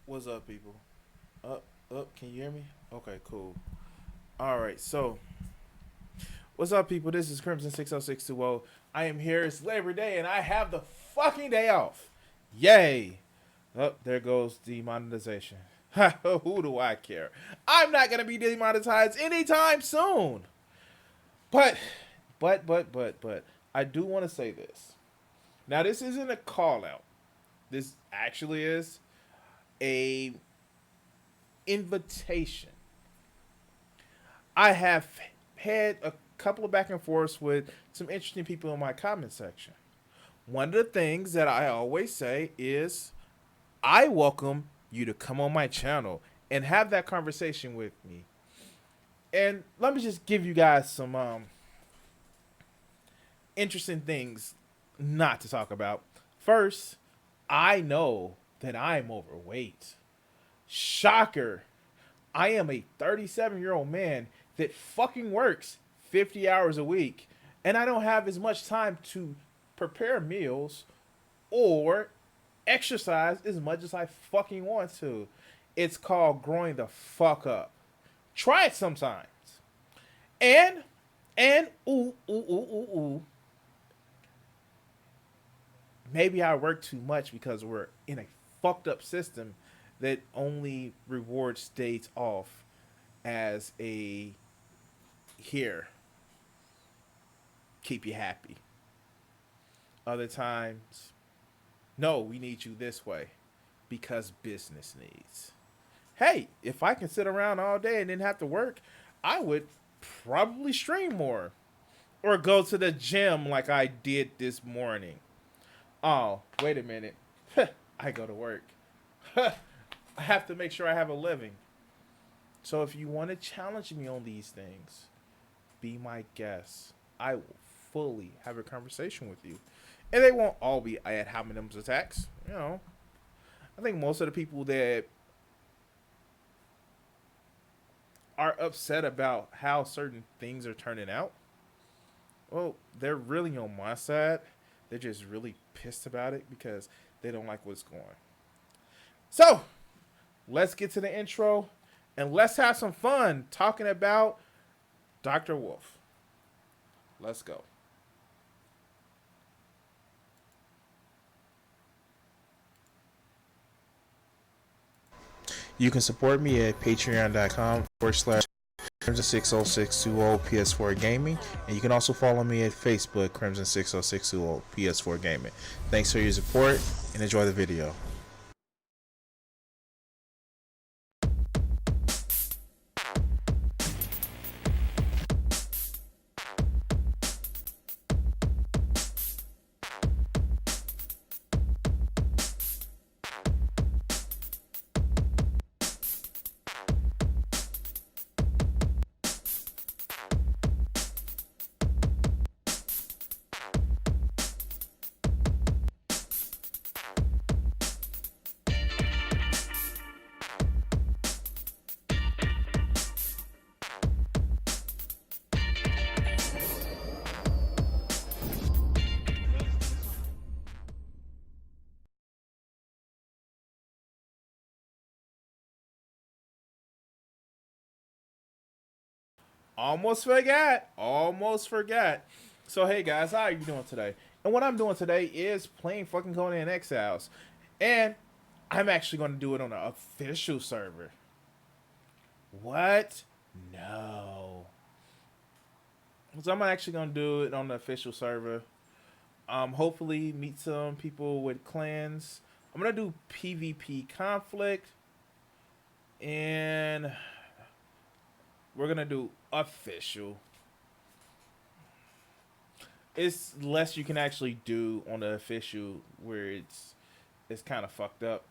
What's up, people? Up. Can you hear me? Okay, cool. All right. So, what's up, people? This is Crimson 60620. I am here. It's Labor Day, and I have the fucking day off. Yay! There goes demonetization. Who do I care? I'm not gonna be demonetized anytime soon. But, but, I do want to say this. Now, this isn't a call out. This actually is a invitation. I have had a couple of back and forths with some interesting people in my comment section. One of the things that I always say is I welcome you to come on my channel and have that conversation with me. And let me just give you guys some interesting things not to talk about. First, I know that I'm overweight. Shocker. I am a 37-year-old man that fucking works 50 hours a week, and I don't have as much time to prepare meals or exercise as much as I fucking want to. It's called growing the fuck up. Try it sometimes. And ooh. Maybe I work too much because we're in a fucked up system that only rewards days off as a here, keep you happy. Other times, no, we need you this way because business needs. Hey, if I can sit around all day and didn't have to work, I would probably stream more or go to the gym like I did this morning. Oh, wait a minute. I go to work. I have to make sure I have a living. So if you want to challenge me on these things, be my guest. I will fully have a conversation with you. And they won't all be ad hominem attacks. You know, I think most of the people that are upset about how certain things are turning out, well, they're really on my side. They're just really pissed about it because they don't like what's going. So, let's get to the intro and let's have some fun talking about Dr. Wolff. Let's go. You can support me at patreon.com/Crimson60620 PS4 Gaming. And you can also follow me at Facebook, Crimson60620 PS4 Gaming. Thanks for your support and enjoy the video. Almost forgot. So hey guys, how are you doing today? And what I'm doing today is playing fucking Conan Exiles. And I'm actually going to do it on an official server. What? No. So I'm actually going to do it on the official server. Hopefully meet some people with clans. I'm going to do PvP conflict. And we're going to do official. It's less you can actually do on the official where it's kind of fucked up.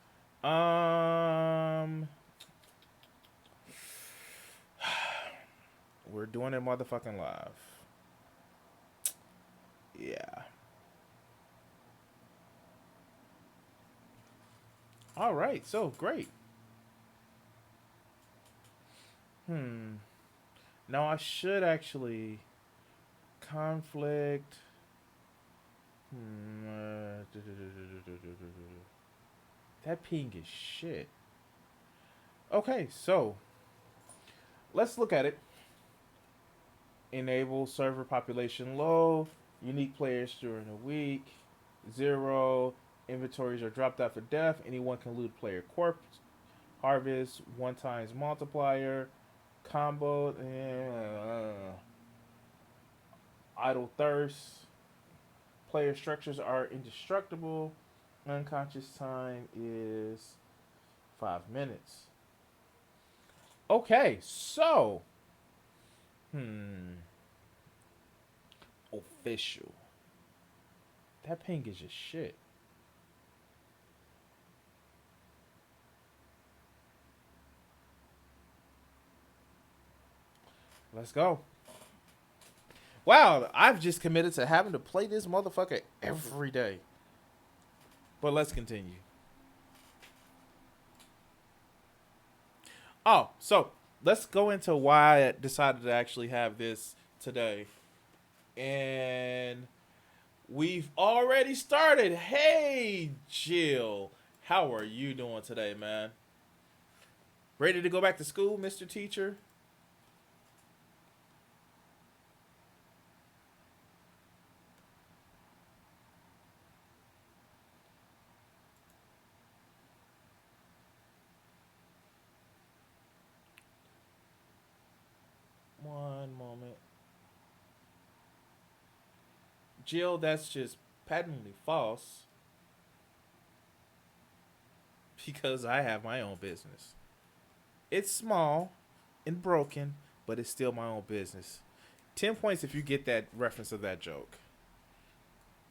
We're doing it motherfucking live. Yeah. All right. So great. Now I should actually conflict. That ping is shit. Okay, so let's look at it. Enable server population low, unique players during the week, 0, inventories are dropped after death, anyone can loot player corpse, harvest, 1 times multiplier, combo, idle thirst, player structures are indestructible, unconscious time is 5 minutes. Okay, so, official. That ping is just shit. Let's go. Wow, I've just committed to having to play this motherfucker every day. But let's continue. Oh, so let's go into why I decided to actually have this today. And we've already started. Hey, Jill. How are you doing today, man? Ready to go back to school, Mr. Teacher? One moment. Jill, that's just patently false because I have my own business. It's small and broken, but it's still my own business. 10 points if you get that reference of that joke.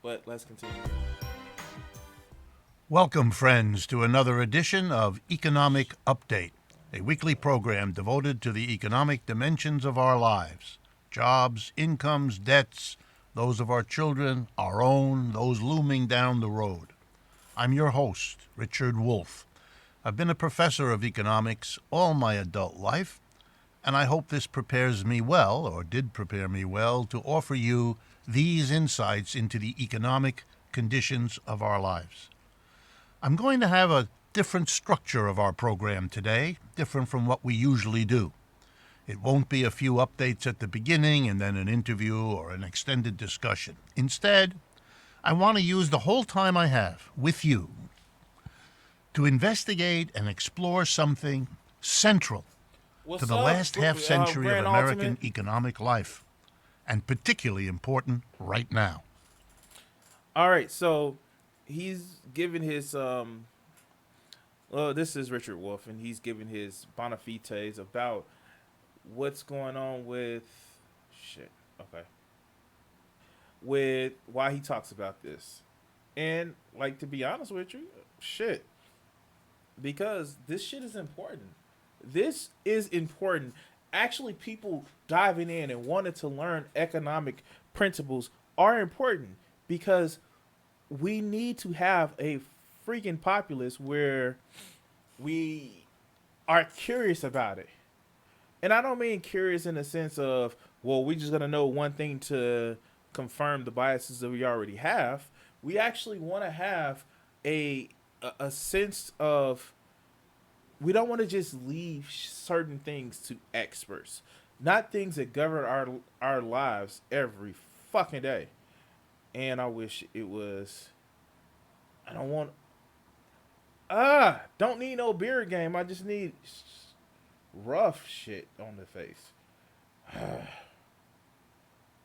But let's continue. Welcome, friends, to another edition of Economic Update, a weekly program devoted to the economic dimensions of our lives: jobs, incomes, debts, those of our children, our own, those looming down the road. I'm your host, Richard Wolff. I've been a professor of economics all my adult life, and I hope this prepares me well, or did prepare me well, to offer you these insights into the economic conditions of our lives. I'm going to have a different structure of our program today, different from what we usually do. It won't be a few updates at the beginning and then an interview or an extended discussion. Instead, I want to use the whole time I have with you to investigate and explore something central to the last half century of American economic life, and particularly important right now. All right, so he's given his well, this is Richard Wolff, and he's given his bona fides about what's going on with shit. Okay, with why he talks about this, and like, to be honest with you, shit, because this shit is important. This is important. Actually, people diving in and wanting to learn economic principles are important because we need to have a freaking populace where we are curious about it. And I don't mean curious in the sense of, well, we're just going to know one thing to confirm the biases that we already have. We actually want to have a sense of, we don't want to just leave certain things to experts, not things that govern our lives every fucking day. And I wish it was. I don't want. Don't need no beer game. I just need rough shit on the face.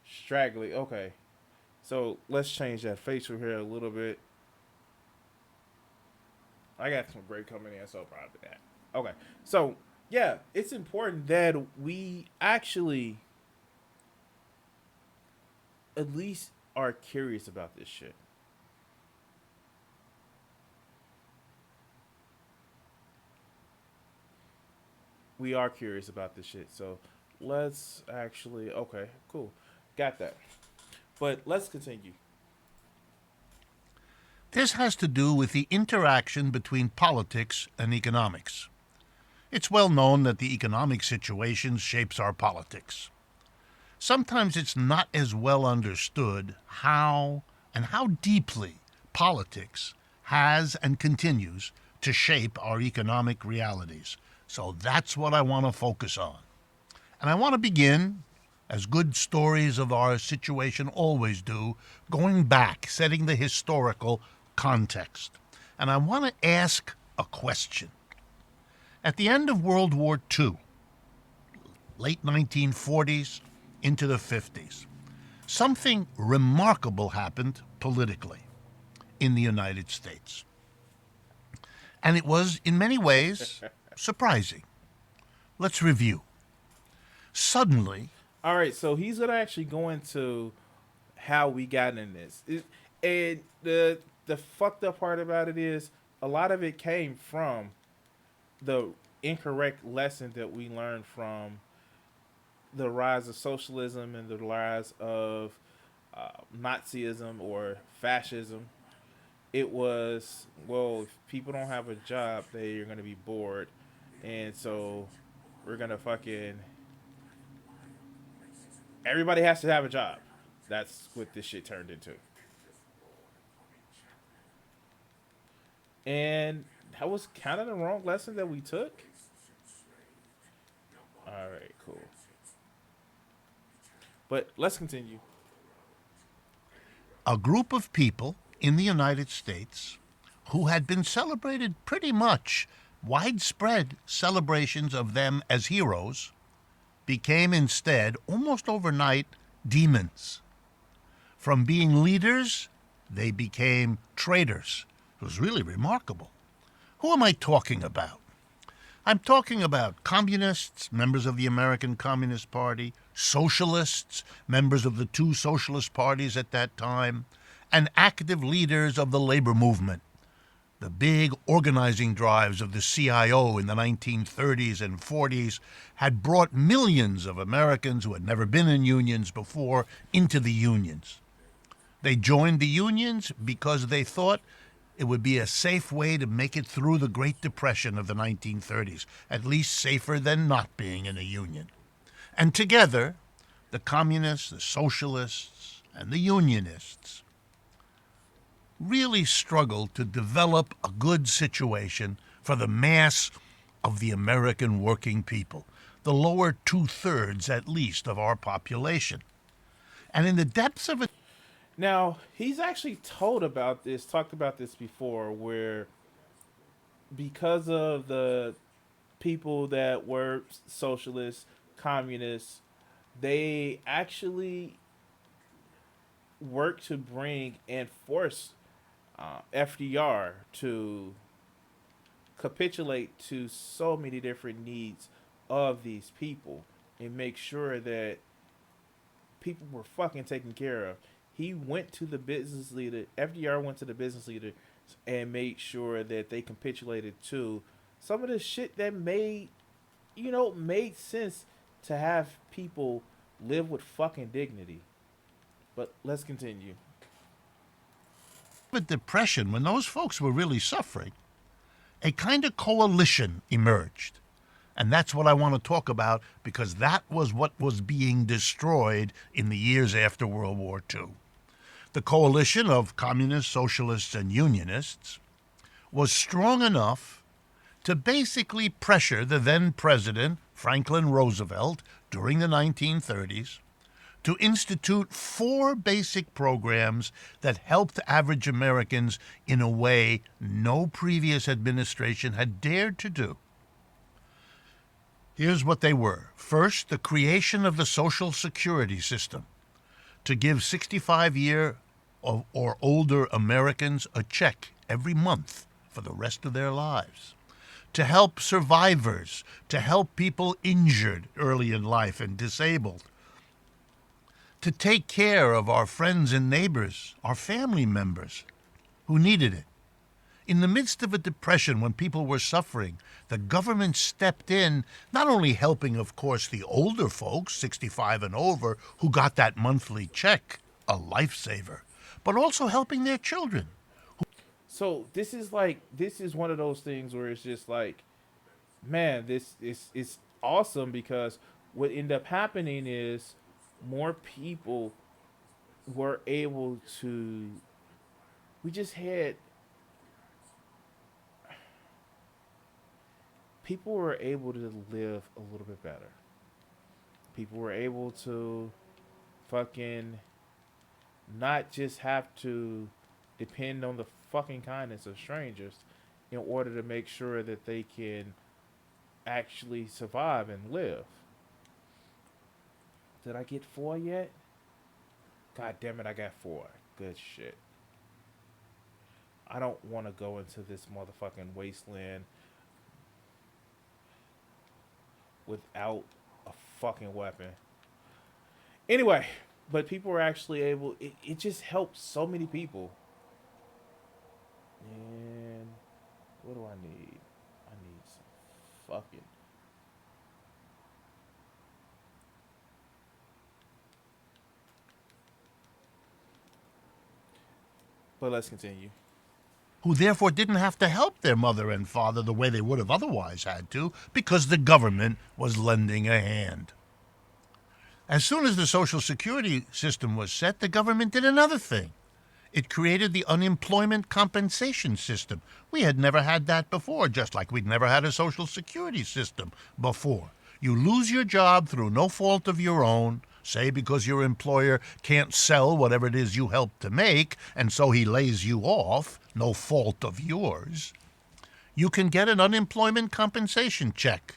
Straggly. Okay. So let's change that facial hair a little bit. I got some gray coming in, so I'll probably that. Okay. So yeah, it's important that we actually at least are curious about this shit. We are curious about this shit. So let's actually, okay, cool. Got that. But let's continue. This has to do with the interaction between politics and economics. It's well known that the economic situation shapes our politics. Sometimes it's not as well understood how and how deeply politics has and continues to shape our economic realities. So that's what I want to focus on. And I want to begin, as good stories of our situation always do, going back, setting the historical context. And I want to ask a question. At the end of World War II, late 1940s into the 50s, something remarkable happened politically in the United States. And it was, in many ways, surprising. Let's review. Suddenly, All right, so he's gonna actually go into how we got in this, and the fucked up part about it is a lot of it came from the incorrect lesson that we learned from the rise of socialism and the rise of Nazism or fascism. It was, well, if people don't have a job, they're gonna be bored, and so we're gonna fucking everybody has to have a job. That's what this shit turned into. And that was kind of the wrong lesson that we took. All right, cool. But let's continue. a group of people in the United States who had been celebrated pretty much widespread celebrations of them as heroes became instead, almost overnight, demons. From being leaders, they became traitors. It was really remarkable. Who am I talking about? I'm talking about communists, members of the American Communist Party, socialists, members of the two socialist parties at that time, and active leaders of the labor movement. The big organizing drives of the CIO in the 1930s and 40s had brought millions of Americans who had never been in unions before into the unions. They joined the unions because they thought it would be a safe way to make it through the Great Depression of the 1930s, at least safer than not being in a union. And together, the communists, the socialists, and the unionists really struggled to develop a good situation for the mass of the American working people, the lower two-thirds at least of our population. And in the depths of it, Now, he's actually talked about this before, where because of the people that were socialists, communists, they actually worked to bring and force FDR to capitulate to so many different needs of these people and make sure that people were fucking taken care of. He went to the business leader, FDR went to the business leader and made sure that they capitulated to some of the shit that made sense to have people live with fucking dignity. But let's continue. the Depression, when those folks were really suffering, a kind of coalition emerged. And that's what I want to talk about because that was what was being destroyed in the years after World War II. The coalition of communists, socialists, and unionists was strong enough to basically pressure the then president, Franklin Roosevelt, during the 1930s, to institute 4 basic programs that helped average Americans in a way no previous administration had dared to do. Here's what they were. First, the creation of the Social Security system to give 65-year or older Americans a check every month for the rest of their lives. To help survivors, to help people injured early in life and disabled. To take care of our friends and neighbors, our family members who needed it. In the midst of a depression when people were suffering, the government stepped in, not only helping, of course, the older folks, 65 and over, who got that monthly check, a lifesaver, but also helping their children. So this is one of those things where it's just like, man, this is awesome because what ended up happening is more people were able to. We just had people were able to live a little bit better. People were able to fucking not just have to depend on the fucking kindness of strangers in order to make sure that they can actually survive and live. Did I get four yet? God damn it, I got four. Good shit. I don't want to go into this motherfucking wasteland without a fucking weapon. Anyway, but people were actually able, it just helped so many people. And what do I need? I need some fucking. But let's continue. Who therefore didn't have to help their mother and father the way they would have otherwise had to, because the government was lending a hand. As soon as the Social Security system was set, the government did another thing. It created the unemployment compensation system. We had never had that before, just like we'd never had a Social Security system before. You lose your job through no fault of your own, say because your employer can't sell whatever it is you helped to make, and so he lays you off, no fault of yours. You can get an unemployment compensation check,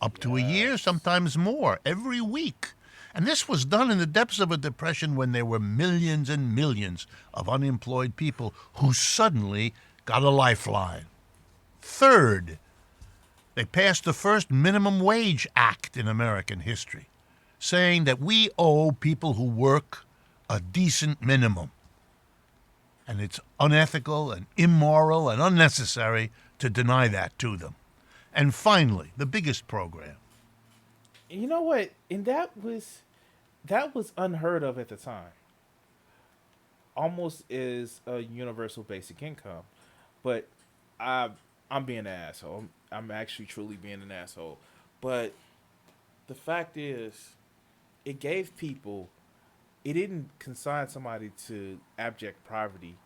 up to a year, sometimes more, every week. And this was done in the depths of a depression when there were millions and millions of unemployed people who suddenly got a lifeline. Third, they passed the first minimum wage act in American history, saying that we owe people who work a decent minimum. And it's unethical and immoral and unnecessary to deny that to them. And finally, the biggest program. You know what? And that was unheard of at the time. Almost is a universal basic income. But I'm being an asshole. I'm actually truly being an asshole. But the fact is, it gave people, it didn't consign somebody to abject poverty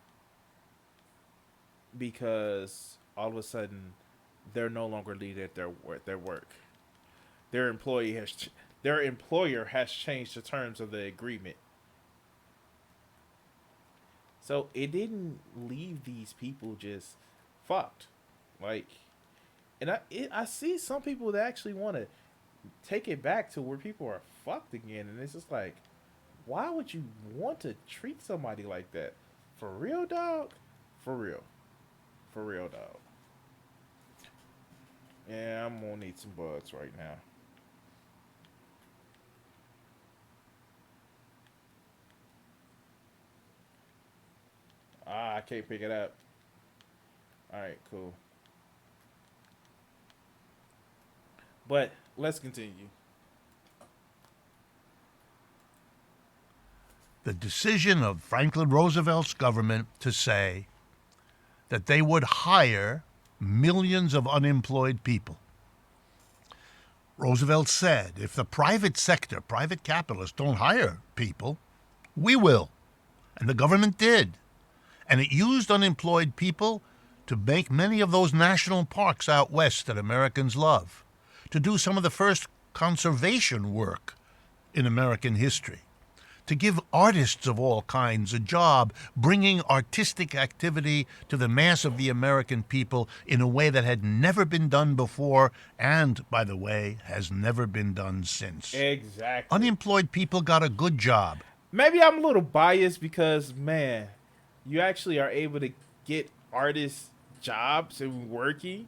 because all of a sudden they're no longer needed at their work. Their their employer has changed the terms of the agreement. So it didn't leave these people just fucked. Like, and I see some people that actually want to take it back to where people are fucked again, and it's just like, why would you want to treat somebody like that? For real, dog? For real. For real, dog. Yeah, I'm gonna need some bugs right now. I can't pick it up. Alright, cool. But let's continue. The decision of Franklin Roosevelt's government to say that they would hire millions of unemployed people. Roosevelt said, if the private sector, private capitalists don't hire people, we will. And the government did. And it used unemployed people to make many of those national parks out west that Americans love, to do some of the first conservation work in American history, to give artists of all kinds a job, bringing artistic activity to the mass of the American people in a way that had never been done before and, by the way, has never been done since. Exactly. Unemployed people got a good job. Maybe I'm a little biased because, man, you actually are able to get artists jobs and working,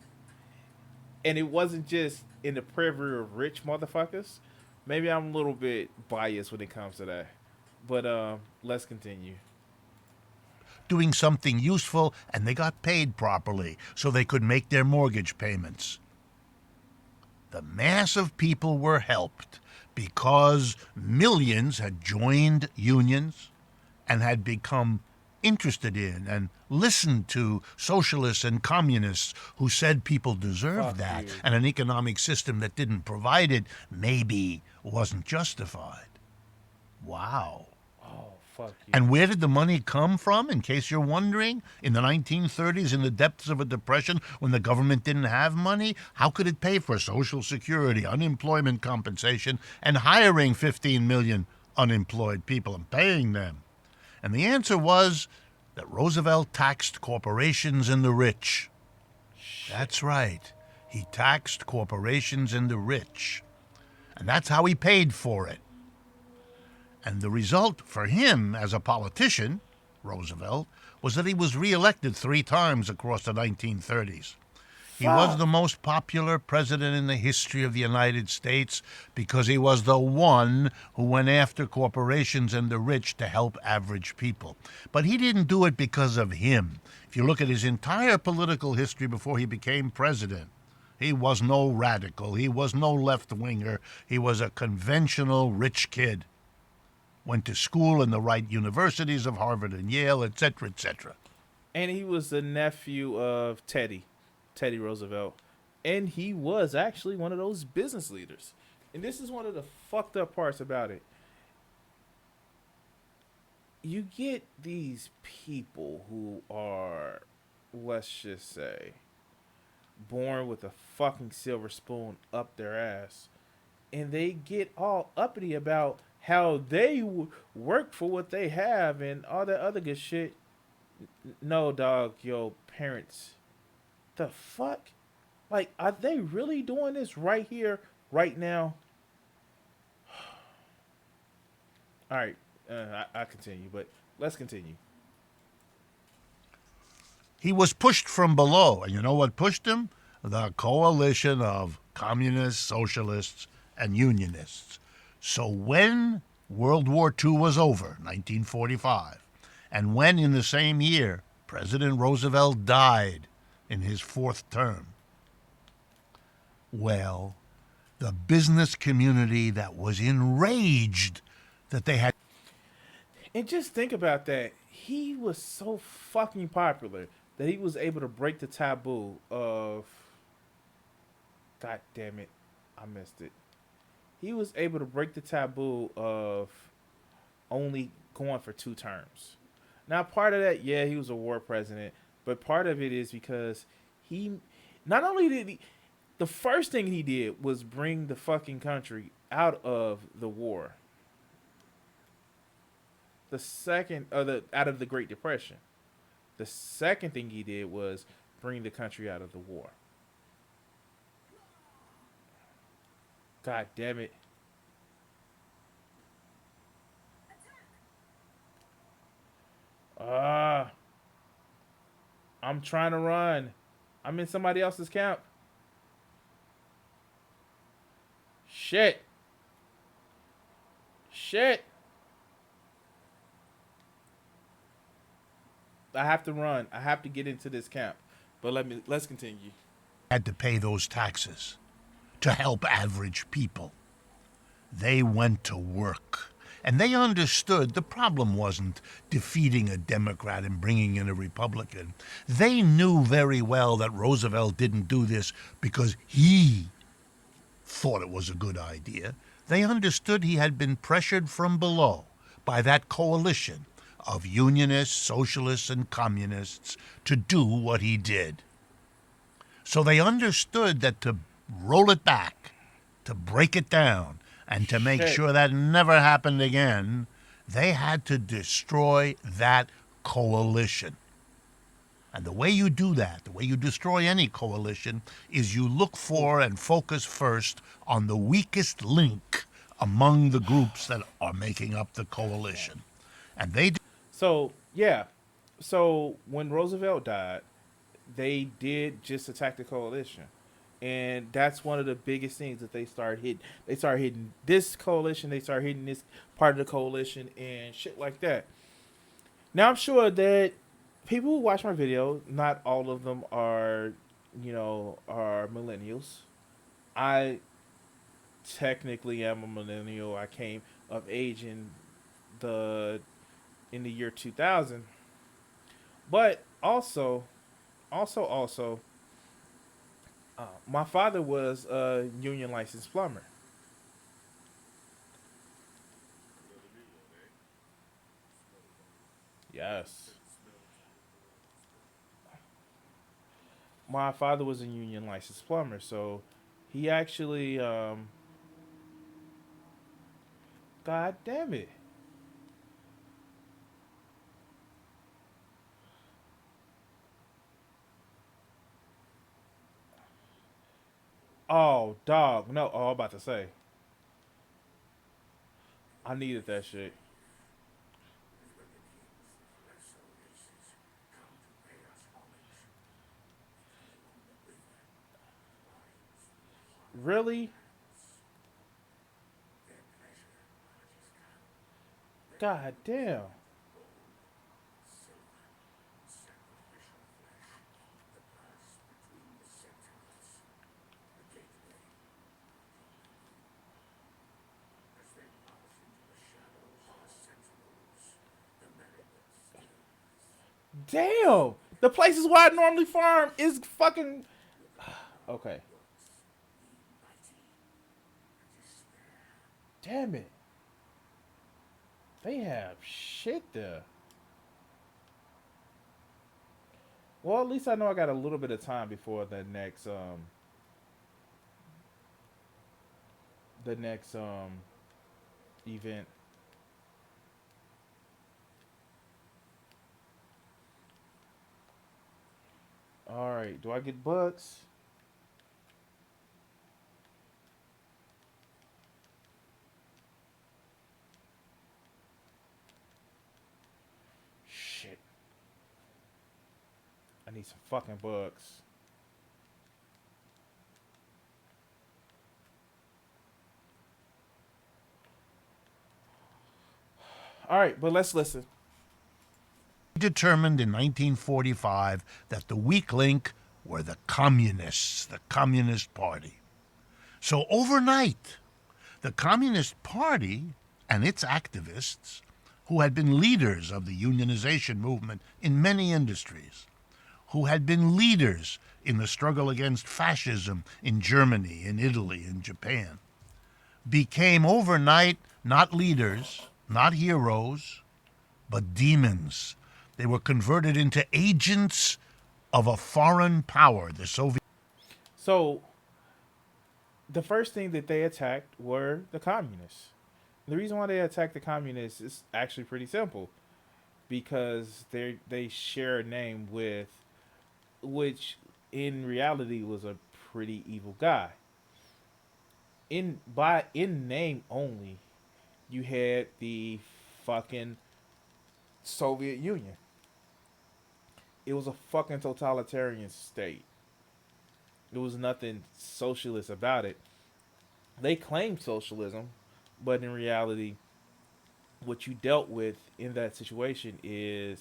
and it wasn't just in the privy of rich motherfuckers. Maybe I'm a little bit biased when it comes to that. But let's continue. Doing something useful, and they got paid properly so they could make their mortgage payments. The mass of people were helped because millions had joined unions and had become interested in and listened to socialists and communists who said people deserved that, and an economic system that didn't provide it maybe wasn't justified. Wow. Oh, Fuck you. And where did the money come from, in case you're wondering? In the 1930s, in the depths of a depression, when the government didn't have money, how could it pay for Social Security, unemployment compensation, and hiring 15 million unemployed people and paying them? And the answer was that Roosevelt taxed corporations and the rich. Shit. That's right. He taxed corporations and the rich. And that's how he paid for it. And the result for him as a politician, Roosevelt, was that he was reelected 3 times across the 1930s. He was the Fuck. most popular president in the history of the United States because he was the one who went after corporations and the rich to help average people. But he didn't do it because of him. If you look at his entire political history before he became president, he was no radical. He was no left-winger. He was a conventional rich kid. Went to school in the right universities of Harvard and Yale, etc., etc. And he was the nephew of Teddy Roosevelt. And he was actually one of those business leaders. And this is one of the fucked up parts about it. You get these people who are, let's just say, born with a fucking silver spoon up their ass. And they get all uppity about how they work for what they have and all that other good shit. No, dog, your parents. The fuck? Like, are they really doing this right here, right now? All right, I continue, but let's continue. He was pushed from below. And you know what pushed him? The coalition of communists, socialists, and unionists. So when World War II was over, 1945, and when in the same year President Roosevelt died in his 4th term, well, the business community that was enraged that they had. And just think about that. He was so fucking popular that he was able to break the taboo of. God damn it, I missed it. He was able to break the taboo of only going for 2 terms. Now, part of that, yeah, he was a war president, but part of it is because he not only did he, the first thing he did was bring the fucking country out of the war. The second, out of the Great Depression. The second thing he did was bring the country out of the war. God damn it. Ah, I'm trying to run. I'm in somebody else's camp. Shit. Shit. I have to run. I have to get into this camp. But let's continue. Had to pay those taxes to help average people. They went to work. And they understood the problem wasn't defeating a Democrat and bringing in a Republican. They knew very well that Roosevelt didn't do this because he thought it was a good idea. They understood he had been pressured from below by that coalition of unionists, socialists, and communists to do what he did. So they understood that to roll it back, to break it down, and to make Shit. sure that never happened again, they had to destroy that coalition. And the way you do that, the way you destroy any coalition, is you look for and focus first on the weakest link among the groups that are making up the coalition. And they did. So, yeah. So, when Roosevelt died, they did just attack the coalition. And that's one of the biggest things that they started hitting. They started hitting this coalition, they started hitting this part of the coalition and shit like that. Now, I'm sure that people who watch my video, not all of them are, are millennials. I technically am a millennial. I came of age in the year 2000. But also, my father was a union licensed plumber. Yes. My father was a union licensed plumber, so he actually, God damn it. Oh, dog. No, oh, I'm about to say. I needed that shit. Really? God damn. Damn. The places where I normally farm is fucking. Okay. Damn it. They have shit there. Well, at least I know I got a little bit of time before the next event. All right, do I get bucks? Shit, I need some fucking bucks. All right, but let's listen. Determined in 1945 that the weak link were the communists, the Communist Party. So overnight, the Communist Party and its activists, who had been leaders of the unionization movement in many industries, who had been leaders in the struggle against fascism in Germany, in Italy, in Japan, became overnight not leaders, not heroes, but demons. They were converted into agents of a foreign power, the Soviet. So the first thing that they attacked were the communists. The reason why they attacked the communists is actually pretty simple, because they share a name with, which in reality was a pretty evil guy. In name only, you had the fucking Soviet Union. It was a fucking totalitarian state. There was nothing socialist about it. They claimed socialism, but in reality, what you dealt with in that situation is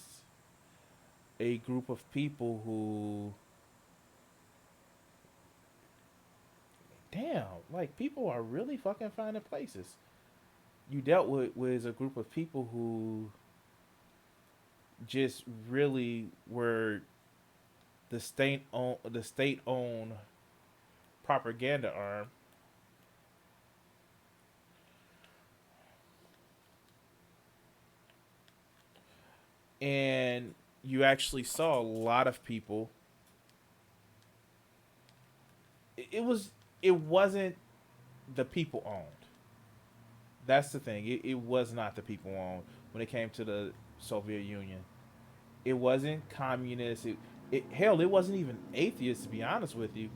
a group of people who, damn, like people are really fucking finding places. You dealt with a group of people who just really were the state owned propaganda arm. And you actually saw a lot of people. It wasn't the people owned. That's the thing. It was not the people owned when it came to the Soviet Union. It wasn't communist. Hell, it wasn't even atheist, to be honest with you.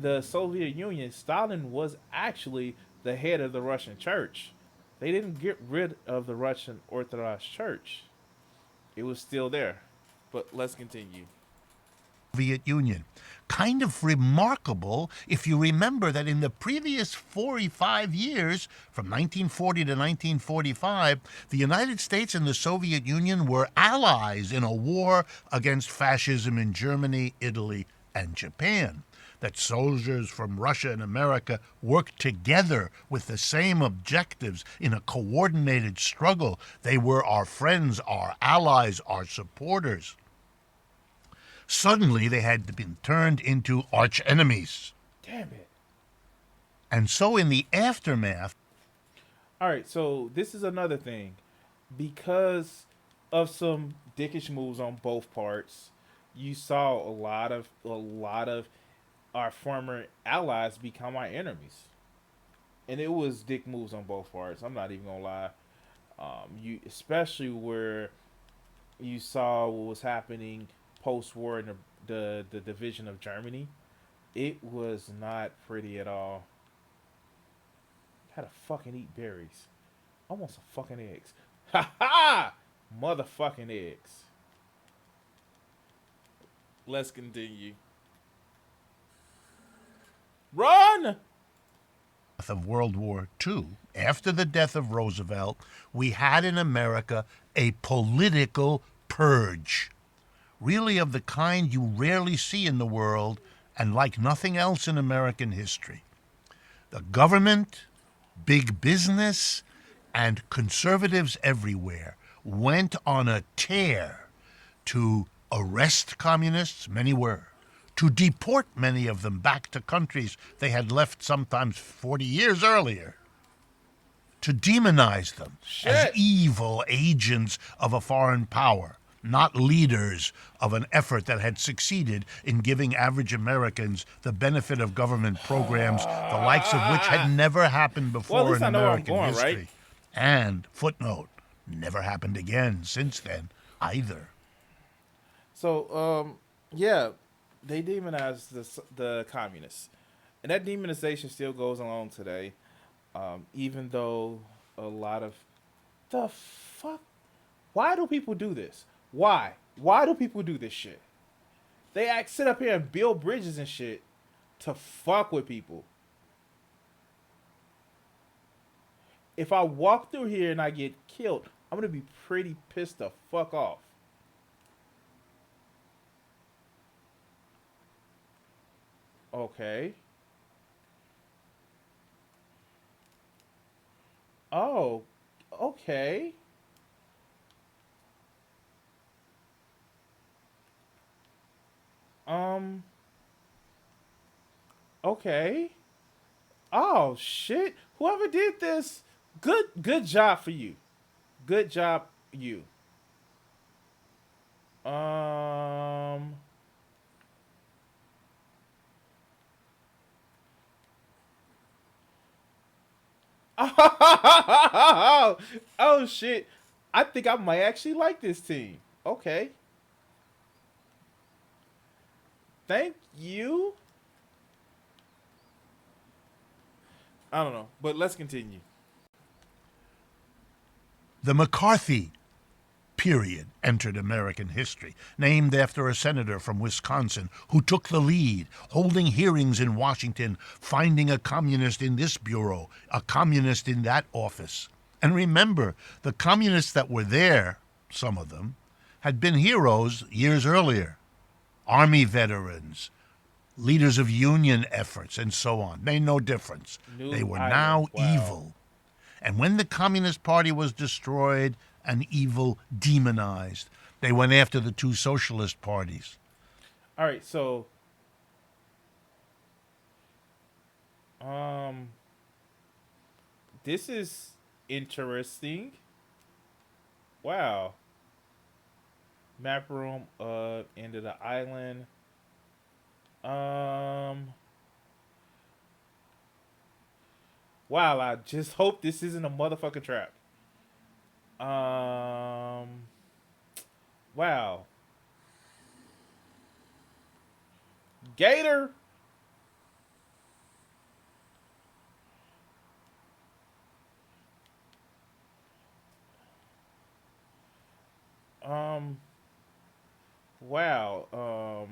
The Soviet Union, Stalin was actually the head of the Russian church. They didn't get rid of the Russian Orthodox Church. It was still there. But let's continue. Soviet Union. Kind of remarkable if you remember that in the previous 45 years, from 1940 to 1945, the United States and the Soviet Union were allies in a war against fascism in Germany, Italy, and Japan. That soldiers from Russia and America worked together with the same objectives in a coordinated struggle. They were our friends, our allies, our supporters. Suddenly, they had been turned into arch enemies. Damn it. And so, in the aftermath, All right, so this is another thing. Because of some dickish moves on both parts. You saw a lot of our former allies become our enemies, and it was dick moves on both parts. I'm not even gonna lie. You especially where you saw what was happening post war in the division of Germany. It was not pretty at all. Had to fucking eat berries. I want some fucking eggs. Ha ha! Motherfucking eggs. Let's continue. Run! Of World War II, after the death of Roosevelt, we had in America a political purge, really of the kind you rarely see in the world and like nothing else in American history. The government, big business, and conservatives everywhere went on a tear to arrest communists, many were, to deport many of them back to countries they had left sometimes 40 years earlier, to demonize them as Shit. evil agents of a foreign power, not leaders of an effort that had succeeded in giving average Americans the benefit of government programs, the likes of which had never happened Well, at before least in I know where I'm American going, right? history. And, footnote, never happened again since then either. So, yeah, they demonized the communists, and that demonization still goes along today. Even though a lot of the fuck, why do people do this? Why? Why do people do this shit? They act sit up here and build bridges and shit to fuck with people. If I walk through here and I get killed, I'm gonna be pretty pissed the fuck off. Okay. Oh, okay. Um, okay. Oh shit. Whoever did this, good job for you. Good job you. Um oh, oh shit. I think I might actually like this team. Okay. Thank you. I don't know, but let's continue. The McCarthy period entered American history, named after a senator from Wisconsin who took the lead, holding hearings in Washington, finding a communist in this bureau, a communist in that office. And remember, the communists that were there, some of them, had been heroes years earlier. Army veterans, leaders of union efforts, and so on. Made no difference. They New were Island. now Wow. evil. And when the Communist Party was destroyed and evil demonized, they went after the two socialist parties. All right, so um this is interesting. Wow. Map room end of the island. Um wow, I just hope this isn't a motherfucking trap. Um wow. Gator. Um wow.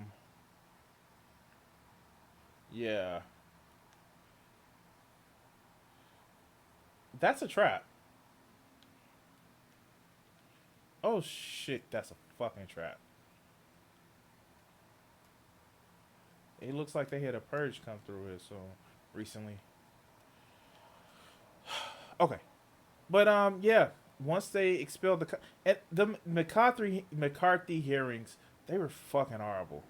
Yeah. That's a trap. Oh shit, that's a fucking trap. It looks like they had a purge come through here so recently. Okay. But yeah, once they expelled and the McCarthy hearings, they were fucking horrible.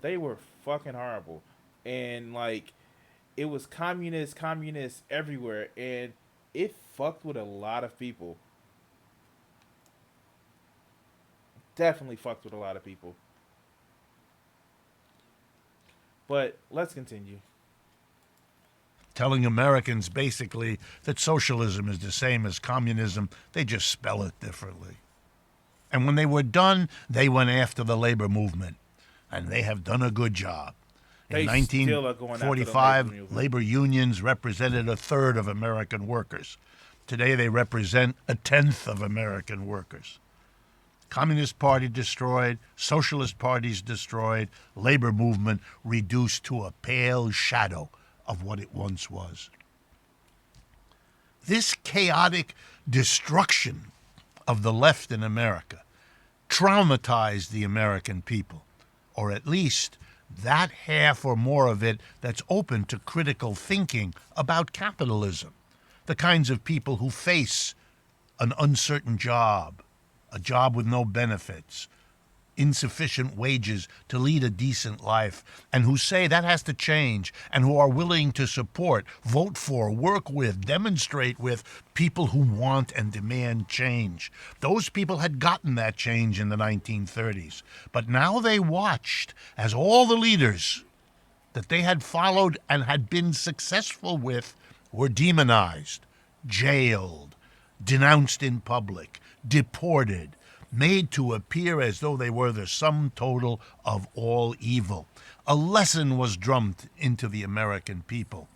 They were fucking horrible. And like it was communists everywhere and it fucked with a lot of people. definitely fucked with a lot of people. But let's continue. Telling Americans basically that socialism is the same as communism, they just spell it differently. And when they were done, they went after the labor movement. And they have done a good job. In They still are going after the labor 1945, movement. labor unions represented a third of American workers. Today, they represent a tenth of American workers. Communist Party destroyed, Socialist parties destroyed, labor movement reduced to a pale shadow of what it once was. This chaotic destruction of the left in America traumatized the American people, or at least that half or more of it that's open to critical thinking about capitalism, the kinds of people who face an uncertain job, a job with no benefits, insufficient wages to lead a decent life, and who say that has to change, and who are willing to support, vote for, work with, demonstrate with people who want and demand change. Those people had gotten that change in the 1930s, but now they watched as all the leaders that they had followed and had been successful with were demonized, jailed, denounced in public, deported, made to appear as though they were the sum total of all evil. A lesson was drummed into the American people.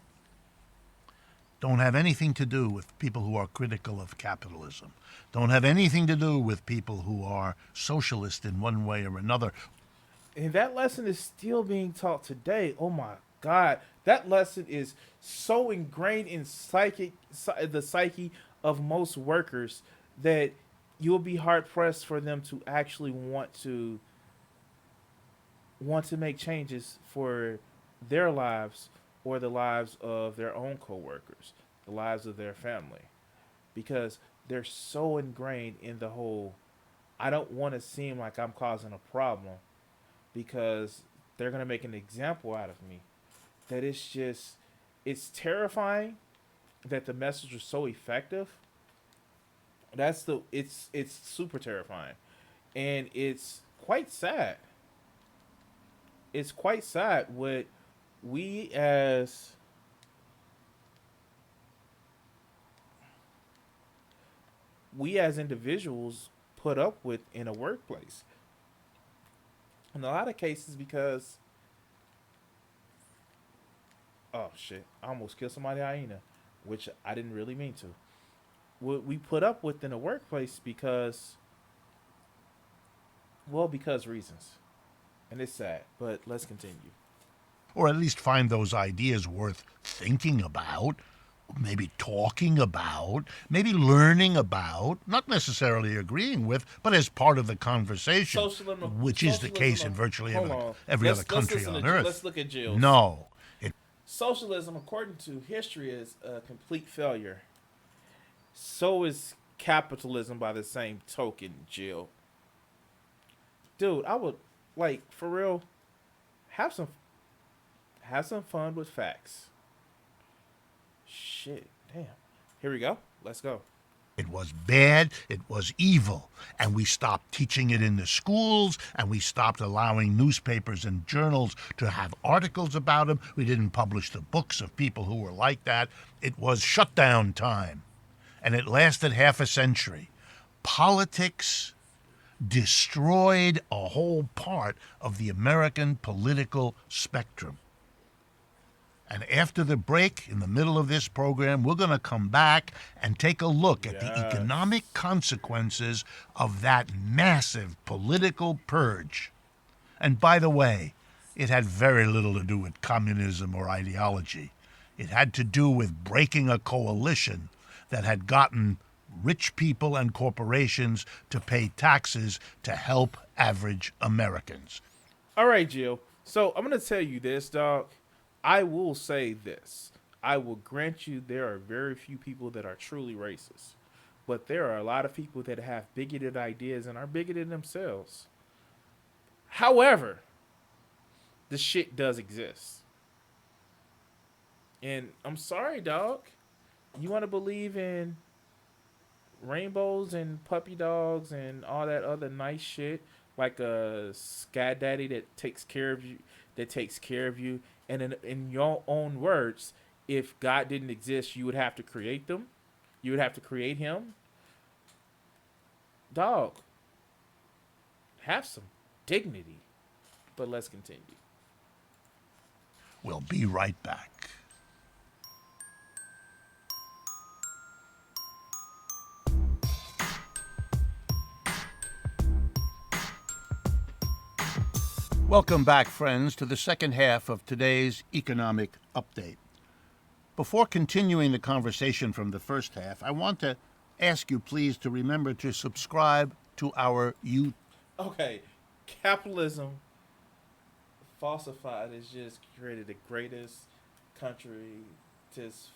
Don't have anything to do with people who are critical of capitalism. Don't have anything to do with people who are socialist in one way or another. And that lesson is still being taught today. Oh my God. That lesson is so ingrained in the psyche of most workers that you'll be hard pressed for them to actually want to make changes for their lives or the lives of their own coworkers, the lives of their family, because they're so ingrained in the whole I don't want to seem like I'm causing a problem because they're going to make an example out of me. That it's terrifying that the message was so effective. It's super terrifying, and it's quite sad. It's quite sad what we as we as individuals put up with in a workplace. In a lot of cases, because oh shit, I almost killed somebody hyena, which I didn't really mean to. What we put up with in a workplace because reasons, and it's sad. But let's continue. Or at least find those ideas worth thinking about, maybe talking about, maybe learning about, not necessarily agreeing with, but as part of the conversation, which is the case in virtually every other country on earth. Let's look at Jill's. No. Socialism, according to history, is a complete failure. So is capitalism by the same token, Jill. Dude, I would like for real have some fun with facts. Shit, damn. Here we go. Let's go. It was bad, it was evil, and we stopped teaching it in the schools, and we stopped allowing newspapers and journals to have articles about it. We didn't publish the books of people who were like that. It was shutdown time, and it lasted half a century. Politics destroyed a whole part of the American political spectrum. And after the break, in the middle of this program, we're going to come back and take a look at the economic consequences of that massive political purge. And by the way, it had very little to do with communism or ideology. It had to do with breaking a coalition that had gotten rich people and corporations to pay taxes to help average Americans. All right, Jill. So I'm going to tell you this, dog. I will say this. I will grant you there are very few people that are truly racist. But there are a lot of people that have bigoted ideas and are bigoted themselves. However, the shit does exist. And I'm sorry, dog. You want to believe in rainbows and puppy dogs and all that other nice shit, like a scat daddy that takes care of you, and in your own words, if God didn't exist, you would have to create them. You would have to create him. Dog, have some dignity. But let's continue. We'll be right back. Welcome back, friends, to the second half of today's economic update. Before continuing the conversation from the first half, I want to ask you, please, to remember to subscribe to our YouTube. Okay, capitalism falsified has just created the greatest country. Just,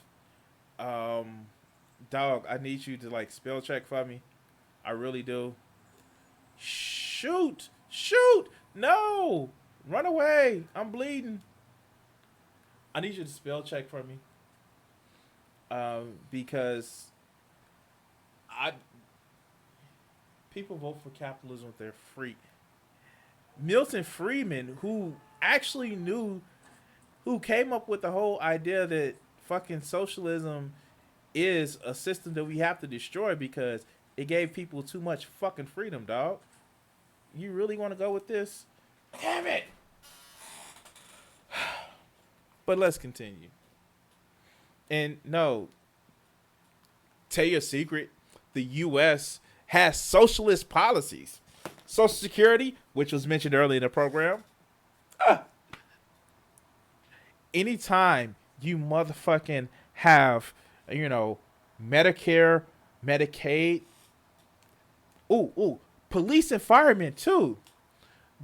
dog, I need you to like spell check for me. I really do. Shoot, shoot, no, run away. I'm bleeding. I need you to spell check for me. Because I people vote for capitalism with their free. Milton Friedman, who actually knew, who came up with the whole idea that fucking socialism is a system that we have to destroy because it gave people too much fucking freedom, dog. You really want to go with this? Damn it! But let's continue. And no, tell you a secret, the U.S. has socialist policies. Social Security, which was mentioned earlier in the program. Anytime you motherfucking have, Medicare, Medicaid, police and firemen too.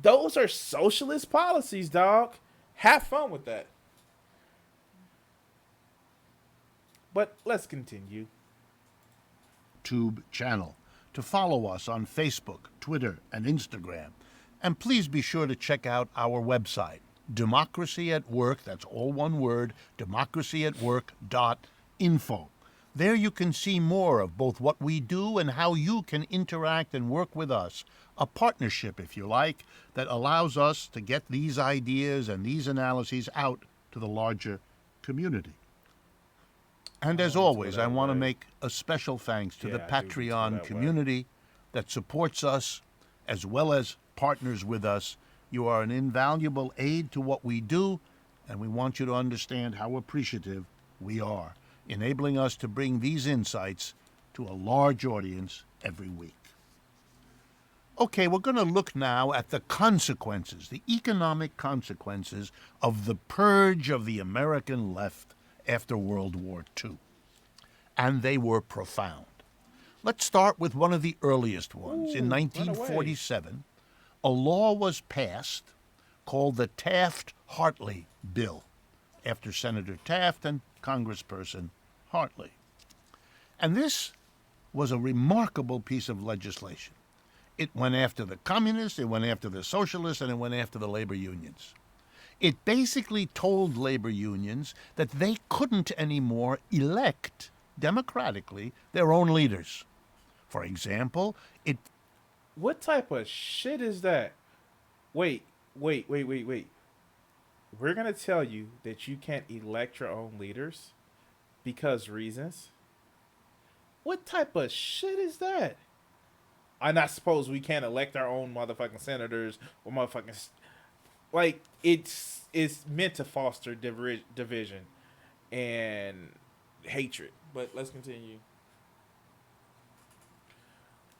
Those are socialist policies, dog. Have fun with that. But let's continue. YouTube channel, to follow us on Facebook, Twitter, and Instagram. And please be sure to check out our website, Democracy at Work, that's all one word, democracyatwork.info. There you can see more of both what we do and how you can interact and work with us. A partnership, if you like, that allows us to get these ideas and these analyses out to the larger community. And as always, I want to make a special thanks to the Patreon community that supports us as well as partners with us. You are an invaluable aid to what we do, and we want you to understand how appreciative we are, enabling us to bring these insights to a large audience every week. Okay, we're going to look now at the consequences, the economic consequences of the purge of the American left after World War II. And they were profound. Let's start with one of the earliest ones. In 1947, a law was passed called the Taft-Hartley Bill, after Senator Taft and Congressperson Hartley. And this was a remarkable piece of legislation. It went after the communists, it went after the socialists, and it went after the labor unions. It basically told labor unions that they couldn't anymore elect democratically their own leaders. For example, it... What type of shit is that? Wait. We're going to tell you that you can't elect your own leaders because reasons? What type of shit is that? I not suppose we can't elect our own motherfucking senators or motherfucking... Like, it's meant to foster division and hatred. But let's continue.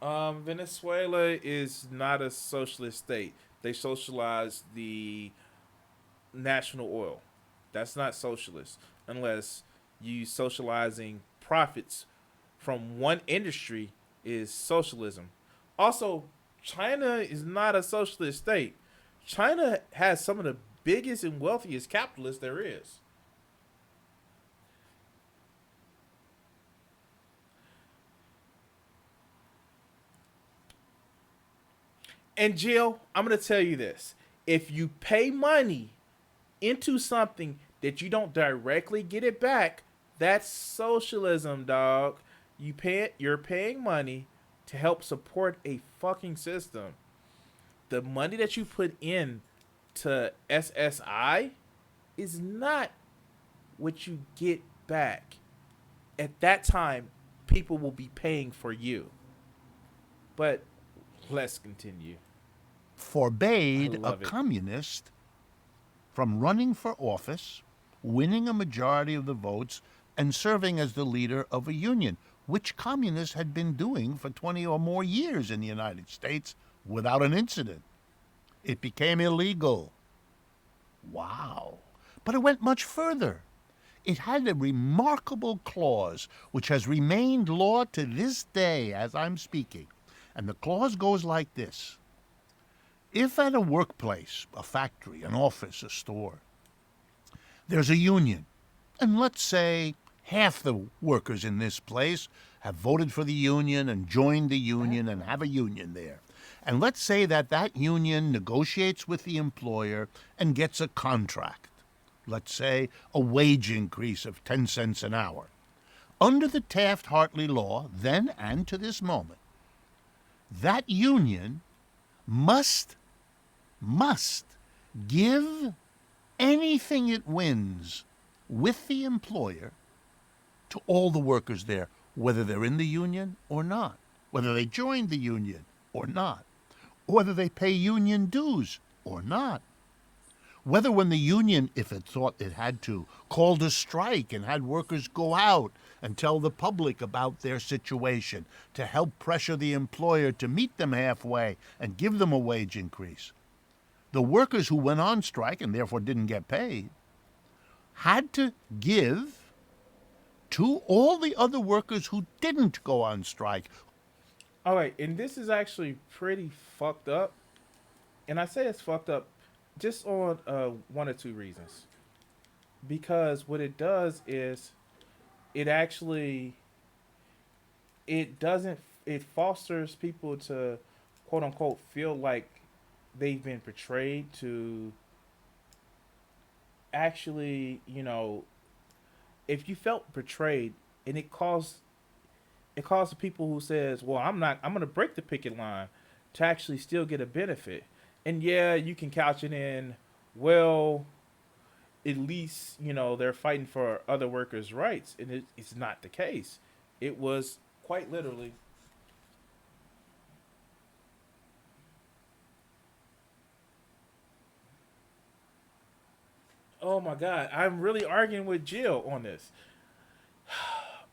Venezuela is not a socialist state. They socialize the national oil. That's not socialist unless you socializing profits from one industry is socialism. Also, China is not a socialist state. China has some of the biggest and wealthiest capitalists there is. And Jill, I'm going to tell you this. If you pay money into something that you don't directly get it back, that's socialism, dog. You're paying money to help support a fucking system. The money that you put in to SSI is not what you get back. At that time, people will be paying for you. But let's continue. I Forbade a love it. communist from running for office, winning a majority of the votes, and serving as the leader of a union, which communists had been doing for 20 or more years in the United States without an incident. It became illegal. Wow. But it went much further. It had a remarkable clause which has remained law to this day as I'm speaking. And the clause goes like this. If at a workplace, a factory, an office, a store, there's a union, and let's say half the workers in this place have voted for the union and joined the union and have a union there. And let's say that that union negotiates with the employer and gets a contract. Let's say a wage increase of 10 cents an hour. Under the Taft-Hartley law, then and to this moment, that union must give anything it wins with the employer to all the workers there, whether they're in the union or not, whether they joined the union or not, whether they pay union dues or not, whether when the union, if it thought it had to, called a strike and had workers go out and tell the public about their situation to help pressure the employer to meet them halfway and give them a wage increase. The workers who went on strike and therefore didn't get paid had to give to all the other workers who didn't go on strike. All right, and this is actually pretty fucked up. And I say it's fucked up just on one or two reasons. Because what it does is it actually it fosters people to quote unquote feel like they've been portrayed to actually, if you felt betrayed and it caused the people who says, well, I'm going to break the picket line to actually still get a benefit. And yeah, you can couch it in, well, at least, they're fighting for other workers' rights. And it's not the case. It was quite literally. Oh my God, I'm really arguing with Jill on this.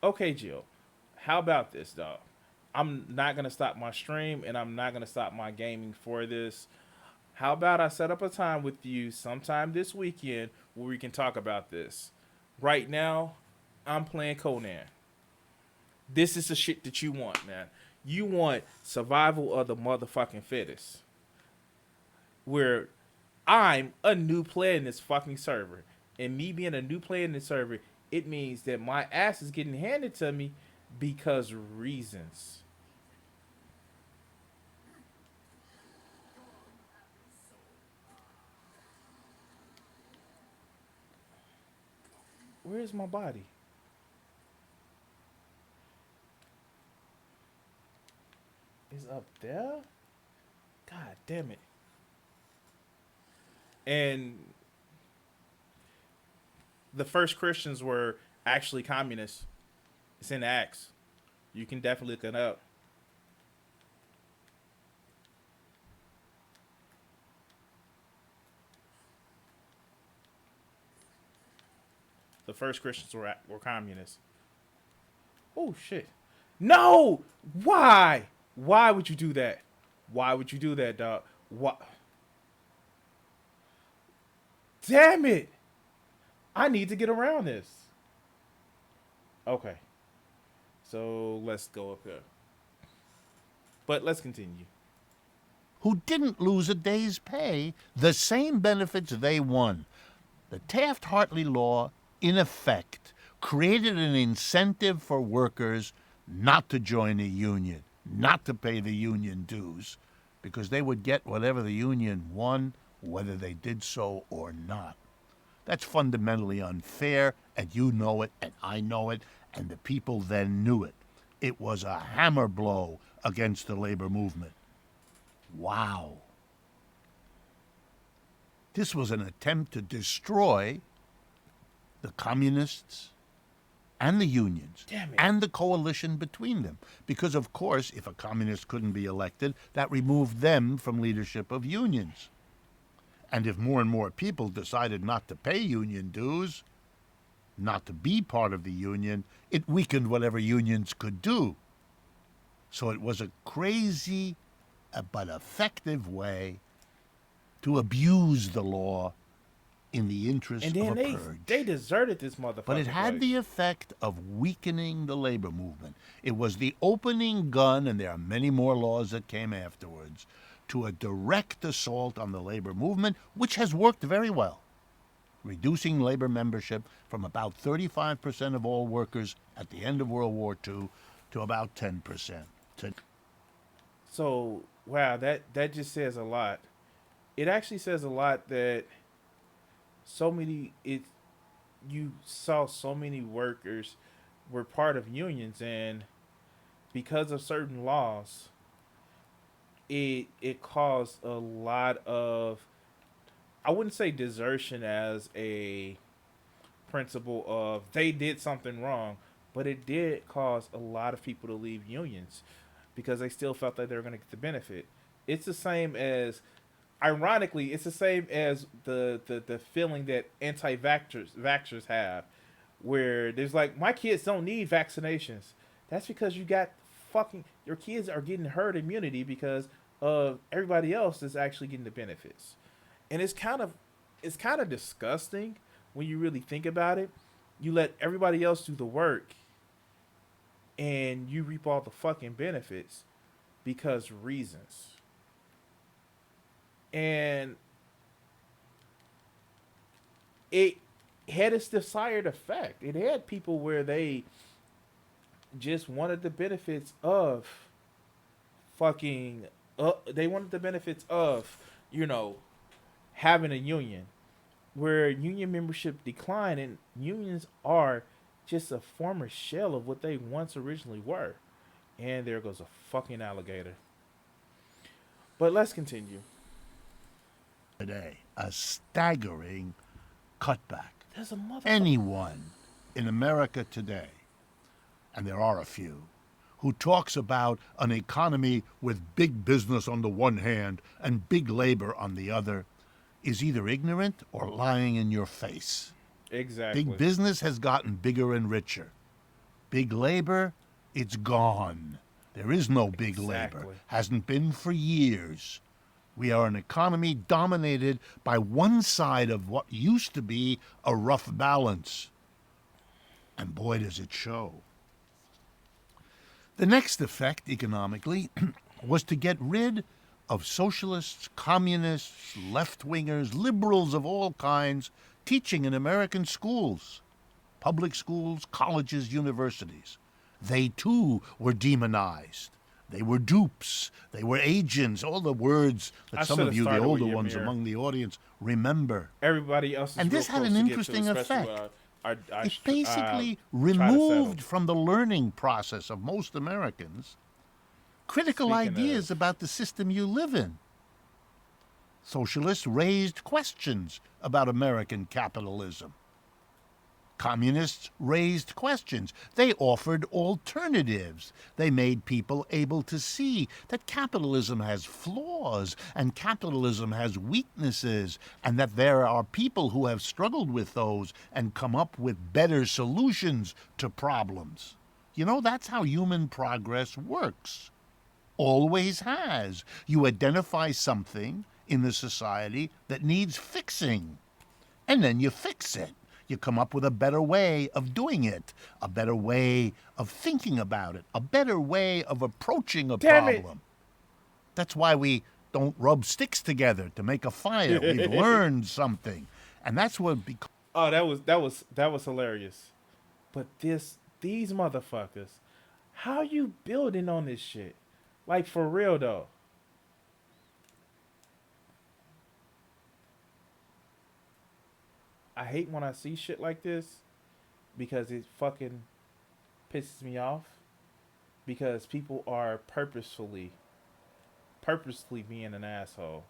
Okay, Jill, how about this, dog? I'm not going to stop my stream and I'm not going to stop my gaming for this. How about I set up a time with you sometime this weekend where we can talk about this? Right now, I'm playing Conan. This is the shit that you want, man. You want survival of the motherfucking fittest. Where I'm a new player in this fucking server. And me being a new player in this server, it means that my ass is getting handed to me because reasons. Where is my body? Is up there? God damn it. And the first Christians were actually communists. It's in Acts. You can definitely look it up. The first Christians were communists. Oh shit. No! Why? Why would you do that? Why would you do that, dog? What? Damn it! I need to get around this. Okay. So let's go up here. But let's continue. Who didn't lose a day's pay, the same benefits they won. The Taft-Hartley law, in effect, created an incentive for workers not to join a union, not to pay the union dues, because they would get whatever the union won, whether they did so or not. That's fundamentally unfair, and you know it, and I know it, and the people then knew it. It was a hammer blow against the labor movement. Wow. This was an attempt to destroy the communists and the unions Damn it. and the coalition between them. Because, of course, if a communist couldn't be elected, that removed them from leadership of unions. And if more and more people decided not to pay union dues, not to be part of the union, it weakened whatever unions could do. So it was a crazy but effective way to abuse the law in the interest And of then a purge. they deserted this motherfucker. But it had the effect of weakening the labor movement. It was the opening gun, and there are many more laws that came afterwards, to a direct assault on the labor movement, which has worked very well, reducing labor membership from about 35% of all workers at the end of World War II to about 10%. So wow, that just says a lot. It actually says a lot that you saw so many workers were part of unions, and because of certain laws, it caused a lot of, I wouldn't say desertion as a principle of they did something wrong, but it did cause a lot of people to leave unions because they still felt that they were going to get the benefit. It's the same as, ironically, it's the same as the feeling that anti-vaxxers have, where there's like, my kids don't need vaccinations. That's because you got fucking, your kids are getting herd immunity because of everybody else that's actually getting the benefits. And it's kind of disgusting when you really think about it. You let everybody else do the work and you reap all the fucking benefits because reasons. And it had its desired effect. It had people where they just wanted the benefits of fucking they wanted the benefits of, you know, having a union, where union membership declined, and unions are just a former shell of what they once originally were. And there goes a fucking alligator. But let's continue. Today, a staggering cutback. There's a motherfucker. Anyone in America today, and there are a few, who talks about an economy with big business on the one hand and big labor on the other is either ignorant or lying in your face. Exactly. Big business has gotten bigger and richer. Big labor, it's gone. There is no big labor. Exactly. Hasn't been for years. We are an economy dominated by one side of what used to be a rough balance. And boy, does it show. The next effect, economically, was to get rid of socialists, communists, left-wingers, liberals of all kinds teaching in American schools, public schools, colleges, universities. They, too, were demonized. They were dupes. They were agents. All the words that some of you, the older ones among the audience, remember. Everybody else is and this had an interesting effect. It basically removed from the learning process of most Americans critical ideas about the system you live in. Socialists raised questions about American capitalism. Communists raised questions. They offered alternatives. They made people able to see that capitalism has flaws and capitalism has weaknesses, and that there are people who have struggled with those and come up with better solutions to problems. You know, that's how human progress works. Always has. You identify something in the society that needs fixing, and then you fix it. You come up with a better way of doing it, a better way of thinking about it, a better way of approaching a problem. That's why we don't rub sticks together to make a fire. We've learned something, and that's what. Oh, that was hilarious. But these motherfuckers, how you building on this shit? Like, for real though. I hate when I see shit like this because it fucking pisses me off. because people are purposefully being an asshole.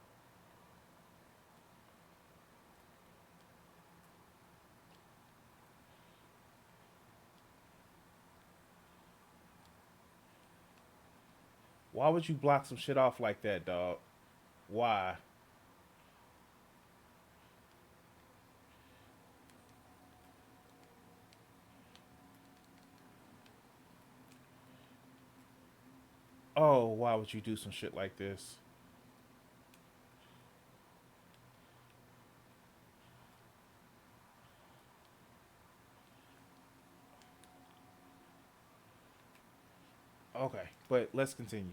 Why would you block some shit off like that, dog? Why? Oh, why would you do some shit like this? Okay, but let's continue.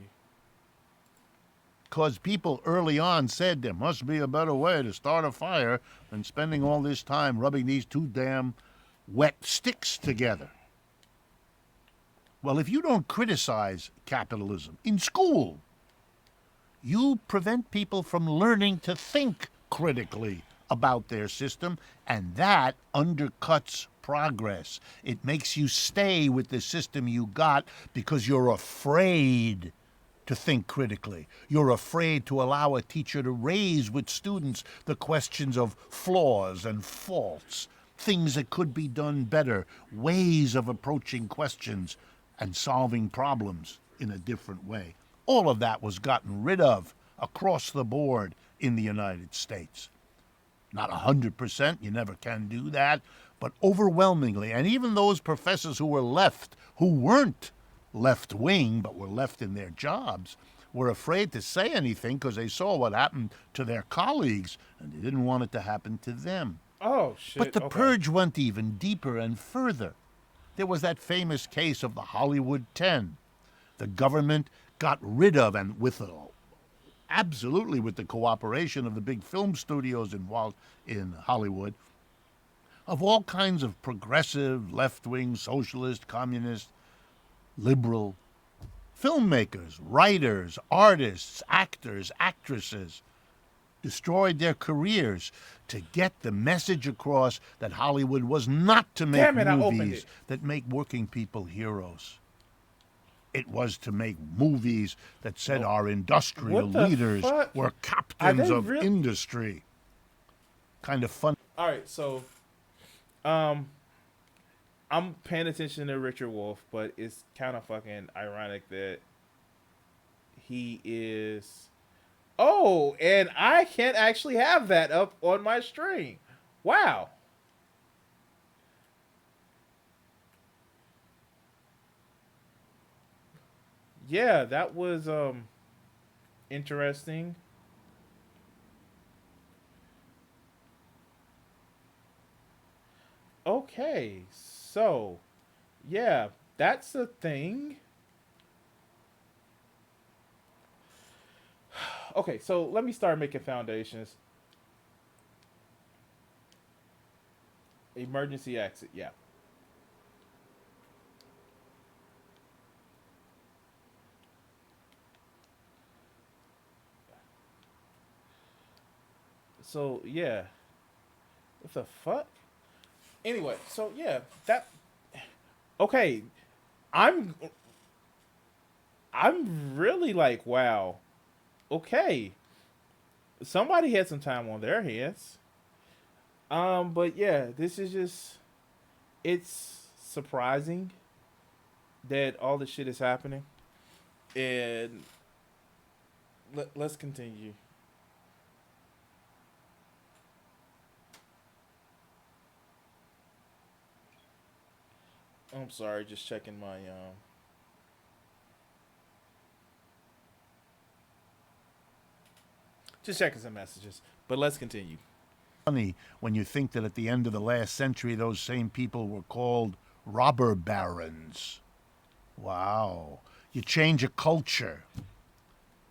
Because people early on said there must be a better way to start a fire than spending all this time rubbing these two damn wet sticks together. Well, if you don't criticize capitalism in school, you prevent people from learning to think critically about their system, and that undercuts progress. It makes you stay with the system you got because you're afraid to think critically. You're afraid to allow a teacher to raise with students the questions of flaws and faults, things that could be done better, ways of approaching questions and solving problems in a different way. All of that was gotten rid of across the board in the United States. Not 100%, you never can do that, but overwhelmingly. And even those professors who were left, who weren't left wing but were left in their jobs, were afraid to say anything because they saw what happened to their colleagues and they didn't want it to happen to them. Oh shit. But the okay. purge went even deeper and further. There was that famous case of the Hollywood 10. The government got rid of, and absolutely with the cooperation of the big film studios involved in Hollywood, of all kinds of progressive, left-wing, socialist, communist, liberal filmmakers, writers, artists, actors, actresses, destroyed their careers to get the message across that Hollywood was not to make movies that make working people heroes. It was to make movies that said our industrial leaders were captains of industry. Kind of fun. All right, so I'm paying attention to Richard Wolff, but it's kind of fucking ironic that he is. Oh, and I can't actually have that up on my stream. Wow. Yeah, that was interesting. Okay, so yeah, that's a thing. Okay, so let me start making foundations. Emergency exit, yeah. So yeah, what the fuck? Anyway, so yeah, that okay. I'm I'm really like, wow. Okay, somebody had some time on their hands. But yeah, this is just it's surprising that all this shit is happening, and let's continue. I'm sorry, just checking my just checking some messages. But let's continue. Funny when you think that at the end of the last century, those same people were called robber barons. Wow. You change a culture.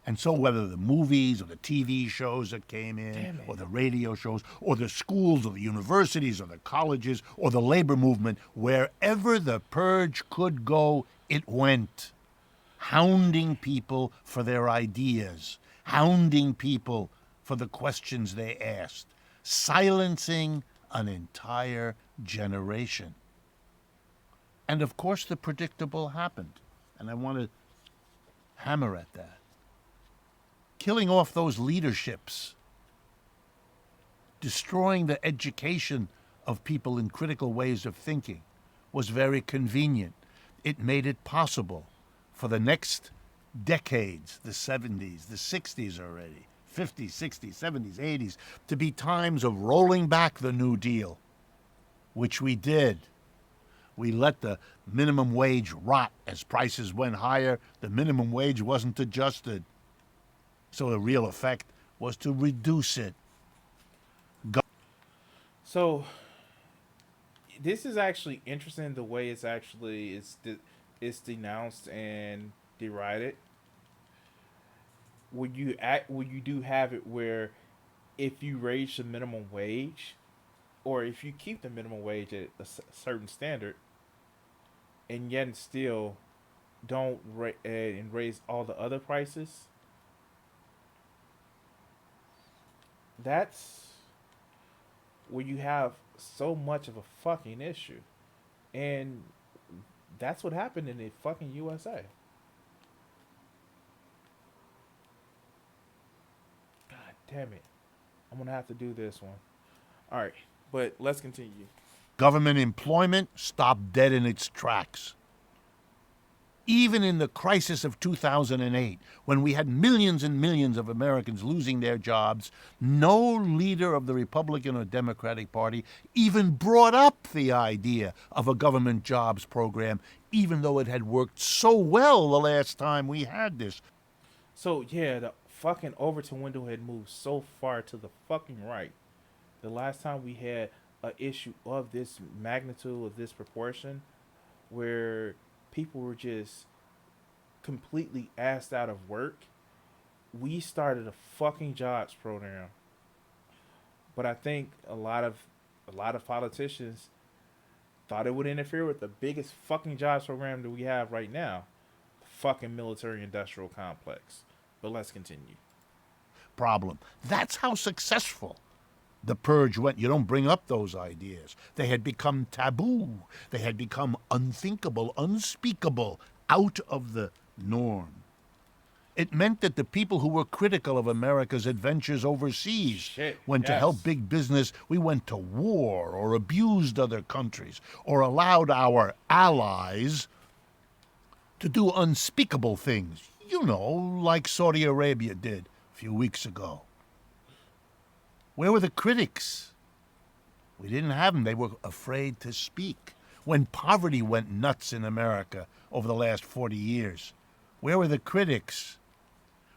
And so whether the movies or the TV shows that came in, or the radio shows, or the schools or the universities or the colleges or the labor movement, wherever the purge could go, it went. Hounding people for their ideas, hounding people for the questions they asked, silencing an entire generation. And of course the predictable happened. And I want to hammer at that. Killing off those leaderships, destroying the education of people in critical ways of thinking was very convenient. It made it possible for the next decades, the 70s, the 60s already, 50s, 60s, 70s, 80s, to be times of rolling back the New Deal, which we did. We let the minimum wage rot as prices went higher. The minimum wage wasn't adjusted. So the real effect was to reduce it. So this is actually interesting the way it's denounced and derided. When you do have it where if you raise the minimum wage or if you keep the minimum wage at a certain standard and yet still don't and raise all the other prices, that's where you have so much of a fucking issue. And that's what happened in the fucking USA. God damn it. I'm going to have to do this one. All right, but let's continue. Government employment stopped dead in its tracks. Even in the crisis of 2008, when we had millions and millions of Americans losing their jobs, no leader of the Republican or Democratic Party even brought up the idea of a government jobs program, even though it had worked so well the last time we had this. So, yeah, the fucking Overton window had moved so far to the fucking right. The last time we had a issue of this magnitude, of this proportion, where people were just completely asked out of work, we started a fucking jobs program. But I think a lot of politicians thought it would interfere with the biggest fucking jobs program that we have right now, the fucking military industrial complex. But let's continue. Problem. That's how successful the purge went. You don't bring up those ideas. They had become taboo. They had become unthinkable, unspeakable, out of the norm. It meant that the people who were critical of America's adventures overseas Shit. went to help Yes. big business. We went to war or abused other countries or allowed our allies to do unspeakable things, like Saudi Arabia did a few weeks ago. Where were the critics? We didn't have them. They were afraid to speak. When poverty went nuts in America over the last 40 years, where were the critics?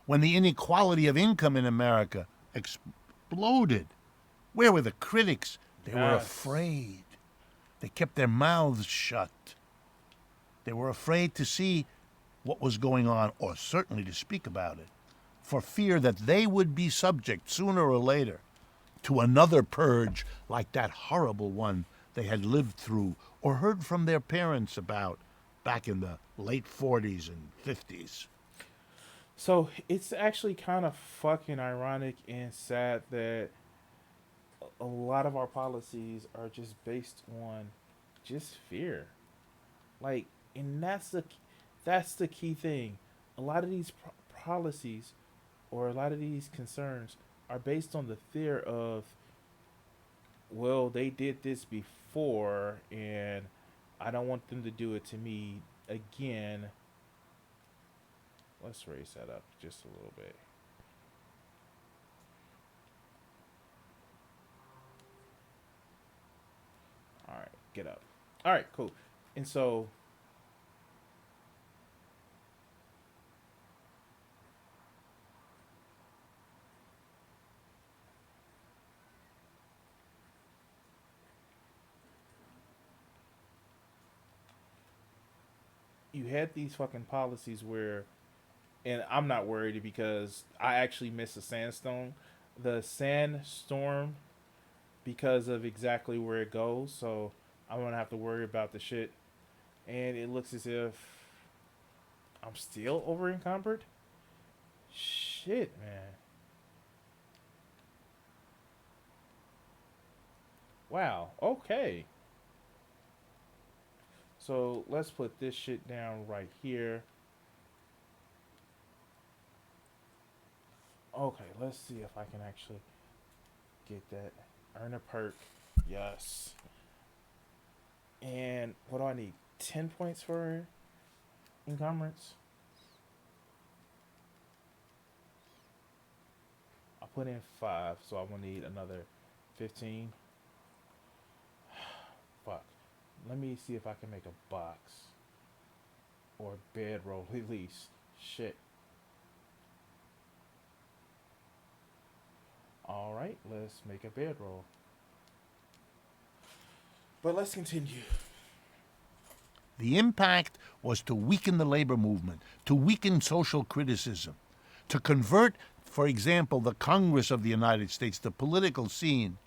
When the inequality of income in America exploded, where were the critics? They were Yes. afraid. They kept their mouths shut. They were afraid to see what was going on, or certainly to speak about it, for fear that they would be subject, sooner or later, to another purge like that horrible one they had lived through or heard from their parents about back in the late 40s and 50s. So it's actually kind of fucking ironic and sad that a lot of our policies are just based on just fear. Like, and that's the key thing. A lot of these policies or a lot of these concerns are based on the fear of, well, they did this before and I don't want them to do it to me again. Let's raise that up just a little bit. All right, get up. All right, cool. And so you had these fucking policies where, and I'm not worried because I actually missed a sandstorm, the sandstorm, because of exactly where it goes. So I'm gonna have to worry about the shit, and it looks as if I'm still over encumbered. Shit, man. Wow. Okay. So let's put this shit down right here. Okay, let's see if I can actually get that. Earn a perk. Yes. And what do I need? 10 points for encumbrance? I put in 5, so I will need another 15. Fuck. Let me see if I can make a box. Or bedroll at least. Shit. Alright, let's make a bedroll. But let's continue. The impact was to weaken the labor movement, to weaken social criticism, to convert, for example, the Congress of the United States, the political scene,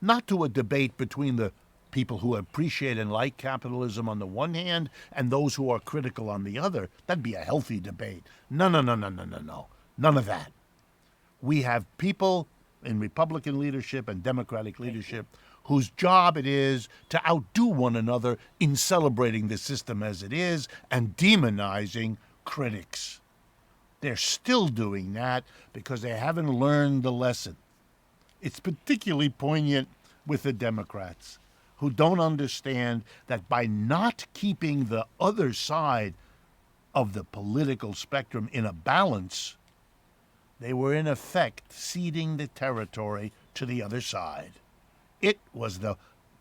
not to a debate between the people who appreciate and like capitalism on the one hand and those who are critical on the other. That'd be a healthy debate. No, no, no, no, no, no, no. None of that. We have people in Republican leadership and Democratic leadership whose job it is to outdo one another in celebrating the system as it is and demonizing critics. They're still doing that because they haven't learned the lesson. It's particularly poignant with the Democrats, who don't understand that by not keeping the other side of the political spectrum in a balance, they were in effect ceding the territory to the other side. It was the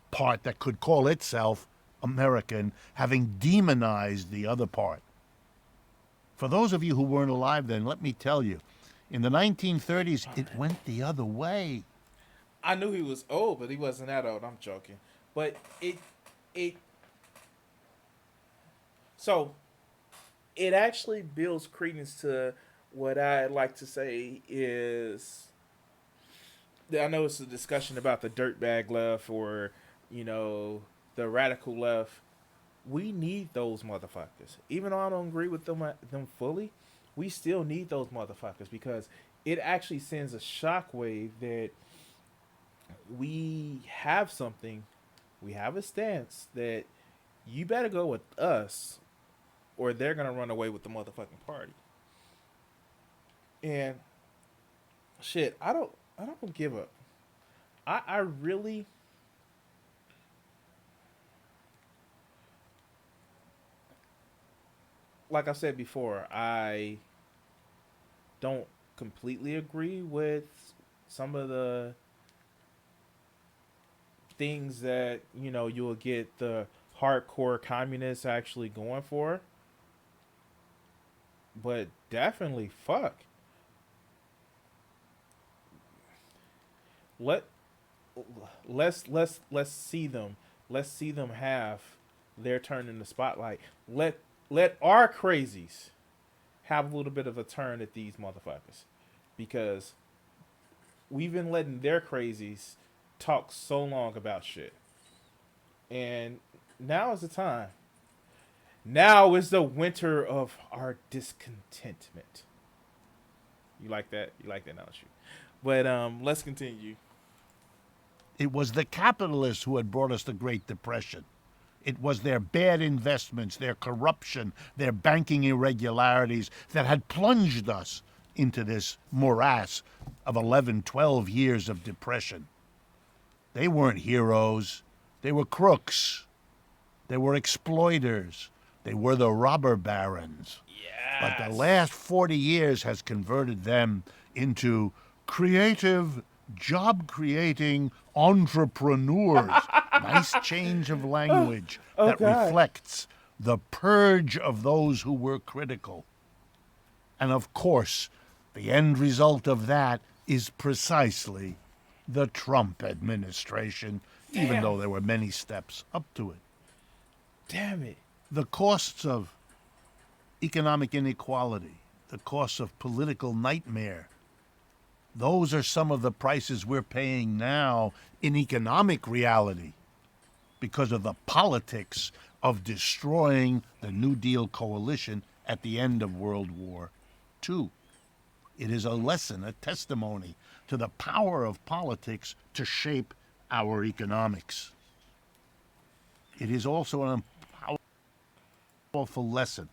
part that could call itself American, having demonized the other part. For those of you who weren't alive then, let me tell you, in the 1930s, it went the other way. I knew he was old, but he wasn't that old. I'm joking. But it so it actually builds credence to what I like to say is, I know it's a discussion about the dirtbag left or, the radical left. We need those motherfuckers. Even though I don't agree with them fully, we still need those motherfuckers because it actually sends a shockwave that we have something, we have a stance that you better go with us or they're gonna run away with the motherfucking party. And shit, I don't give up. I really, like I said before, I don't completely agree with some of the things that, you'll get the hardcore communists actually going for. But definitely fuck. Let let's see them. Let's see them have their turn in the spotlight. Let our crazies have a little bit of a turn at these motherfuckers. Because we've been letting their crazies talk so long about shit. And now is the time. Now is the winter of our discontentment. You like that? You like that, don't you? But let's continue. It was the capitalists who had brought us the Great Depression. It was their bad investments, their corruption, their banking irregularities that had plunged us into this morass of 11, 12 years of depression. They weren't heroes. They were crooks. They were exploiters. They were the robber barons. Yes. But the last 40 years has converted them into creative, job-creating entrepreneurs. Nice change of language that God. reflects the purge of those who were critical. And of course, the end result of that is precisely the Trump administration, even though there were many steps up to it. Damn it. The costs of economic inequality, the costs of political nightmare, those are some of the prices we're paying now in economic reality because of the politics of destroying the New Deal coalition at the end of World War II. It is a lesson, a testimony to the power of politics to shape our economics. It is also an powerful lesson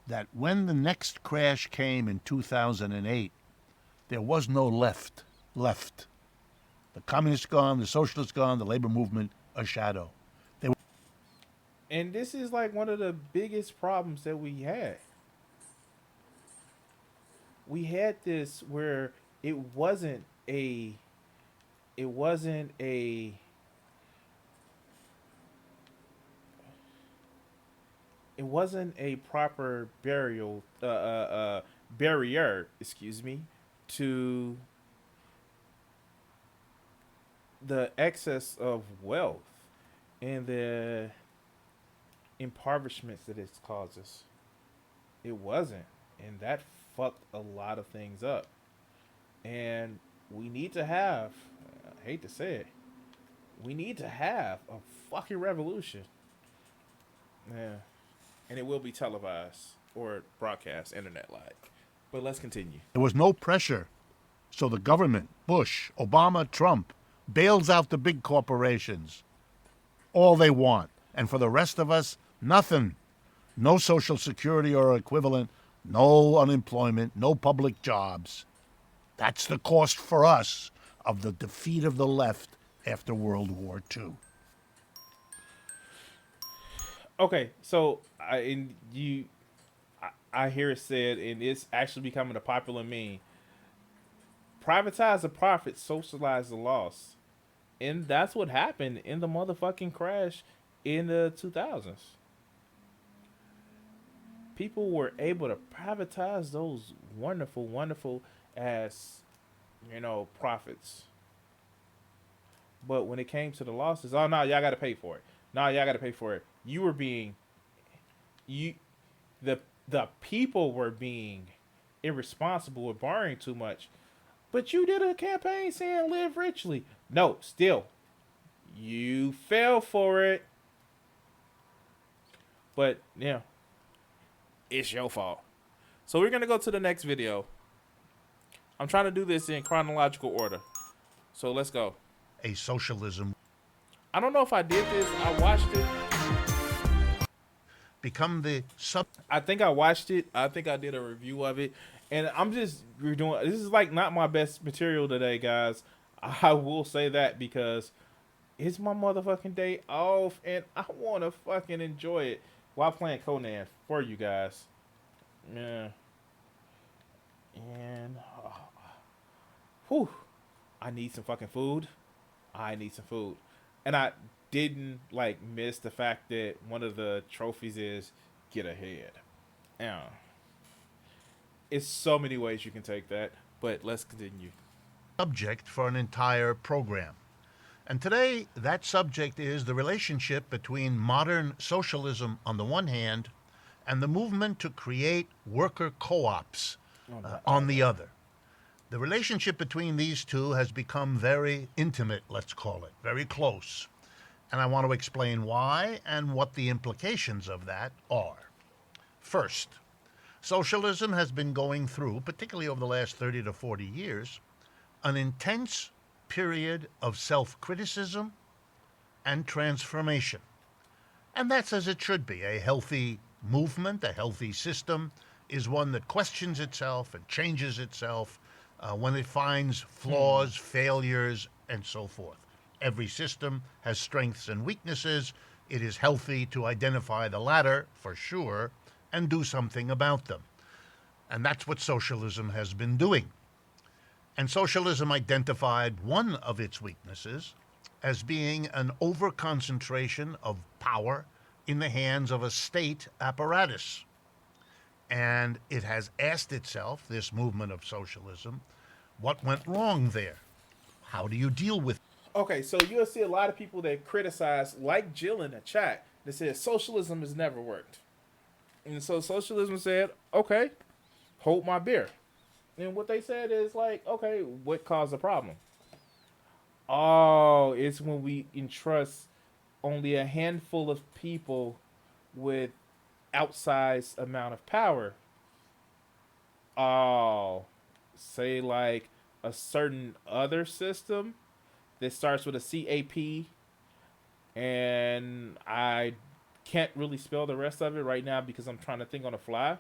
that when the next crash came in 2008, there was no left. The communists gone, the socialists gone, the labor movement a shadow. And this is like one of the biggest problems that we had. We had this where it wasn't a it wasn't a it wasn't a proper barrier, excuse me, to the excess of wealth and the impoverishments that it causes. It wasn't, and that fucked a lot of things up. And we need to have, I hate to say it, we need to have a fucking revolution. Yeah, and it will be televised or broadcast internet like. But let's continue. There was no pressure. So the government, Bush, Obama, Trump, bails out the big corporations. All they want. And for the rest of us, nothing. No Social Security or equivalent, no unemployment, no public jobs. That's the cost for us of the defeat of the left after World War II. Okay, so I hear it said, and it's actually becoming a popular meme. Privatize the profit, socialize the loss, and that's what happened in the motherfucking crash in the 2000s. People were able to privatize those wonderful, wonderful as profits. But when it came to the losses, oh no, y'all got to pay for it. No, y'all got to pay for it. You were being, you, the people were being irresponsible with borrowing too much. But you did a campaign saying live richly. No, still, you fell for it. But yeah, it's your fault. So we're gonna go to the next video. I'm trying to do this in chronological order. So let's go. A socialism. I don't know if I did this. I watched it. Become the sub. I think I watched it. I think I did a review of it. And I'm just redoing. This is like not my best material today, guys. I will say that because it's my motherfucking day off, and I want to fucking enjoy it while playing Conan for you guys. Yeah. And whew, I need some fucking food. I need some food, and I didn't miss the fact that one of the trophies is get ahead. Yeah. It's so many ways you can take that, but let's continue. Subject for an entire program. And today, that subject is the relationship between modern socialism on the one hand and the movement to create worker co-ops on the other. The relationship between these two has become very intimate, let's call it, very close. And I want to explain why and what the implications of that are. First, socialism has been going through, particularly over the last 30 to 40 years, an intense period of self-criticism and transformation. And that's as it should be. A healthy movement, a healthy system, is one that questions itself and changes itself when it finds flaws, failures, and so forth. Every system has strengths and weaknesses. It is healthy to identify the latter, for sure, and do something about them. And that's what socialism has been doing. And socialism identified one of its weaknesses as being an overconcentration of power in the hands of a state apparatus. And it has asked itself, this movement of socialism, what went wrong there? How do you deal with it? Okay, so you'll see a lot of people that criticize, like Jill in the chat, that says socialism has never worked. And so socialism said, okay, hold my beer. And what they said is okay, what caused the problem? Oh, it's when we entrust only a handful of people with outsized amount of power. Oh, say a certain other system that starts with a CAP, and I Can't really spell the rest of it right now because I'm trying to think on the fly.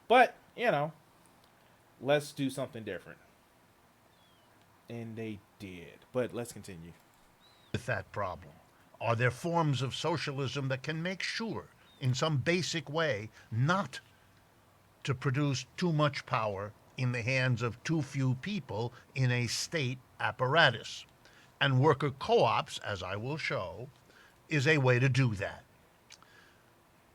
But, let's do something different. And they did. But let's continue. With that problem? Are there forms of socialism that can make sure, in some basic way, not to produce too much power in the hands of too few people in a state apparatus? And worker co ops, as I will show, is a way to do that.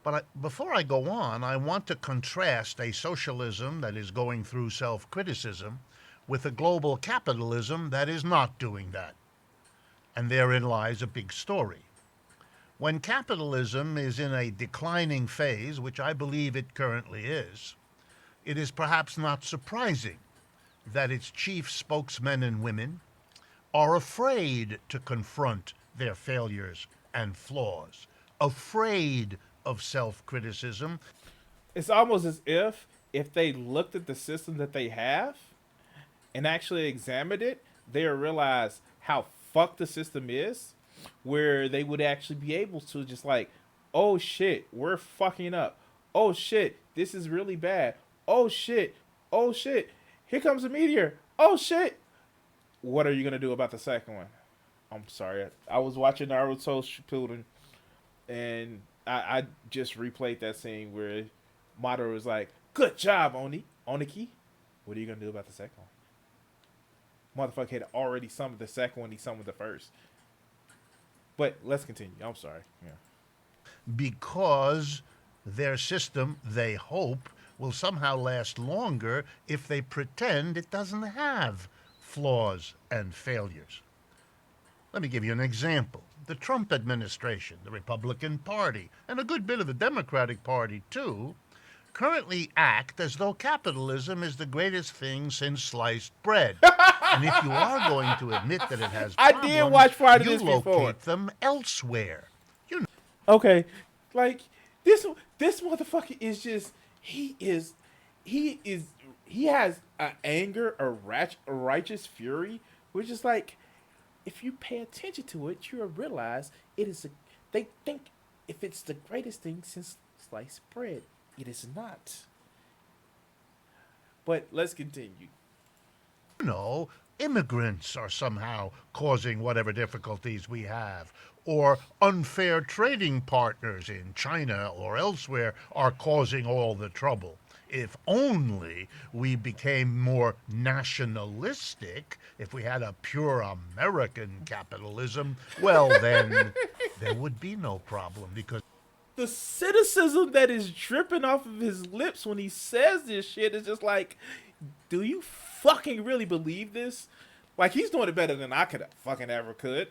But before I go on, I want to contrast a socialism that is going through self criticism with a global capitalism that is not doing that. And therein lies a big story. When capitalism is in a declining phase, which I believe it currently is, it is perhaps not surprising that its chief spokesmen and women are afraid to confront their failures and flaws, afraid of self-criticism. It's almost as if they looked at the system that they have and actually examined it, they would realize how fucked the system is, where they would actually be able to just like, oh shit, we're fucking up. Oh shit, this is really bad. Oh shit, oh shit, here comes a meteor. Oh shit. What are you gonna do about the second one? I'm sorry. I was watching Naruto Shippuden, and I just replayed that scene where Madara was like, "Good job, Oniki. What are you gonna do about the second one?" Motherfucker had already summoned the second one. He summoned the first. But let's continue. I'm sorry. Yeah. Because their system, they hope, will somehow last longer if they pretend it doesn't have flaws and failures. Let me give you an example. The Trump administration, the Republican Party, and a good bit of the Democratic Party, too, currently act as though capitalism is the greatest thing since sliced bread. And if you are going to admit that it has problems, I did watch part of you this locate before. them elsewhere. You know. Okay, like this motherfucker is just he has an anger, a righteous fury, which is like, if you pay attention to it, you'll realize it is they think if it's the greatest thing since sliced bread. It is not. But let's continue. Immigrants are somehow causing whatever difficulties we have, or unfair trading partners in China or elsewhere are causing all the trouble. If only we became more nationalistic, if we had a pure American capitalism, well, then there would be no problem because the cynicism that is dripping off of his lips when he says this shit is just like, do you fucking really believe this? Like, he's doing it better than I could fucking ever could.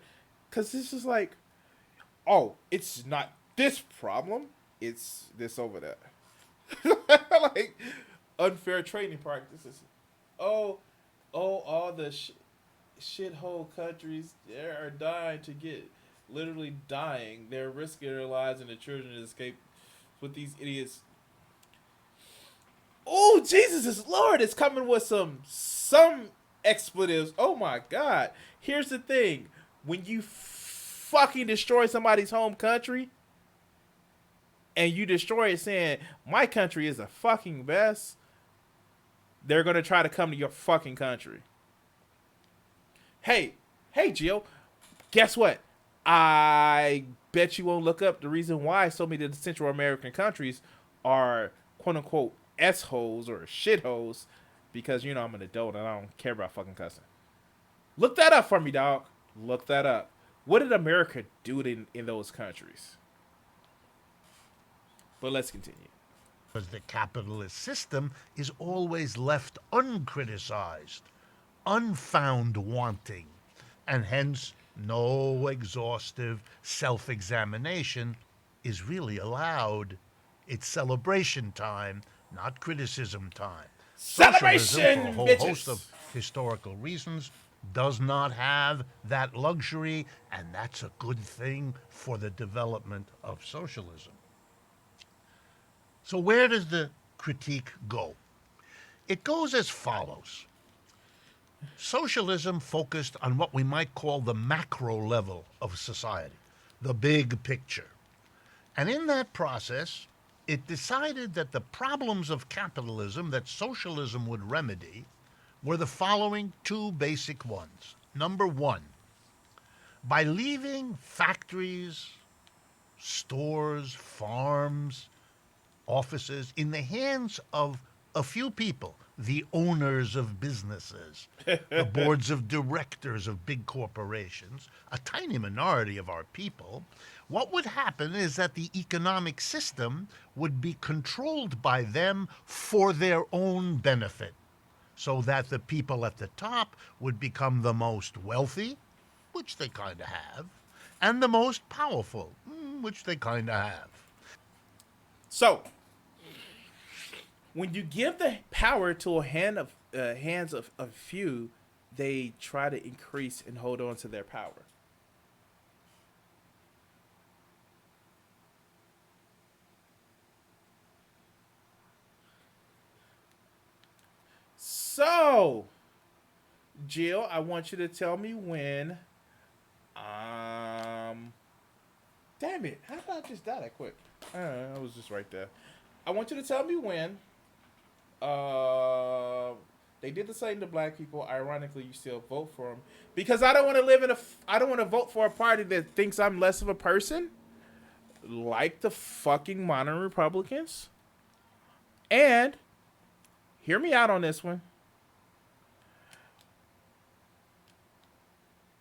Because it's just like, oh, it's not this problem, it's this over there. Like, unfair trading practices. Oh, all the shithole countries, they are dying to get, literally dying. They're risking their lives and the children to escape with these idiots. Oh, Jesus is Lord! It's coming with some expletives. Oh my God! Here's the thing: when you fucking destroy somebody's home country, and you destroy it saying my country is the fucking best, they're gonna try to come to your fucking country. Hey, Jill, guess what? I bet you won't look up the reason why so many of the Central American countries are quote unquote S-holes or shitholes, because I'm an adult and I don't care about fucking cussing. Look that up for me, dog. Look that up. What did America do in those countries? But let's continue. because the capitalist system is always left uncriticized, unfound wanting, and hence no exhaustive self-examination is really allowed. It's celebration time, not criticism time. Celebration, Socialism, for a whole bitches! host of historical reasons, does not have that luxury, and that's a good thing for the development of socialism. So where does the critique go? It goes as follows. Socialism focused on what we might call the macro level of society, the big picture. And in that process, it decided that the problems of capitalism that socialism would remedy were the following two basic ones. Number one, by leaving factories, stores, farms, offices in the hands of a few people, the owners of businesses, the boards of directors of big corporations, a tiny minority of our people, what would happen is that the economic system would be controlled by them for their own benefit, so that the people at the top would become the most wealthy, which they kind of have, and the most powerful, which they kind of have. So, when you give the power to a hands of a few, they try to increase and hold on to their power. So, Jill, I want you to tell me when. Um, Damn it! How did I just die that quick? I was just right there. I want you to tell me when. Uh, they did the same to black people. Ironically, you still vote for them because I don't want to live in a. I don't want to vote for a party that thinks I'm less of a person, like the fucking modern Republicans. And hear me out on this one.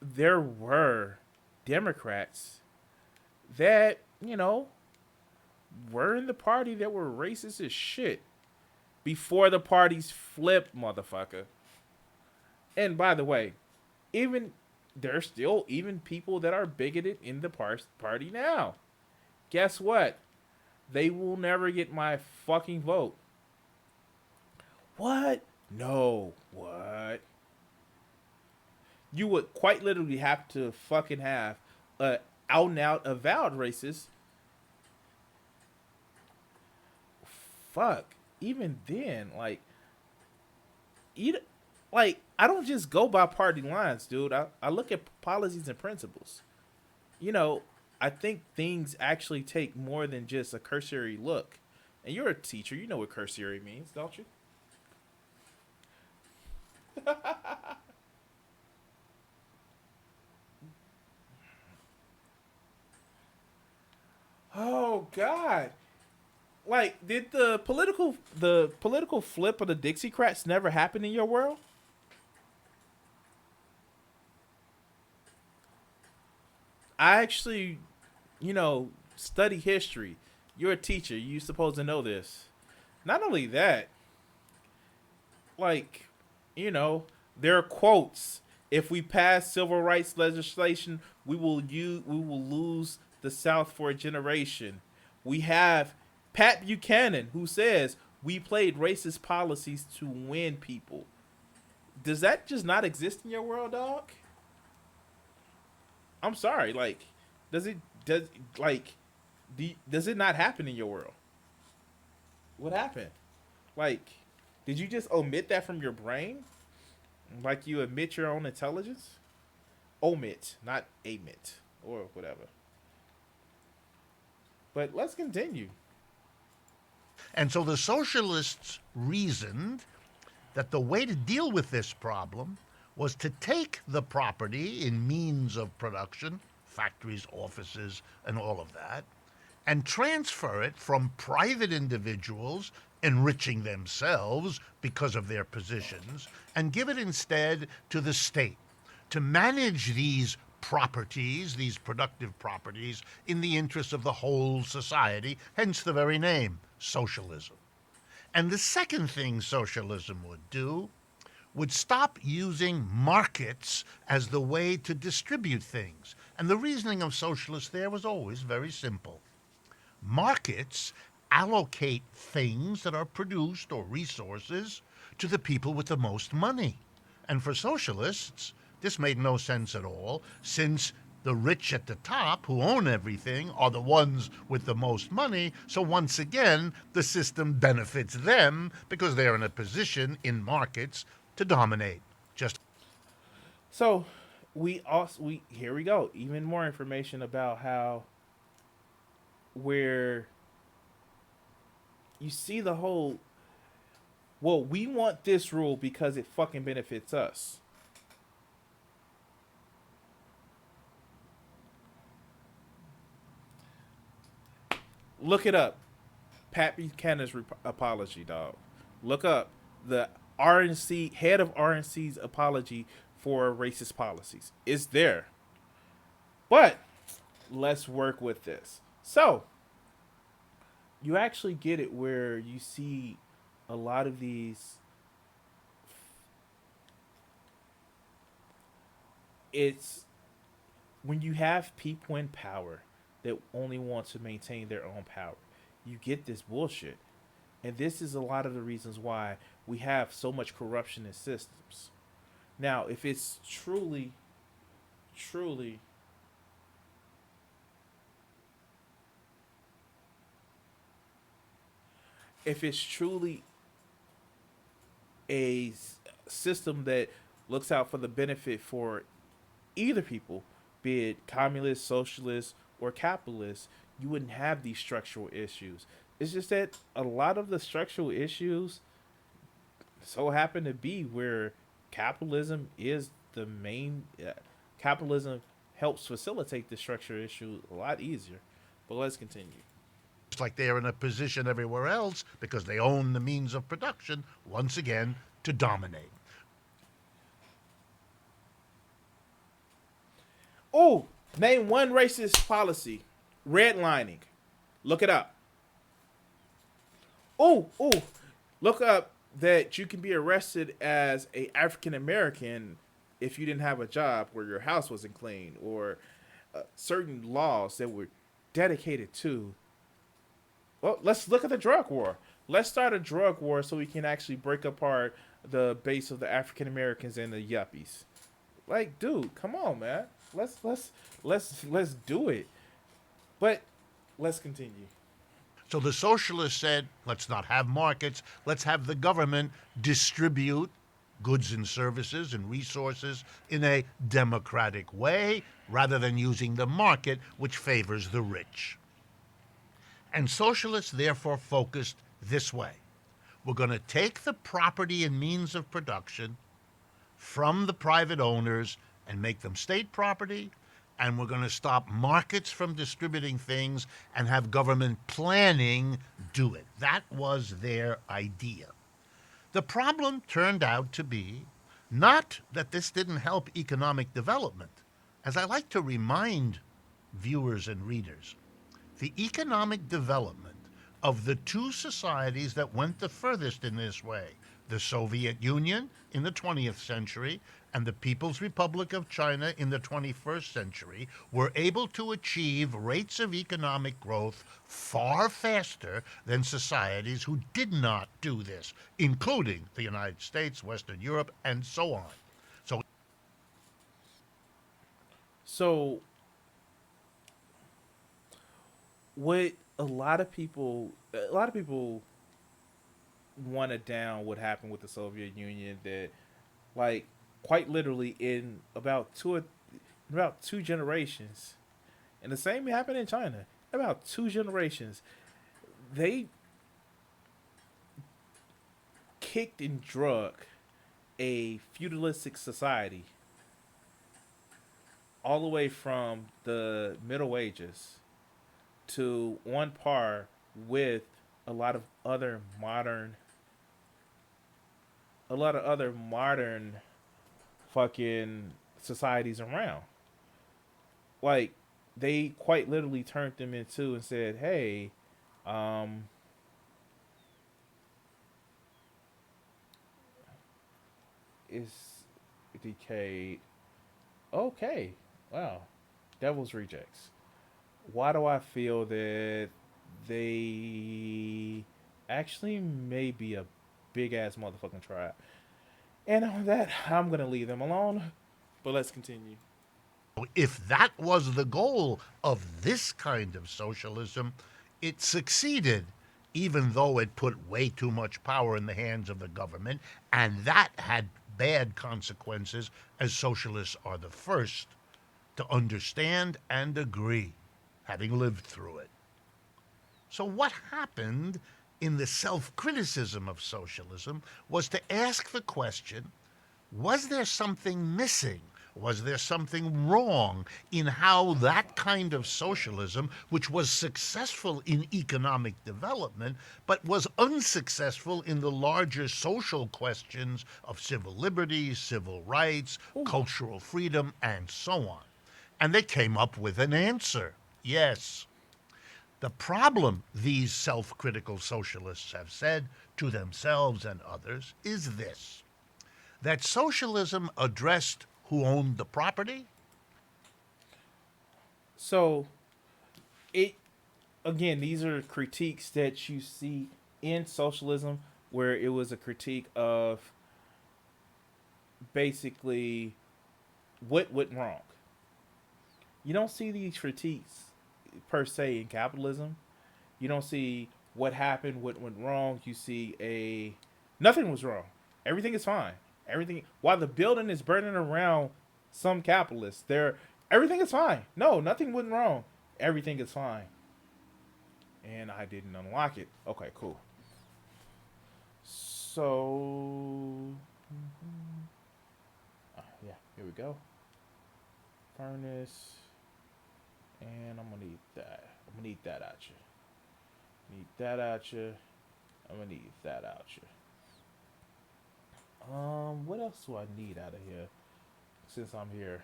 There were Democrats that, were in the party that were racist as shit before the parties flipped, motherfucker. And by the way, even there's still even people that are bigoted in the party now. Guess what? They will never get my fucking vote. What? No. What? You would quite literally have to fucking have a out and out avowed racist. Fuck. Even then, I don't just go by party lines, dude. I look at policies and principles. I think things actually take more than just a cursory look. And you're a teacher, you know what cursory means, don't you? Oh God. Like, did the political flip of the Dixiecrats never happen in your world? I actually, study history. You're a teacher. You're supposed to know this. Not only that, like, there are quotes. If we pass civil rights legislation, we will lose the South for a generation. We have Pat Buchanan who says we played racist policies to win people. Does that just not exist in your world, dog? I'm sorry. Like, does it does like does it not happen in your world? What happened? Like, did you just omit that from your brain? Like you admit your own intelligence? Omit, not emit, or whatever. But let's continue. And so the socialists reasoned that the way to deal with this problem was to take the property in means of production, factories, offices, and all of that, and transfer it from private individuals enriching themselves because of their positions, and give it instead to the state to manage these properties, these productive properties, in the interest of the whole society, hence the very name, socialism. And the second thing socialism would do would stop using markets as the way to distribute things. And the reasoning of socialists there was always very simple. Markets allocate things that are produced or resources to the people with the most money. And for socialists, this made no sense at all, since the rich at the top, who own everything, are the ones with the most money. So once again, the system benefits them because they're in a position in markets to dominate. Just So we here we go. Even more information about how where you see the whole, well, we want this rule because it fucking benefits us. Look it up. Pat Buchanan's apology, dog. Look up the RNC head of RNC's apology for racist policies. It's there. But let's work with this. So you actually get it where you see a lot of these. It's when you have people in power that only want to maintain their own power, you get this bullshit. And this is a lot of the reasons why we have so much corruption in systems. Now, if it's truly, if it's truly a system that looks out for the benefit for either people, be it communist, socialist, or capitalist, you wouldn't have these structural issues. It's just that a lot of the structural issues so happen to be where capitalism is the main. Capitalism helps facilitate the structural issue a lot easier. But let's continue. Just like they are in a position everywhere else because they own the means of production, once again, to dominate. Oh, name one racist policy. Redlining. Look it up. Oh, look up that you can be arrested as a African American if you didn't have a job or your house wasn't clean, or certain laws that were dedicated to. Well, let's look at the drug war. Let's start a drug war so we can actually break apart the base of the African Americans and the yuppies. Like, dude, come on, man. Let's do it. But let's continue. So the socialists said, let's not have markets, let's have the government distribute goods and services and resources in a democratic way rather than using the market, which favors the rich. And socialists therefore focused this way. We're going to take the property and means of production from the private owners and make them state property, and we're going to stop markets from distributing things and have government planning do it. That was their idea. The problem turned out to be not that this didn't help economic development. As I like to remind viewers and readers, the economic development of the two societies that went the furthest in this way, the Soviet Union in the 20th century and the People's Republic of China in the 21st century, were able to achieve rates of economic growth far faster than societies who did not do this, including the United States, Western Europe, and so on. So, So what a lot of people wanted down what happened with the Soviet Union, that like quite literally in about two generations, and the same happened in China. About two generations, they kicked and drug a feudalistic society all the way from the Middle Ages to on par with a lot of other modern a lot of other modern fucking societies around. Like, they quite literally turned them into and said, "Hey, um, is decayed." Okay, wow, Devil's Rejects. Why do I feel that they actually may be a big ass motherfucking tribe? And on that, I'm gonna leave them alone. But let's continue. if that was the goal of this kind of socialism, it succeeded, even though it put way too much power in the hands of the government, and that had bad consequences, as socialists are the first to understand and agree, having lived through it. So, what happened in the self criticism of socialism was to ask the question, was there something missing? Was there something wrong in how that kind of socialism, which was successful in economic development, but was unsuccessful in the larger social questions of civil liberties, civil rights, cultural freedom, and so on? And they came up with an answer. Yes. The problem, these self critical socialists have said to themselves and others, is this: that socialism addressed who owned the property. So it again, these are critiques that you see in socialism, where it was a critique of basically what went wrong. You don't see these critiques per se in capitalism. You don't see what happened, what went wrong. You see a nothing was wrong. Everything is fine. Everything while the building is burning around some capitalists, there everything is fine. No, nothing went wrong. Everything is fine. And I didn't unlock it. Okay, cool. So yeah, here we go. Furnace, and I'm gonna need that. I'm gonna need that out you. Need that out you. I'm gonna need that out you. What else do I need out of here? Since I'm here.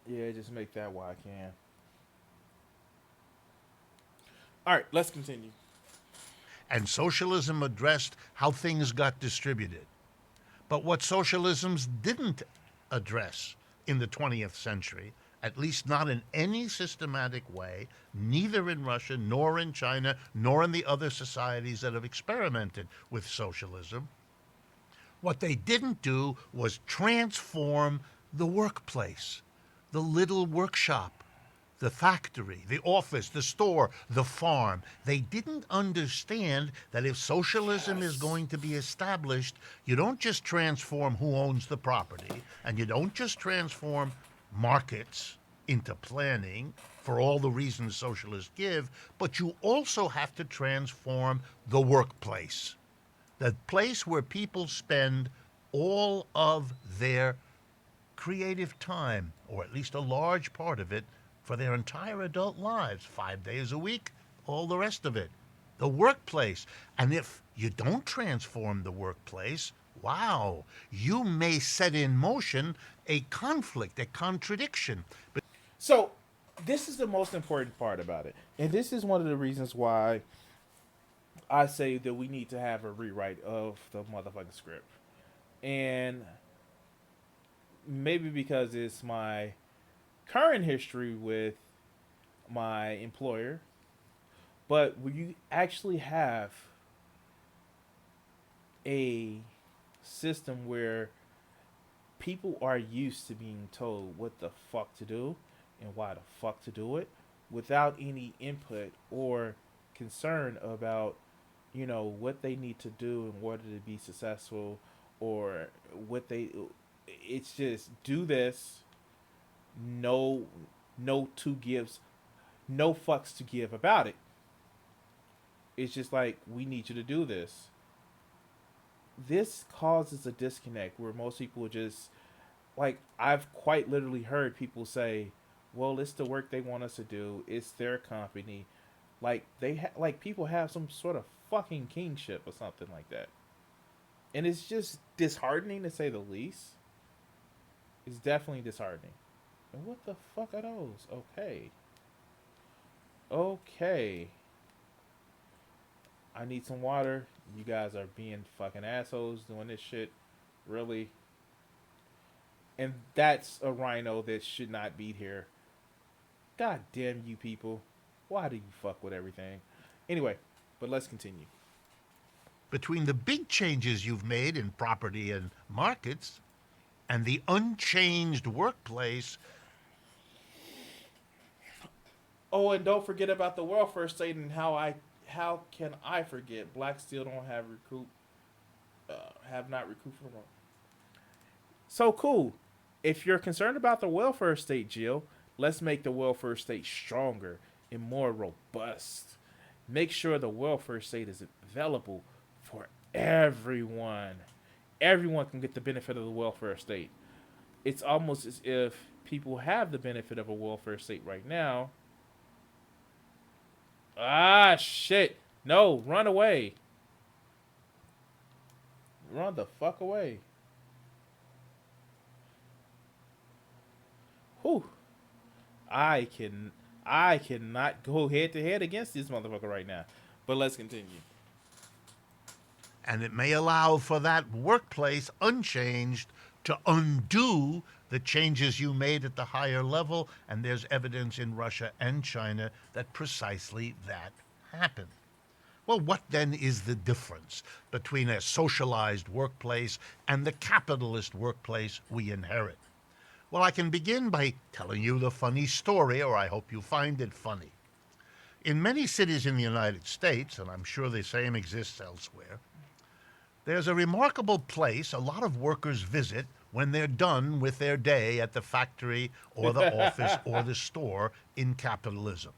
Yeah, just make that while I can. All right, let's continue. And socialism addressed how things got distributed. But what socialisms didn't address in the 20th century, at least not in any systematic way, neither in Russia, nor in China, nor in the other societies that have experimented with socialism, what they didn't do was transform the workplace, the little workshop, the factory, the office, the store, the farm. They didn't understand that if socialism is Yes. going to be established, you don't just transform who owns the property, and you don't just transform markets into planning for all the reasons socialists give, but you also have to transform the workplace, the place where people spend all of their creative time, or at least a large part of it, for their entire adult lives, 5 days a week, all the rest of it. The workplace. And if you don't transform the workplace, wow, you may set in motion a conflict, a contradiction. But So this is the most important part about it, and this is one of the reasons why I say that we need to have a rewrite of the motherfucking script. And maybe because it's my current history with my employer, but when you actually have a system where people are used to being told what the fuck to do and why the fuck to do it without any input or concern about, what they need to do in order to be successful, or what they it's just do this. No no two gives, no fucks to give about it. It's just like, we need you to do this. This causes a disconnect where most people just, like, I've quite literally heard people say, well, it's the work they want us to do, it's their company. Like like people have some sort of fucking kingship or something like that. And it's just disheartening, to say the least. It's definitely disheartening. And what the fuck are those? Okay. Okay. I need some water. You guys are being fucking assholes doing this shit. Really? And that's a rhino that should not be here. God damn you people. Why do you fuck with everything? Anyway, but let's continue. between the big changes you've made in property and markets and the unchanged workplace, Oh, and don't forget about the welfare state and how can I forget? Blacks still don't have not recouped from. So cool. If you're concerned about the welfare state, Jill, let's make the welfare state stronger and more robust. Make sure the welfare state is available for everyone. Everyone can get the benefit of the welfare state. It's almost as if people have the benefit of a welfare state right now. Ah, shit. No, run away. Run the fuck away. Whew. I can I cannot go head to head against this motherfucker right now. But let's continue. And it may allow for that workplace unchanged to undo the changes you made at the higher level. And there's evidence in Russia and China that precisely that happened. Well, what then is the difference between a socialized workplace and the capitalist workplace we inherit? Well, I can begin by telling you the funny story, or I hope you find it funny. In many cities in the United States, and I'm sure the same exists elsewhere, there's a remarkable place a lot of workers visit when they're done with their day at the factory or the office or the store in capitalism.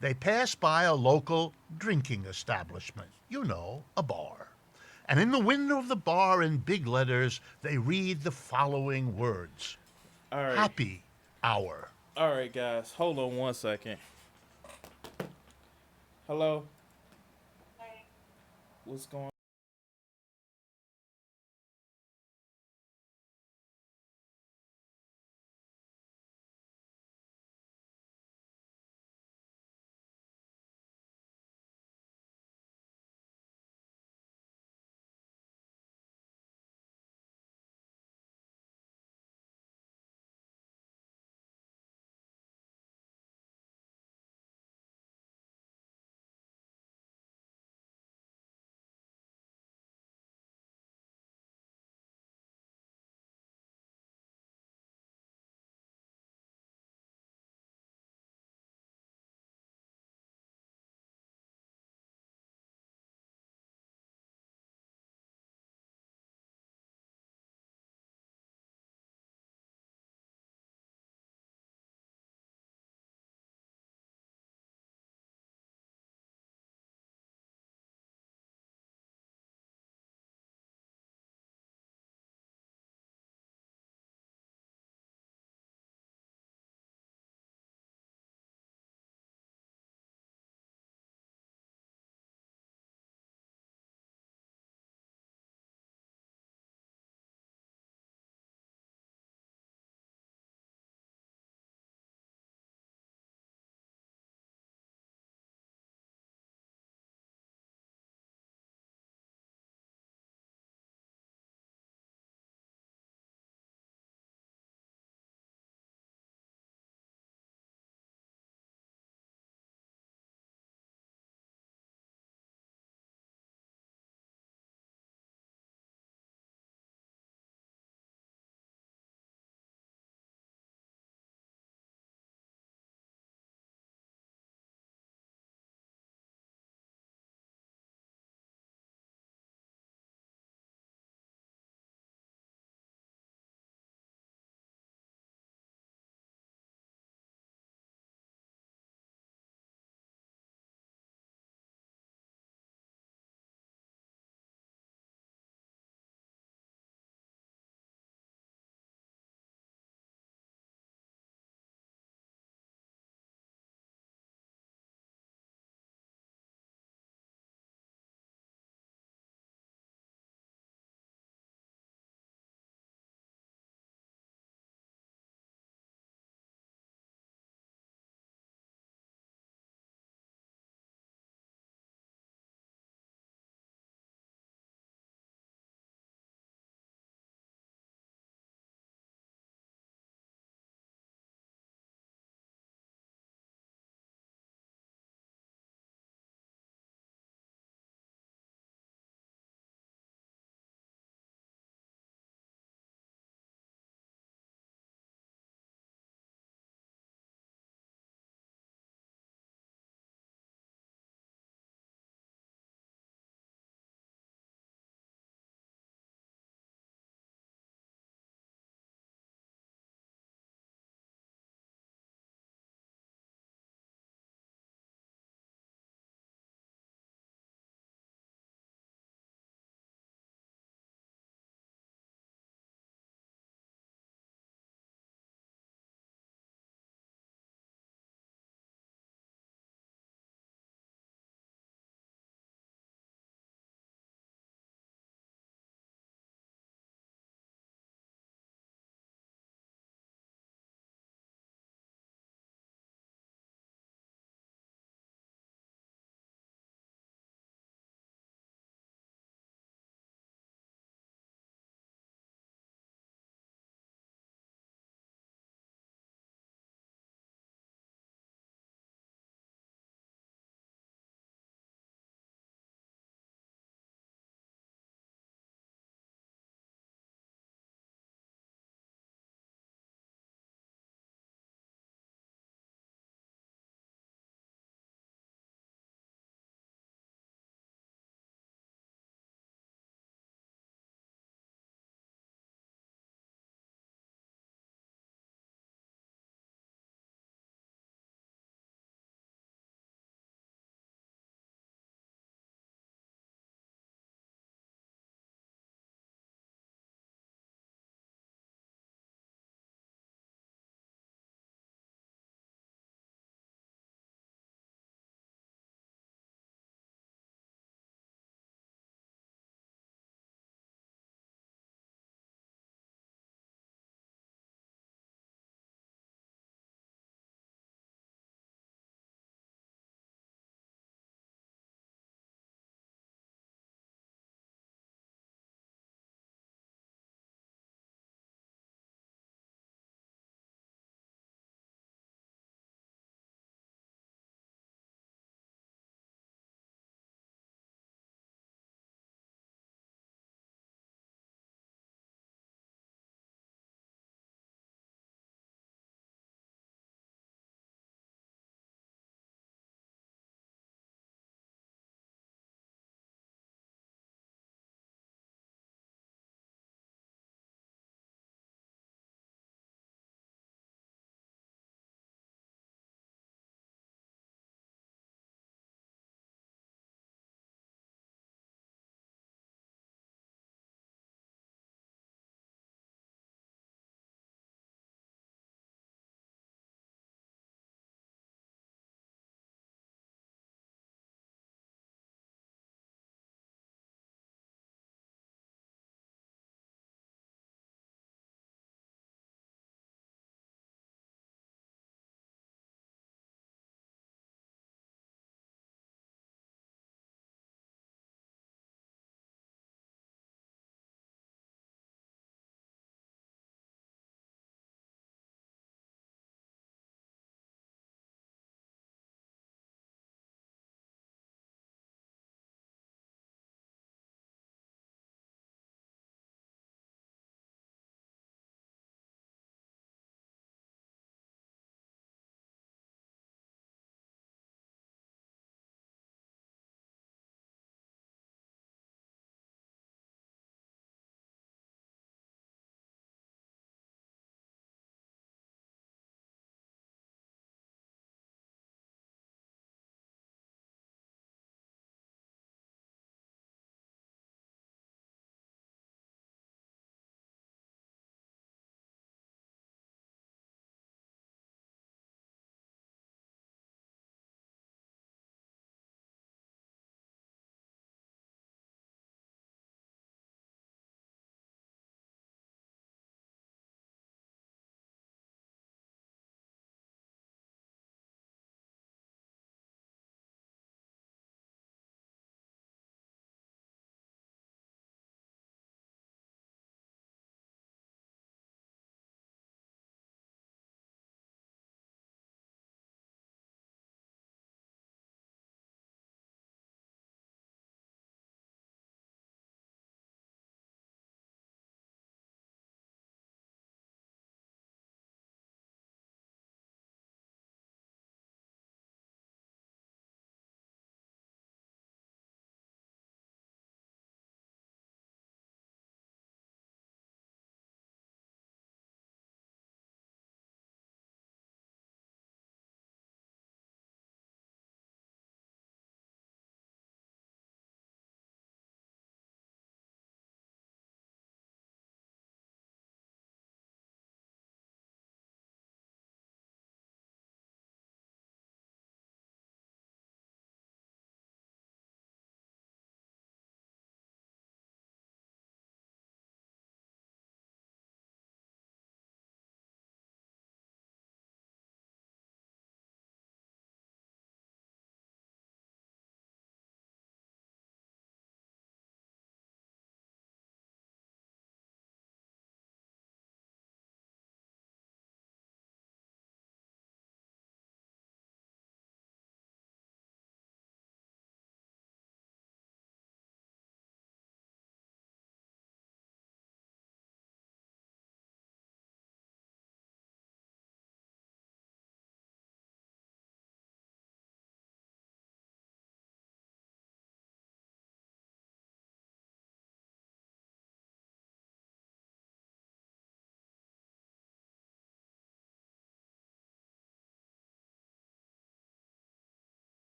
They pass by a local drinking establishment, a bar. And in the window of the bar, in big letters, they read the following words: All right. Happy Hour. All right, guys. Hold on one second. Hello. What's going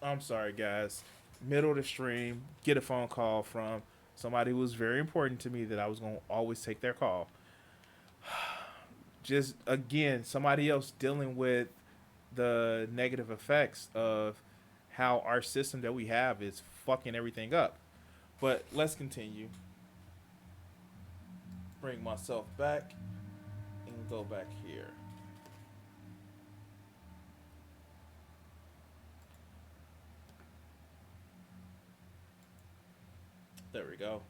I'm sorry, guys. Middle of the stream, get a phone call from somebody who was very important to me that I was going to always take their call. Just, again, somebody else dealing with the negative effects of how our system that we have is fucking everything up. But let's continue. Bring myself back and go back here. There we go.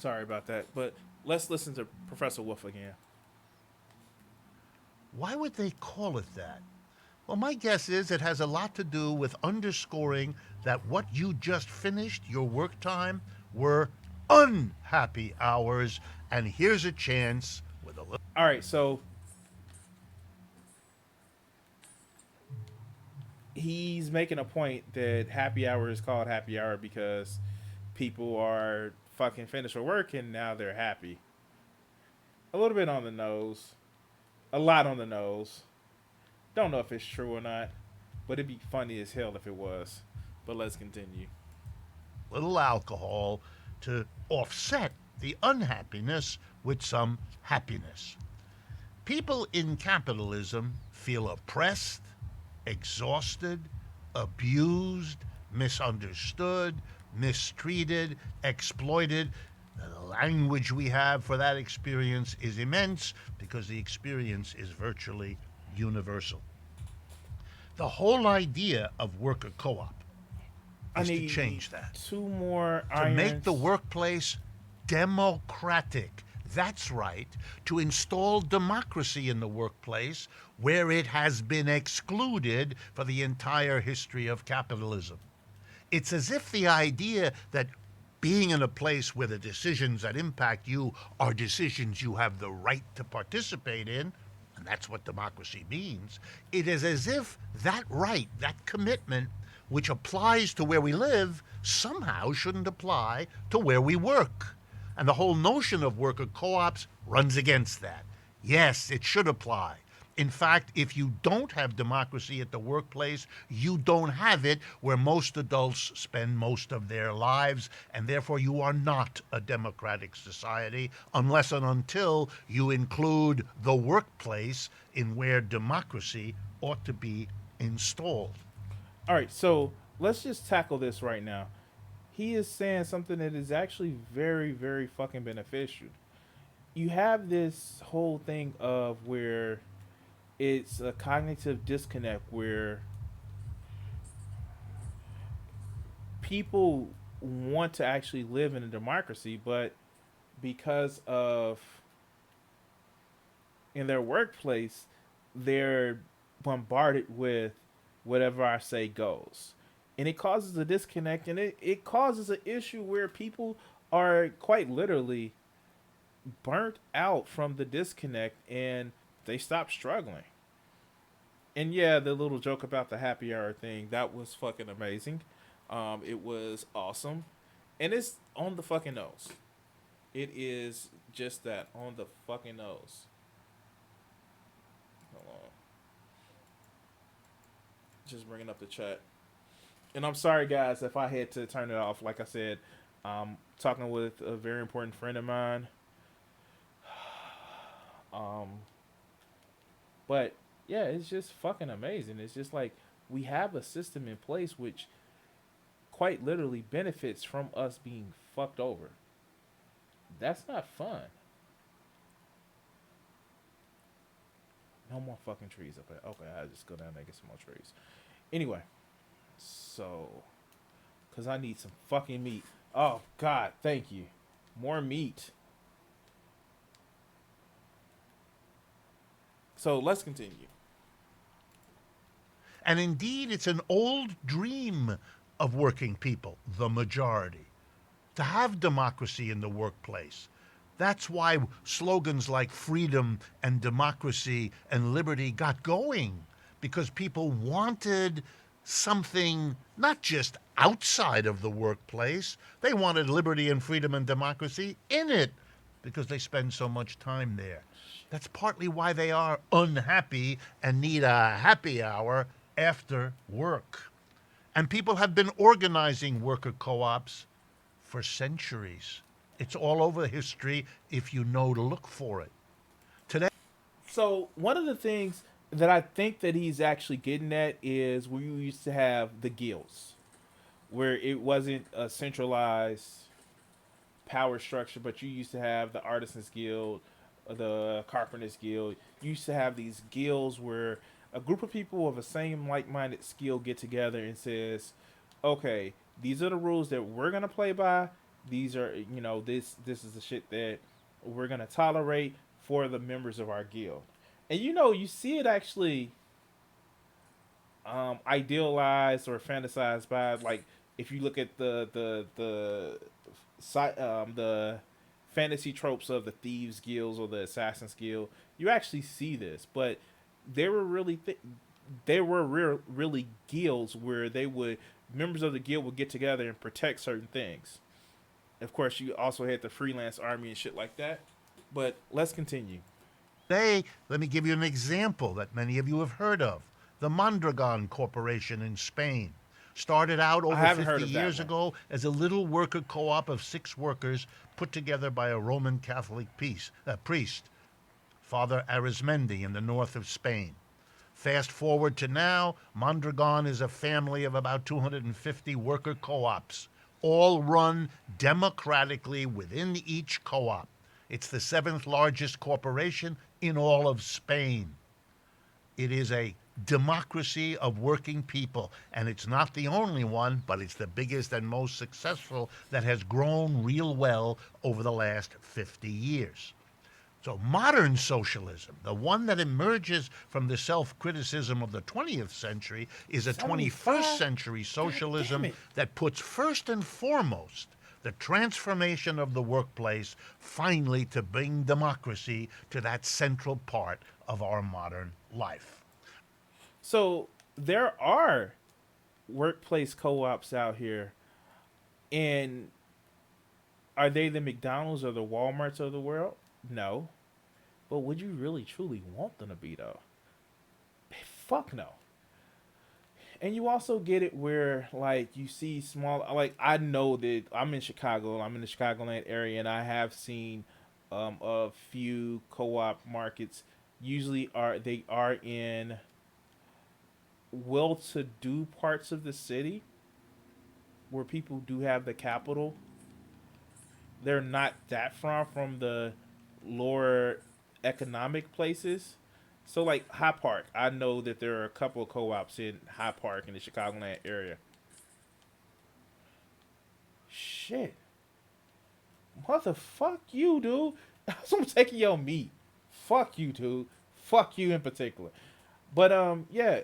Sorry about that, but let's listen to Professor Wolff again. Why would they call it that? Well, my guess is it has a lot to do with underscoring that what you just finished, your work time, were unhappy hours, and here's a chance with a little. All right, so he's making a point that happy hour is called happy hour because people are fucking finished with work and now they're happy. A little bit on the nose. A lot on the nose. Don't know if it's true or not, but it'd be funny as hell if it was. But let's continue. Little alcohol to offset the unhappiness with some happiness. People in capitalism feel oppressed, exhausted, abused, misunderstood, mistreated, exploited. The language we have for that experience is immense because the experience is virtually universal. The whole idea of worker co-op I is to need change that. two more To irons. make the workplace democratic. That's right. To install democracy in the workplace where it has been excluded for the entire history of capitalism. It's as if the idea that being in a place where the decisions that impact you are decisions you have the right to participate in, and that's what democracy means, it is as if that right, that commitment, which applies to where we live, somehow shouldn't apply to where we work. And the whole notion of worker co-ops runs against that. Yes, it should apply. In fact, if you don't have democracy at the workplace, you don't have it where most adults spend most of their lives, and therefore you are not a democratic society unless and until you include the workplace in where democracy ought to be installed. All right, so let's just tackle this right now. He is saying something that is actually very, very fucking beneficial. You have this whole thing of where it's a cognitive disconnect where people want to actually live in a democracy, but because of in their workplace, they're bombarded with whatever I say goes. And it causes a disconnect and it causes an issue where people are quite literally burnt out from the disconnect and they stop struggling. And yeah, the little joke about the happy hour thing, that was fucking amazing. It was awesome. And it's on the fucking nose. It is just that, on the fucking nose. Hold on. Just bringing up the chat. And I'm sorry, guys, if I had to turn it off. Like I said, talking with a very important friend of mine. Um, but yeah, it's just fucking amazing. It's just like we have a system in place which quite literally benefits from us being fucked over. That's not fun. No more fucking trees up there. Okay, I'll just go down there and get some more trees. Anyway, so, because I need some fucking meat. Oh, God, thank you. More meat. So, let's continue. And indeed, it's an old dream of working people, the majority, to have democracy in the workplace. That's why slogans like freedom and democracy and liberty got going, because people wanted something not just outside of the workplace, they wanted liberty and freedom and democracy in it because they spend so much time there. That's partly why they are unhappy and need a happy hour after work. And people have been organizing worker co ops for centuries. It's all over history if you know to look for it. Today, So one of the things that I think that he's actually getting at is we used to have the guilds, where it wasn't a centralized power structure, but you used to have the artisans guild, the carpenters guild. You used to have these guilds where a group of people of the same like-minded skill get together and says, "Okay, these are the rules that we're gonna play by. These are, this is the shit that we're gonna tolerate for the members of our guild." And you see it actually idealized or fantasized by, like, if you look at the fantasy tropes of the thieves guilds or the assassins guild, you actually see this. But there were really guilds where they would members of the guild would get together and protect certain things. Of course, you also had the freelance army and shit like that. But let's continue. let me give you an example that many of you have heard of. The Mondragon Corporation in Spain started out I over haven't heard 50 of that years one. ago as a little worker co op of 6 workers put together by a Roman Catholic priest, Father Arizmendi, in the north of Spain. Fast forward to now, Mondragon is a family of about 250 worker co ops, all run democratically within each co op. It's the 7th largest corporation in all of Spain. It is a democracy of working people, and it's not the only one, but it's the biggest and most successful that has grown real well over the last 50 years. So, modern socialism, the one that emerges from the self criticism of the 20th century, is a 21st 75. century God damn socialism it. that puts first and foremost the transformation of the workplace finally to bring democracy to that central part of our modern life. So there are workplace co-ops out here, and are they the McDonald's or the WalMarts of the world? No. But would you really truly want them to be, though? Fuck no. And you also get it where, like, you see small, like, I know that I'm in Chicago, I'm in the Chicagoland area, and I have seen a few co-op markets. Usually they are in well-to-do parts of the city where people do have the capital. They're not that far from the lower economic places. So, like High Park, I know that there are a couple of co-ops in High Park in the Chicagoland area. Shit, motherfuck you, dude. I'm taking your meat. Fuck you, dude. Fuck you in particular. But yeah,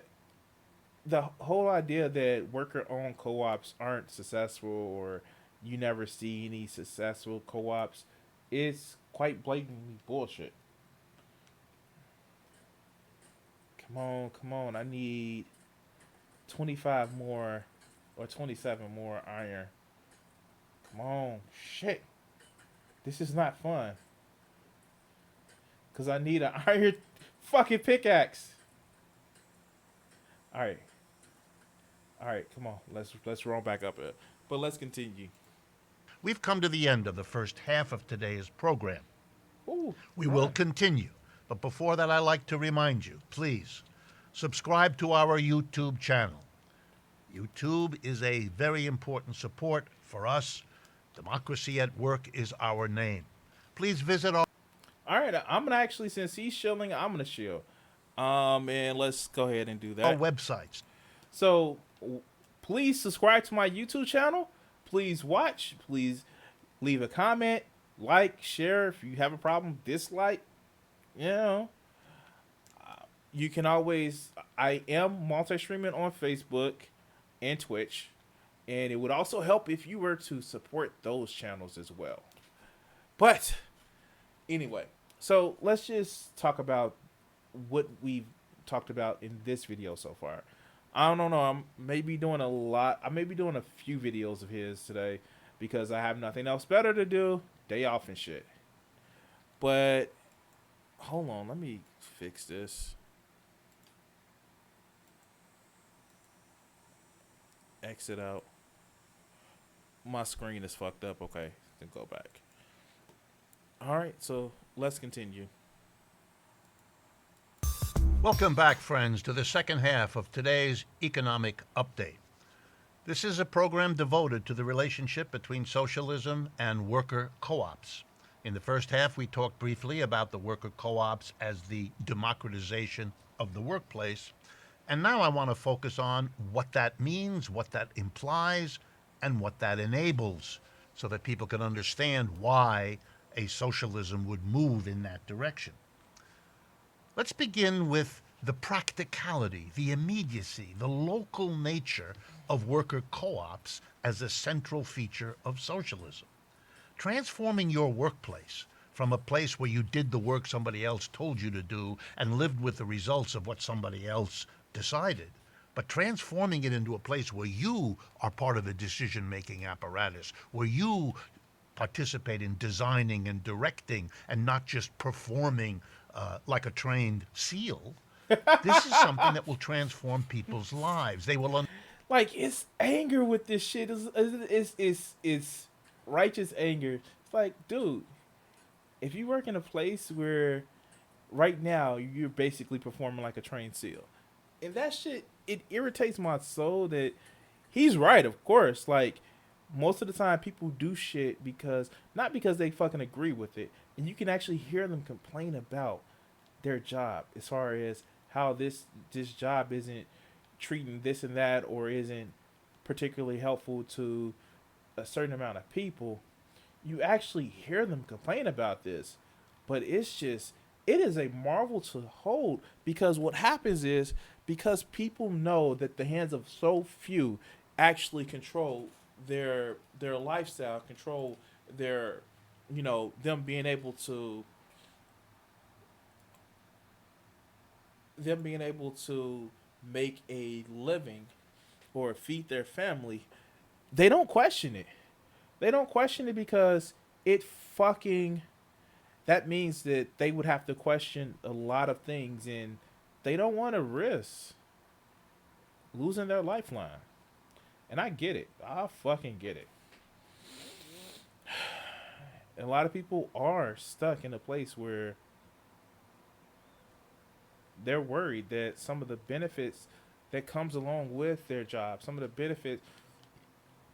the whole idea that worker-owned co-ops aren't successful, or you never see any successful co-ops, is quite blatantly bullshit. Come on, come on. I need 25 more or 27 more iron. Come on. Shit. This is not fun. Because I need an iron fucking pickaxe. Alright. Alright, come on. Let's roll back up it. But let's continue. We've come to the end of the first half of today's program. Ooh, We will fun. continue. But before that, I'd like to remind you, please, subscribe to our YouTube channel. YouTube is a very important support for us. Democracy at Work is our name. Please visit Alright, I'm gonna actually, since he's shilling, I'm gonna shill. And let's go ahead and do our that. websites. So please subscribe to my YouTube channel. Please watch. Please leave a comment, like, share. If you have a problem, dislike. You know, you can always. I am multi-streaming on Facebook and Twitch, and it would also help if you were to support those channels as well. But Anyway, so let's just talk about what we've talked about in this video so far. I don't know. I'm maybe doing a lot. I may be doing a few videos of his today because I have nothing else better to do. Day off and shit. But hold on, let me fix this. Exit out. My screen is fucked up. Okay, then go back. All right, so let's continue. Welcome back, friends, to the second half of today's economic update. This is a program devoted to the relationship between socialism and worker co-ops. In the first half, we talked briefly about the worker co-ops as the democratization of the workplace. And now I want to focus on what that means, what that implies, and what that enables, so that people can understand why a socialism would move in that direction. Let's begin with the practicality, the immediacy, the local nature of worker co-ops as a central feature of socialism. Transforming your workplace from a place where you did the work somebody else told you to do and lived with the results of what somebody else decided, but transforming it into a place where you are part of a decision-making apparatus, where you participate in designing and directing and not just performing like a trained seal. This is something that will transform people's lives. They will Like it's anger with this shit. It's righteous anger. It's like, dude, if you work in a place where right now you're basically performing like a trained seal, and that shit it irritates my soul that he's right, of course. Like most of the time people do shit because not because they fucking agree with it. And you can actually hear them complain about their job as far as how this job isn't treating this and that or isn't particularly helpful to a certain amount of people. You actually hear them complain about this, but it's just it is a marvel to hold because what happens is because people know that the hands of so few actually control their lifestyle, control their them being able to make a living or feed their family, they don't question it. They don't question it because it fucking that means that they would have to question a lot of things and they don't want to risk losing their lifeline. And I get it. I fucking get it. And a lot of people are stuck in a place where they're worried that some of the benefits that comes along with their job, some of the benefits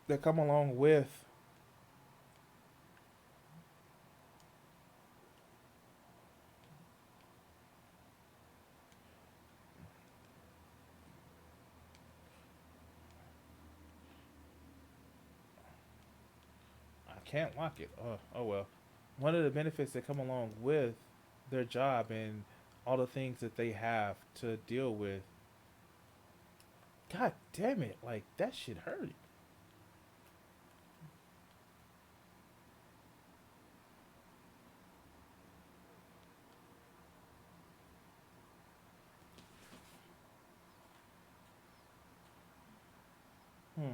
that come along with I can't lock it. Oh well. One of the benefits that come along with their job and all the things that they have to deal with. God damn it! Like that shit hurt. Hmm.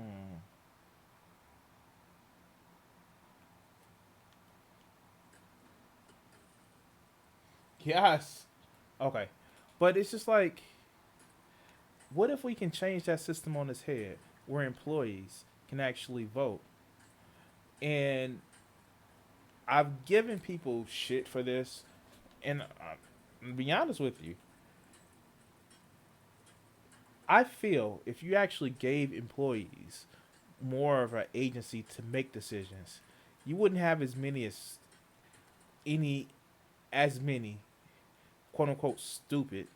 Yes. Okay. But it's just like, what if we can change that system on its head, where employees can actually vote? And I've given people shit for this, and to be honest with you, I feel if you actually gave employees more of an agency to make decisions, you wouldn't have any as many quote unquote stupid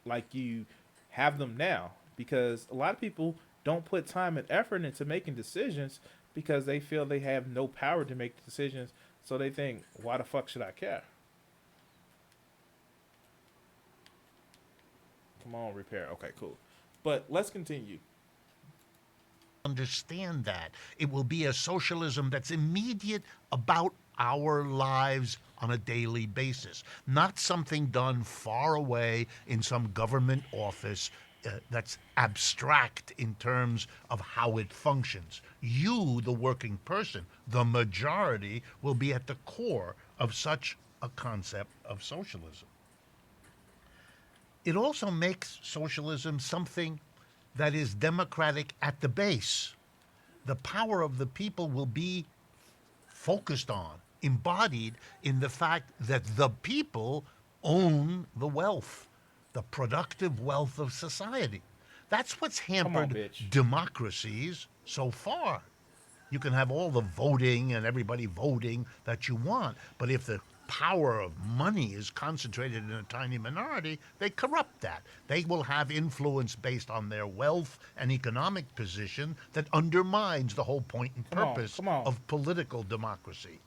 like you have them now. Because a lot of people don't put time and effort into making decisions because they feel they have no power to make decisions. So they think, why the fuck should I care? Come on, repair. Okay, cool. But let's continue. understand that. It will be a socialism that's immediate about our lives on a daily basis, not something done far away in some government office that's abstract in terms of how it functions. You, the working person, the majority, will be at the core of such a concept of socialism. It also makes socialism something that is democratic at the base. The power of the people will be focused on, embodied in the fact that the people own the wealth, the productive wealth of society. That's what's Come on, hampered bitch. democracies so far. You can have all the voting and everybody voting that you want, but if the power of money is concentrated in a tiny minority, they corrupt that. They will have influence based on their wealth and economic position that undermines the whole point and Come on. purpose Come on. of political democracy.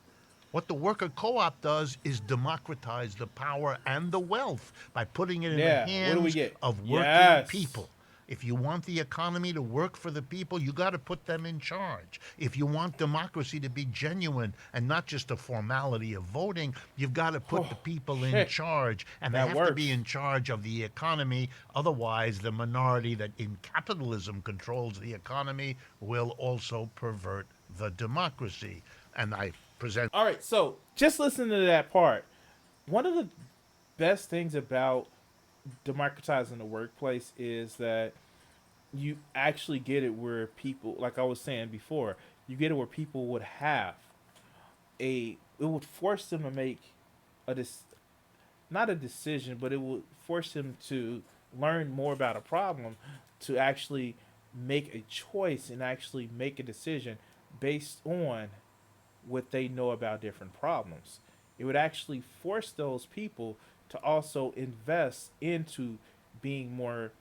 What the worker co op does is democratize the power and the wealth by putting it in the Yeah. What do we hands get? of working Yes. people. If you want the economy to work for the people, you got to put them in charge. If you want democracy to be genuine and not just a formality of voting, you've got to put the Oh, people in shit. charge. And they That have to be works. in charge of the economy. Otherwise, the minority that in capitalism controls the economy will also pervert the democracy. And I present. All right. So just listen to that part. One of the best things about democratizing the workplace is that you actually get it where people, like I was saying before, you get it where people would have it would force them to make a not a decision, but it would force them to learn more about a problem to actually make a choice and actually make a decision based on what they know about different problems. It would actually force those people to also invest into being more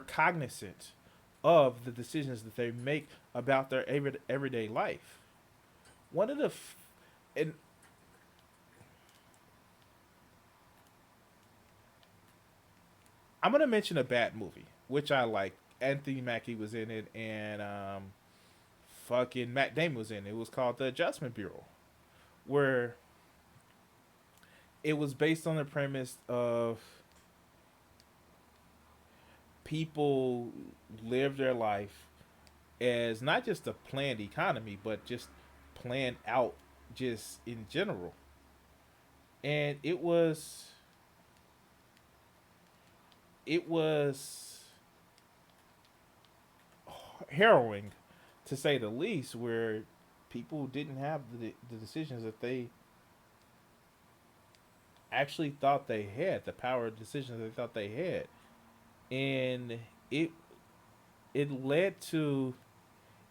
cognizant of the decisions that they make about their everyday life. One of the and I'm gonna mention a bad movie, which I like. Anthony Mackie was in it, and fucking Matt Damon was in it. It was called The Adjustment Bureau, where it was based on the premise of people live their life as not just a planned economy, but just planned out just in general. And it was harrowing to say the least, where people didn't have the decisions that they actually thought they had, the power of decisions they thought they had. And it it led to,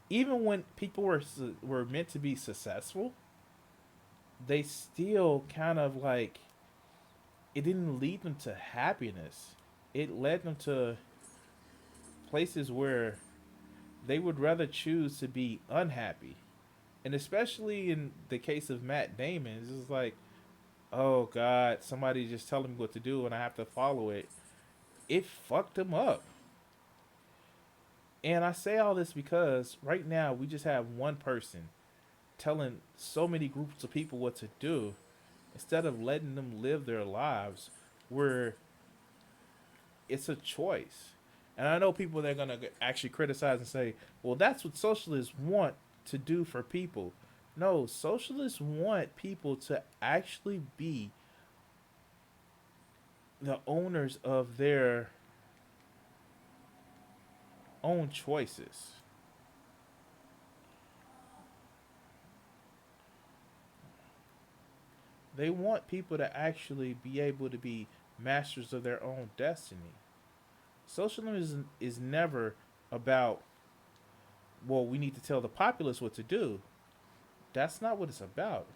even when people were meant to be successful, they still kind of like, it didn't lead them to happiness. It led them to places where they would rather choose to be unhappy. And especially in the case of Matt Damon, it's just like, oh God, somebody just telling me what to do and I have to follow it. It fucked him up. And I say all this because right now we just have one person telling so many groups of people what to do instead of letting them live their lives where it's a choice. And I know people that are going to actually criticize and say, well, that's what socialists want to do for people. No, socialists want people to actually be the owners of their own choices. They want people to actually be able to be masters of their own destiny. Socialism is never about, well, we need to tell the populace what to do. That's not what it's about.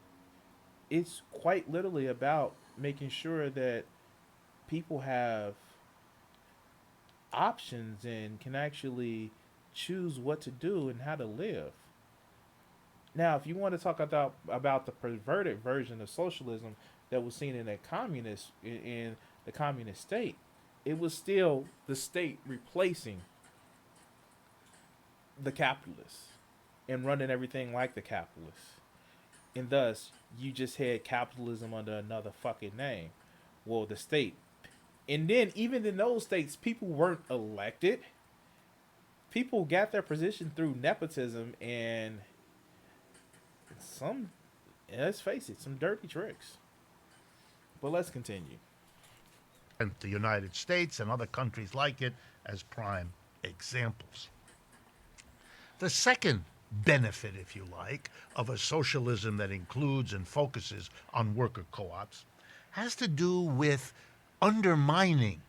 It's quite literally about making sure that people have options and can actually choose what to do and how to live. Now, if you want to talk about the perverted version of socialism that was seen in a communist in the communist state, it was still the state replacing the capitalists and running everything like the capitalists. and thus you just had capitalism under another fucking name. Well, the state. And then even in those states, people weren't elected. People got their position through nepotism and some, let's face it, some dirty tricks. But let's continue. And the United States and other countries like it as prime examples. The second benefit, if you like, of a socialism that includes and focuses on worker co-ops has to do with undermining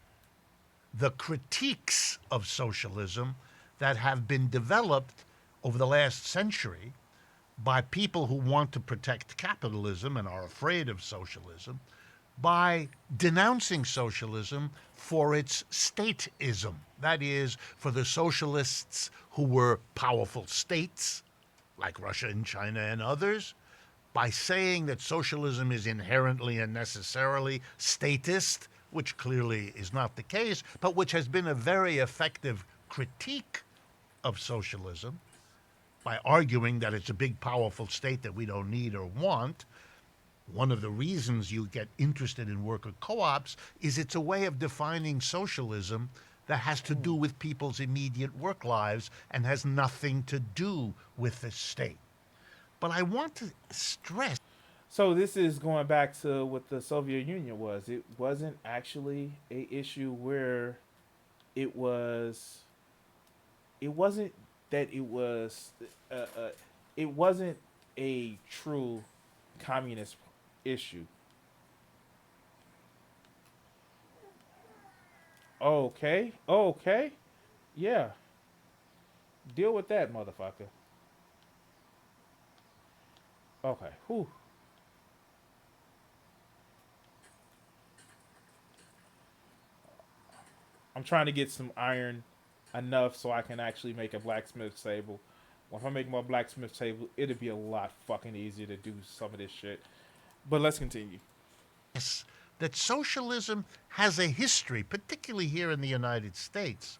the critiques of socialism that have been developed over the last century by people who want to protect capitalism and are afraid of socialism, by denouncing socialism for its statism. That is, for the socialists who were powerful states, like Russia and China and others, by saying that socialism is inherently and necessarily statist, which clearly is not the case, but which has been a very effective critique of socialism, by arguing that it's a big, powerful state that we don't need or want. One of the reasons you get interested in worker co-ops is it's a way of defining socialism that has to do with people's immediate work lives and has nothing to do with the state. But I want to stress. So this is going back to what the Soviet Union was. It wasn't actually a issue where it was. It wasn't that it was. It wasn't a true communist issue. Okay. Okay. Yeah. Deal with that, motherfucker. Okay. Whew. I'm trying to get some iron enough so I can actually make a blacksmith table. When I make my blacksmith table, it'll be a lot fucking easier to do some of this shit. But let's continue. That socialism has a history, particularly here in the United States,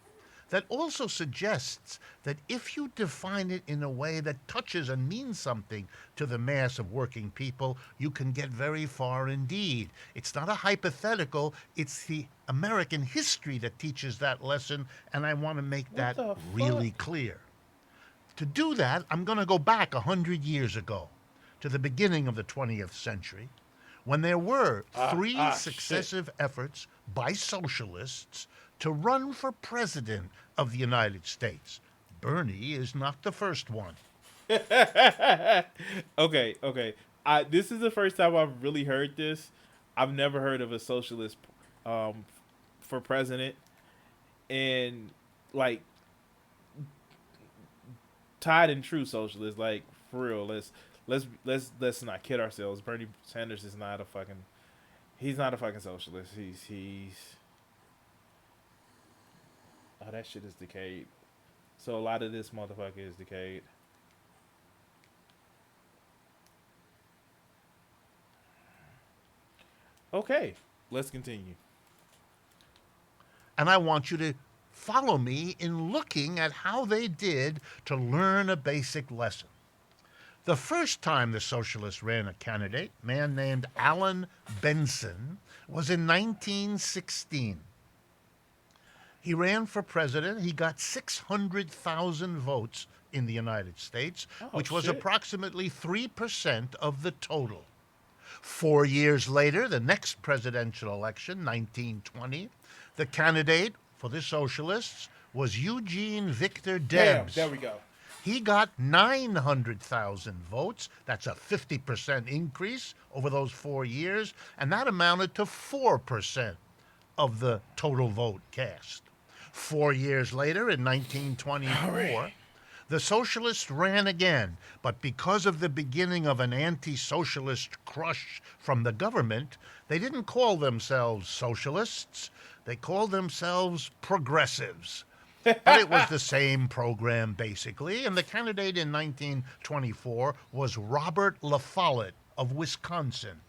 that also suggests that if you define it in a way that touches and means something to the mass of working people, you can get very far indeed. It's not a hypothetical, it's the American history that teaches that lesson, and I want to make that really clear. To do that, I'm going to go back 100 years ago to the beginning of the 20th century, when there were three successive efforts by socialists to run for president of the United States. Bernie is not the first one. Okay. This is the first time I've really heard this. I've never heard of a socialist for president, and like tied and true socialist. Like for real, let's not kid ourselves. Bernie Sanders is not a fucking. He's not a fucking socialist. He's. Oh, that shit is decayed. So a lot of this motherfucker is decayed. Okay, let's continue. And I want you to follow me in looking at how they did to learn a basic lesson. The first time the socialists ran a candidate, a man named Alan Benson, was in 1916. He ran for president. He got 600,000 votes in the United States, which was approximately 3% of the total. 4 years later, the next presidential election, 1920, the candidate for the socialists was Eugene Victor Debs. Damn, there we go. He got 900,000 votes. That's a 50% increase over those 4 years, and that amounted to 4% of the total vote cast. 4 years later, in 1924, the socialists ran again, but because of the beginning of an anti-socialist crush from the government, they didn't call themselves socialists. They called themselves progressives. But it was the same program, basically, and the candidate in 1924 was Robert La Follette of Wisconsin.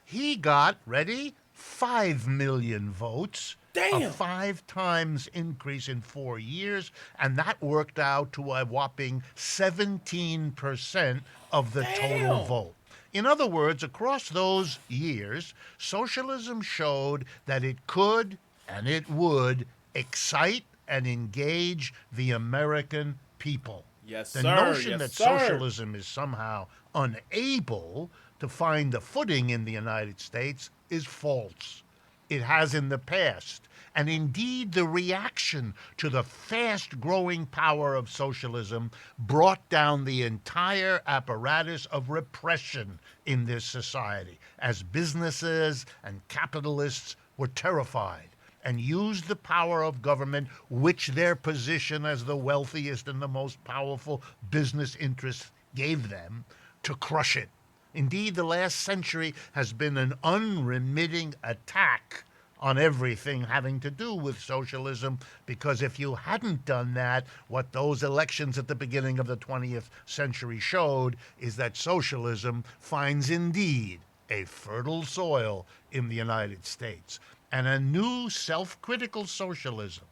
He got, ready, 5 million votes. Damn. A 5 times increase in 4 years, and that worked out to a whopping 17% of the total vote. In other words, across those years, socialism showed that it could and it would excite and engage the American people. Yes, The sir. notion Yes, that sir. socialism is somehow unable to find a footing in the United States is false. It has in the past. And indeed, the reaction to the fast growing power of socialism brought down the entire apparatus of repression in this society as businesses and capitalists were terrified and used the power of government, which their position as the wealthiest and the most powerful business interests gave them, to crush it. Indeed, the last century has been an unremitting attack on everything having to do with socialism, because if you hadn't done that, what those elections at the beginning of the 20th century showed is that socialism finds indeed a fertile soil in the United States. And a new self critical socialism,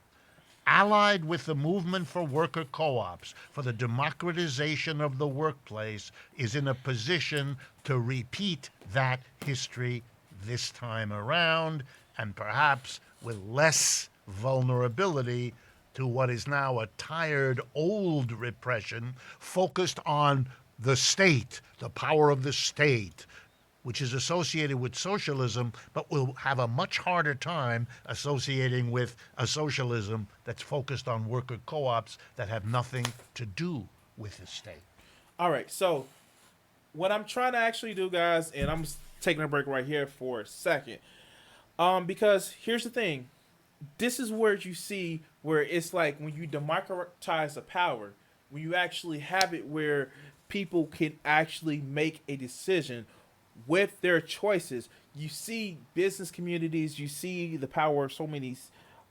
allied with the movement for worker co-ops, for the democratization of the workplace, is in a position to repeat that history this time around, and perhaps with less vulnerability to what is now a tired old repression focused on the state, the power of the state, which is associated with socialism, but will have a much harder time associating with a socialism that's focused on worker co-ops that have nothing to do with the state. All right. So what I'm trying to actually do, guys, and I'm taking a break right here for a second, because here's the thing. This is where you see where it's like when you democratize the power, when you actually have it where people can actually make a decision with their choices. You see business communities, you see the power of so many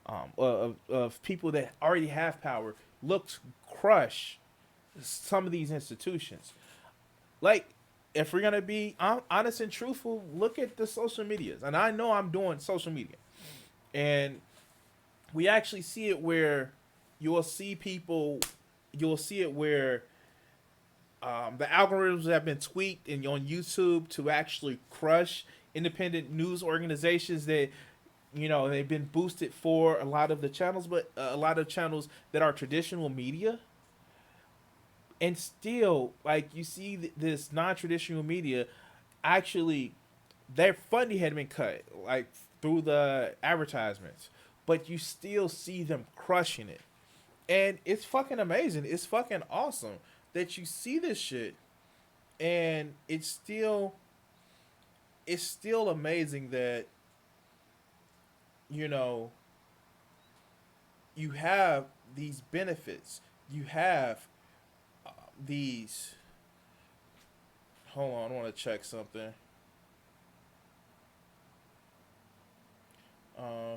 of people that already have power look to crush some of these institutions. Like, if we're gonna be honest and truthful, look at the social medias. And I know I'm doing social media, and we actually see it where you'll see people, you'll see it where the algorithms have been tweaked and on YouTube to actually crush independent news organizations that they've been boosted for a lot of the channels, but a lot of channels that are traditional media, and still like you see this non-traditional media actually their funding had been cut like through the advertisements, but you still see them crushing it, and it's fucking amazing. It's fucking awesome that you see this shit, and it's still amazing that you know you have these benefits. You have these. Hold on, I want to check something. Uh,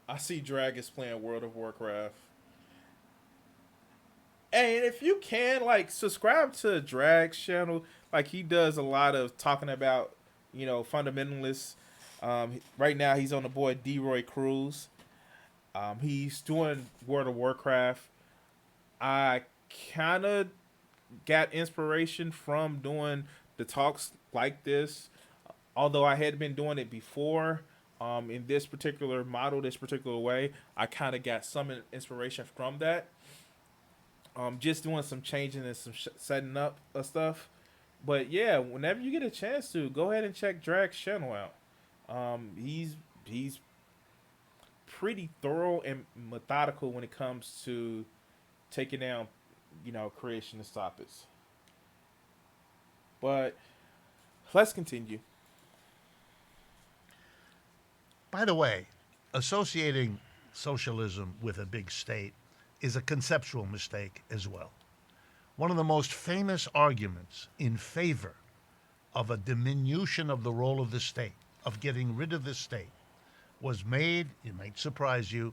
I see Drag is playing World of Warcraft. And if you can, like, subscribe to Drag's channel. Like, he does a lot of talking about, fundamentalists. Right now, he's on the boy D-Roy Cruz. He's doing World of Warcraft. I kind of got inspiration from doing the talks like this, although I had been doing it before. In this particular model, this particular way, I kind of got some inspiration from that. Just doing some changing and some setting up of stuff. But yeah, whenever you get a chance to, go ahead and check Drag's channel out. He's pretty thorough and methodical when it comes to taking down, creationist topics. But let's continue. By the way, associating socialism with a big state is a conceptual mistake as well. One of the most famous arguments in favor of a diminution of the role of the state, of getting rid of the state, was made, it might surprise you,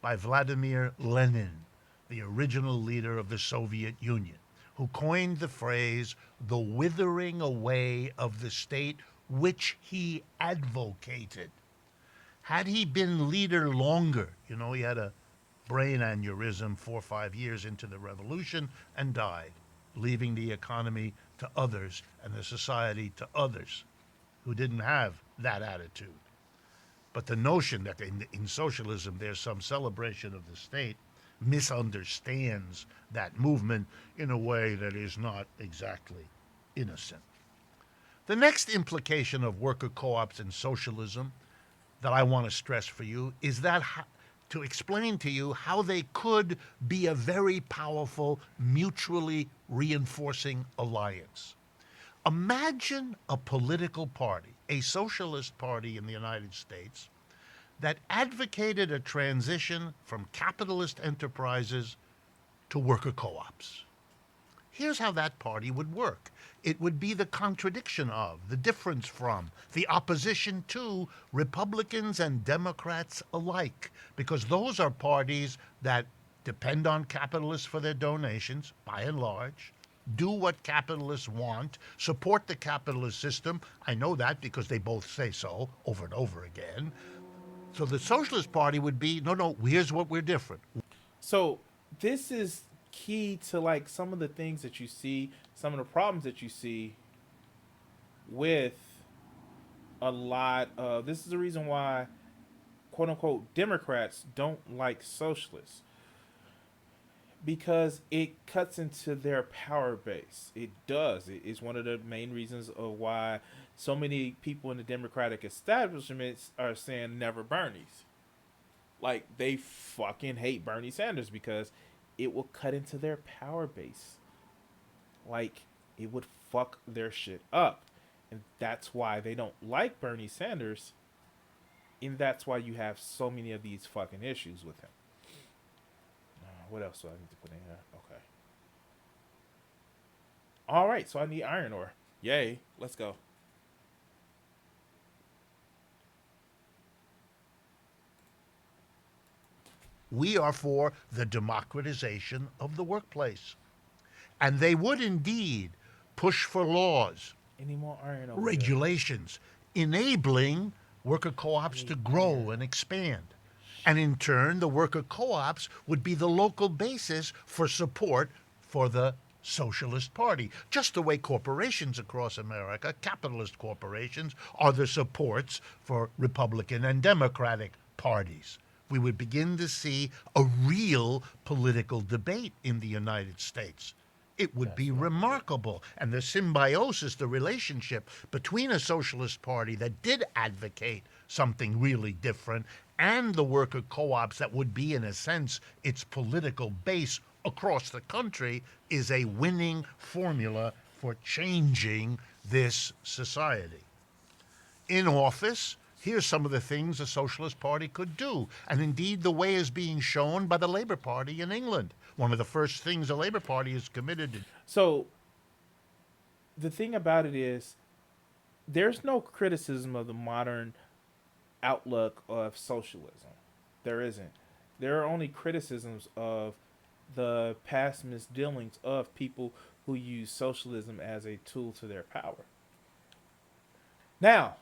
by Vladimir Lenin, the original leader of the Soviet Union, who coined the phrase, the withering away of the state, which he advocated. Had he been leader longer, he had a brain aneurysm 4 or 5 years into the revolution and died, leaving the economy to others and the society to others who didn't have that attitude. But the notion that in socialism there's some celebration of the state misunderstands that movement in a way that is not exactly innocent. The next implication of worker co-ops and socialism that I want to stress for you is that to explain to you how they could be a very powerful, mutually reinforcing alliance. Imagine a political party, a socialist party in the United States, that advocated a transition from capitalist enterprises to worker co-ops. Here's how that party would work. It would be the contradiction of, the difference from, the opposition to Republicans and Democrats alike, because those are parties that depend on capitalists for their donations, by and large, do what capitalists want, support the capitalist system. I know that because they both say so over and over again. So the Socialist Party would be, no, here's what we're different. So this is key to like some of the things that you see, some of the problems that you see with a lot of this is the reason why quote unquote Democrats don't like socialists, because it cuts into their power base. It does. It is one of the main reasons of why so many people in the Democratic establishments are saying never Bernie's. Like, they fucking hate Bernie Sanders because it will cut into their power base. Like, it would fuck their shit up. And that's why they don't like Bernie Sanders. And that's why you have so many of these fucking issues with him. What else do I need to put in here? Okay. All right, so I need iron ore. Yay, let's go. We are for the democratization of the workplace. And they would indeed push for laws, Any more iron over regulations, enabling worker co-ops to grow and expand. And in turn, the worker co-ops would be the local basis for support for the Socialist Party. Just the way corporations across America, capitalist corporations, are the supports for Republican and Democratic parties. We would begin to see a real political debate in the United States. It would be remarkable. And the symbiosis, the relationship between a socialist party that did advocate something really different and the worker co-ops that would be, in a sense, its political base across the country is a winning formula for changing this society. In office, here's some of the things the Socialist Party could do. And indeed, the way is being shown by the Labour Party in England. One of the first things the Labour Party is committed to. So, the thing about it is, there's no criticism of the modern outlook of socialism. There isn't. There are only criticisms of the past misdealings of people who use socialism as a tool to their power. Now,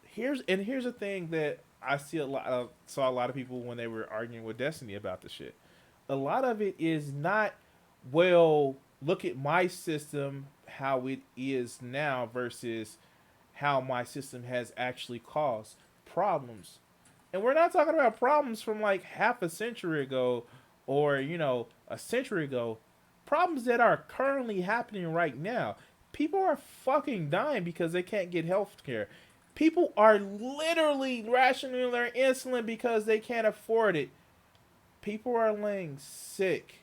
here's the thing that I see saw a lot of people when they were arguing with Destiny about the shit. A lot of it is not, well, look at my system, how it is now versus how my system has actually caused problems. And we're not talking about problems from like half a century ago or, a century ago. Problems that are currently happening right now. People are fucking dying because they can't get health care. People are literally rationing their insulin because they can't afford it. People are laying sick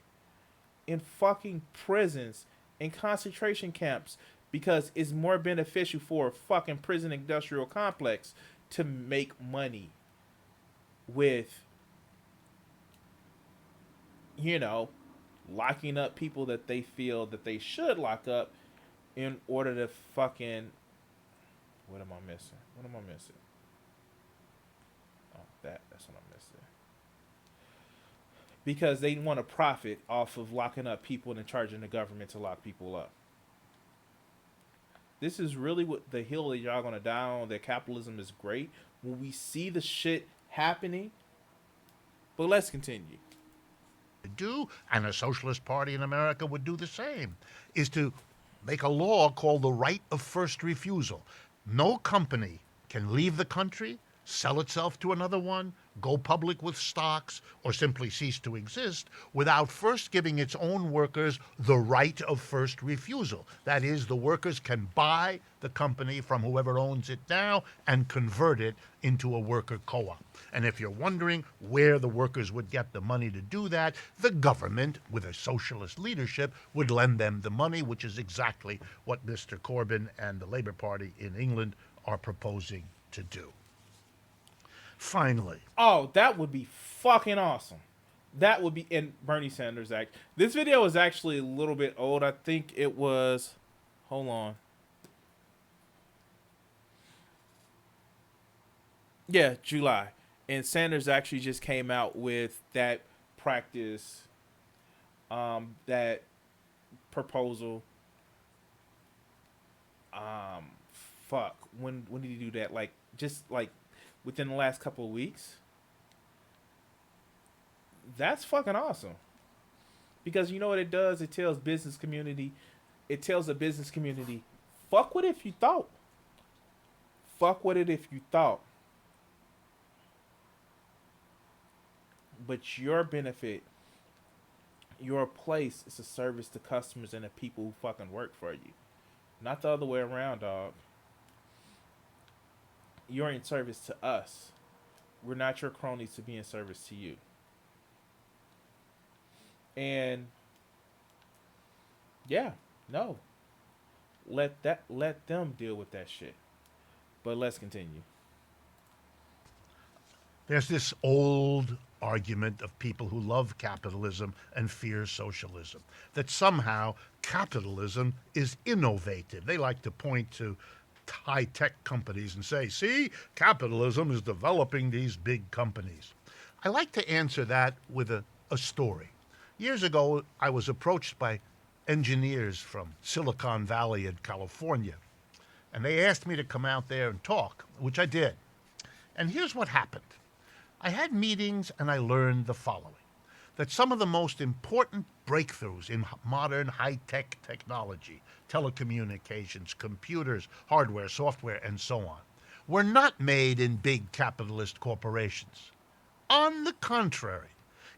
in fucking prisons, in concentration camps, because it's more beneficial for a fucking prison industrial complex to make money with, locking up people that they feel that they should lock up in order to fucking... What am I missing? Oh, that's what I'm missing. Because they want to profit off of locking up people and charging the government to lock people up. This is really what the hill that y'all gonna die on, that capitalism is great. When we see the shit happening. But let's continue. Do, and a socialist party in America would do the same, is to make a law called the right of first refusal. No company can leave the country, sell itself to another one, go public with stocks, or simply cease to exist without first giving its own workers the right of first refusal. That is, the workers can buy the company from whoever owns it now and convert it into a worker co-op. And if you're wondering where the workers would get the money to do that, the government, with a socialist leadership, would lend them the money, which is exactly what Mr. Corbyn and the Labour Party in England are proposing to do. Finally, Oh, that would be fucking awesome. That would be in Bernie Sanders act. This video is actually a little bit old. I think it was. Hold on. Yeah, July. And Sanders actually just came out with that practice, that proposal. Um, fuck. When did he do that? Like just like within the last couple of weeks. That's fucking awesome. Because you know what it does? It tells business community. It tells the business community, fuck with it if you thought. Fuck with it if you thought. But your benefit, your place is a service to customers and the people who fucking work for you. Not the other way around, dog. You're in service to us. We're not your cronies to be in service to you. And yeah, no. Let them deal with that shit. But let's continue. there's this old argument of people who love capitalism and fear socialism, that somehow capitalism is innovative. They like to point to high-tech companies and say, see, capitalism is developing these big companies. I like to answer that with a story. Years ago, I was approached by engineers from Silicon Valley in California, and they asked me to come out there and talk, which I did. And here's what happened. I had meetings and I learned the following, that some of the most important breakthroughs in modern high-tech technology, telecommunications, computers, hardware, software, and so on, were not made in big capitalist corporations. On the contrary,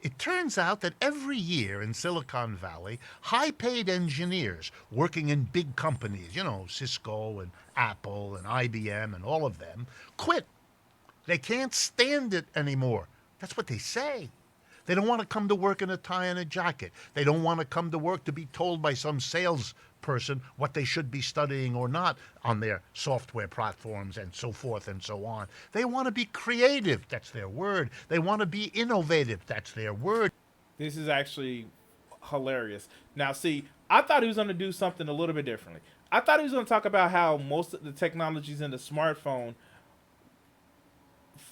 it turns out that every year in Silicon Valley, high-paid engineers working in big companies, Cisco and Apple and IBM and all of them, quit. They can't stand it anymore. That's what they say. They don't want to come to work in a tie and a jacket. They don't want to come to work to be told by some salesperson what they should be studying or not on their software platforms and so forth and so on. They want to be creative. That's their word. They want to be innovative. That's their word. This is actually hilarious. Now, see, I thought he was going to do something a little bit differently. I thought he was going to talk about how most of the technologies in the smartphone,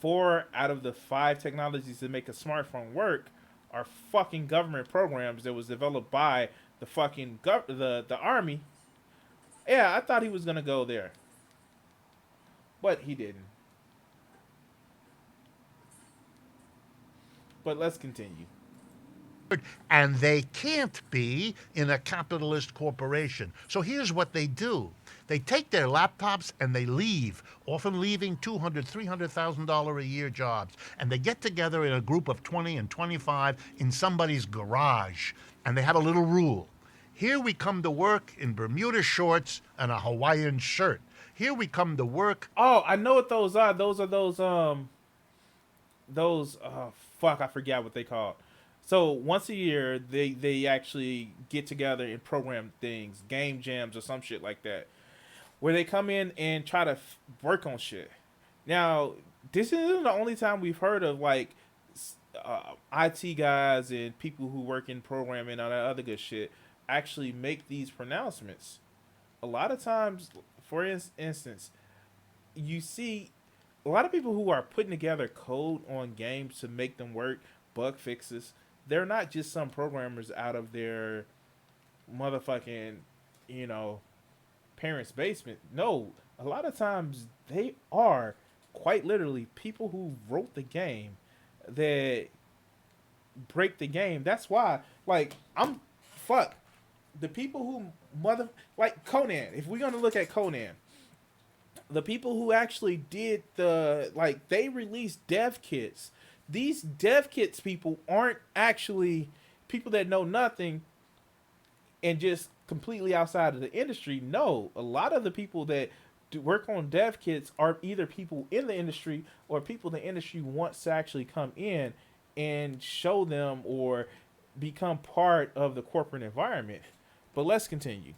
4 out of the 5 technologies that make a smartphone work are fucking government programs that was developed by the fucking the army. Yeah, I thought he was gonna go there, but he didn't. But let's continue. And they can't be in a capitalist corporation. So here's what they do. They take their laptops and they leave, often leaving $200,000, $300,000 a year jobs. And they get together in a group of 20 and 25 in somebody's garage. And they have a little rule. Here we come to work in Bermuda shorts and a Hawaiian shirt. Here we come to work. Oh, I know what those are. Those are fuck, I forgot what they call. So once a year, they actually get together and program things, game jams or some shit like that, where they come in and try to work on shit. Now, this isn't the only time we've heard of like IT guys and people who work in programming and all that other good shit actually make these pronouncements. A lot of times, for instance, you see a lot of people who are putting together code on games to make them work, bug fixes. They're not just some programmers out of their motherfucking, parents' basement. No, a lot of times they are quite literally people who wrote the game that break the game. That's why, like, the people who mother like Conan. If we're gonna look at Conan, the people who actually did they released dev kits. These dev kits people aren't actually people that know nothing and just completely outside of the industry. No, a lot of the people that do work on dev kits are either people in the industry or people the industry wants to actually come in and show them or become part of the corporate environment. But let's continue.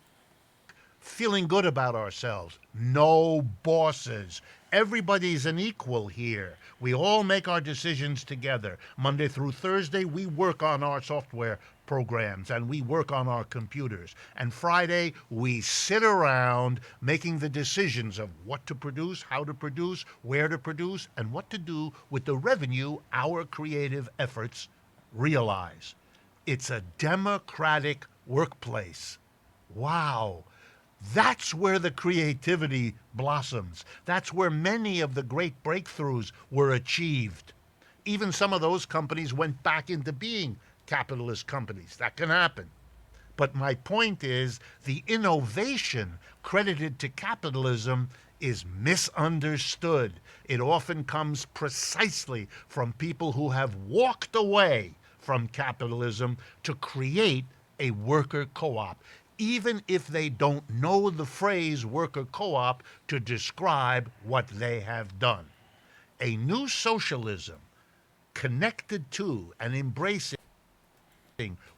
Feeling good about ourselves. No bosses. Everybody's an equal here. We all make our decisions together. Monday through Thursday, we work on our software programs and we work on our computers. And Friday, we sit around making the decisions of what to produce, how to produce, where to produce, and what to do with the revenue our creative efforts realize. It's a democratic workplace. Wow. That's where the creativity blossoms. That's where many of the great breakthroughs were achieved. Even some of those companies went back into being capitalist companies. That can happen. But my point is the innovation credited to capitalism is misunderstood. It often comes precisely from people who have walked away from capitalism to create a worker co-op, even if they don't know the phrase worker co-op to describe what they have done. A new socialism connected to and embracing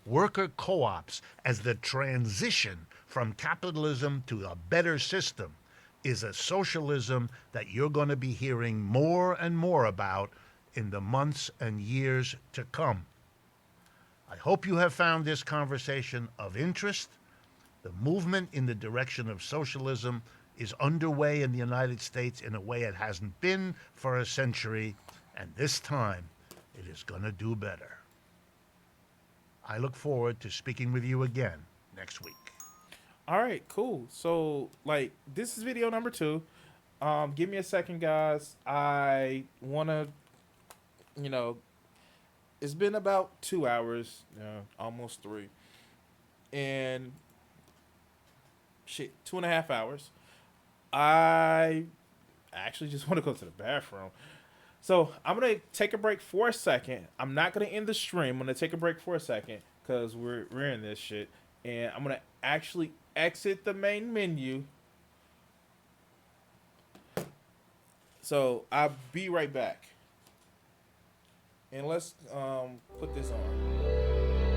worker co-ops as the transition from capitalism to a better system is a socialism that you're going to be hearing more and more about in the months and years to come. I hope you have found this conversation of interest. The movement in the direction of socialism is underway in the United States in a way it hasn't been for a century, and this time it is going to do better. I look forward to speaking with you again next week. All right, cool. So, this is video number 2. Give me a second, guys. I want to, it's been about 2 hours, almost 3. And 2.5 hours. I actually just want to go to the bathroom. So I'm going to take a break for a second. I'm not going to end the stream. I'm going to take a break for a second because we're in this shit. And I'm going to actually exit the main menu. So I'll be right back. And let's put this on.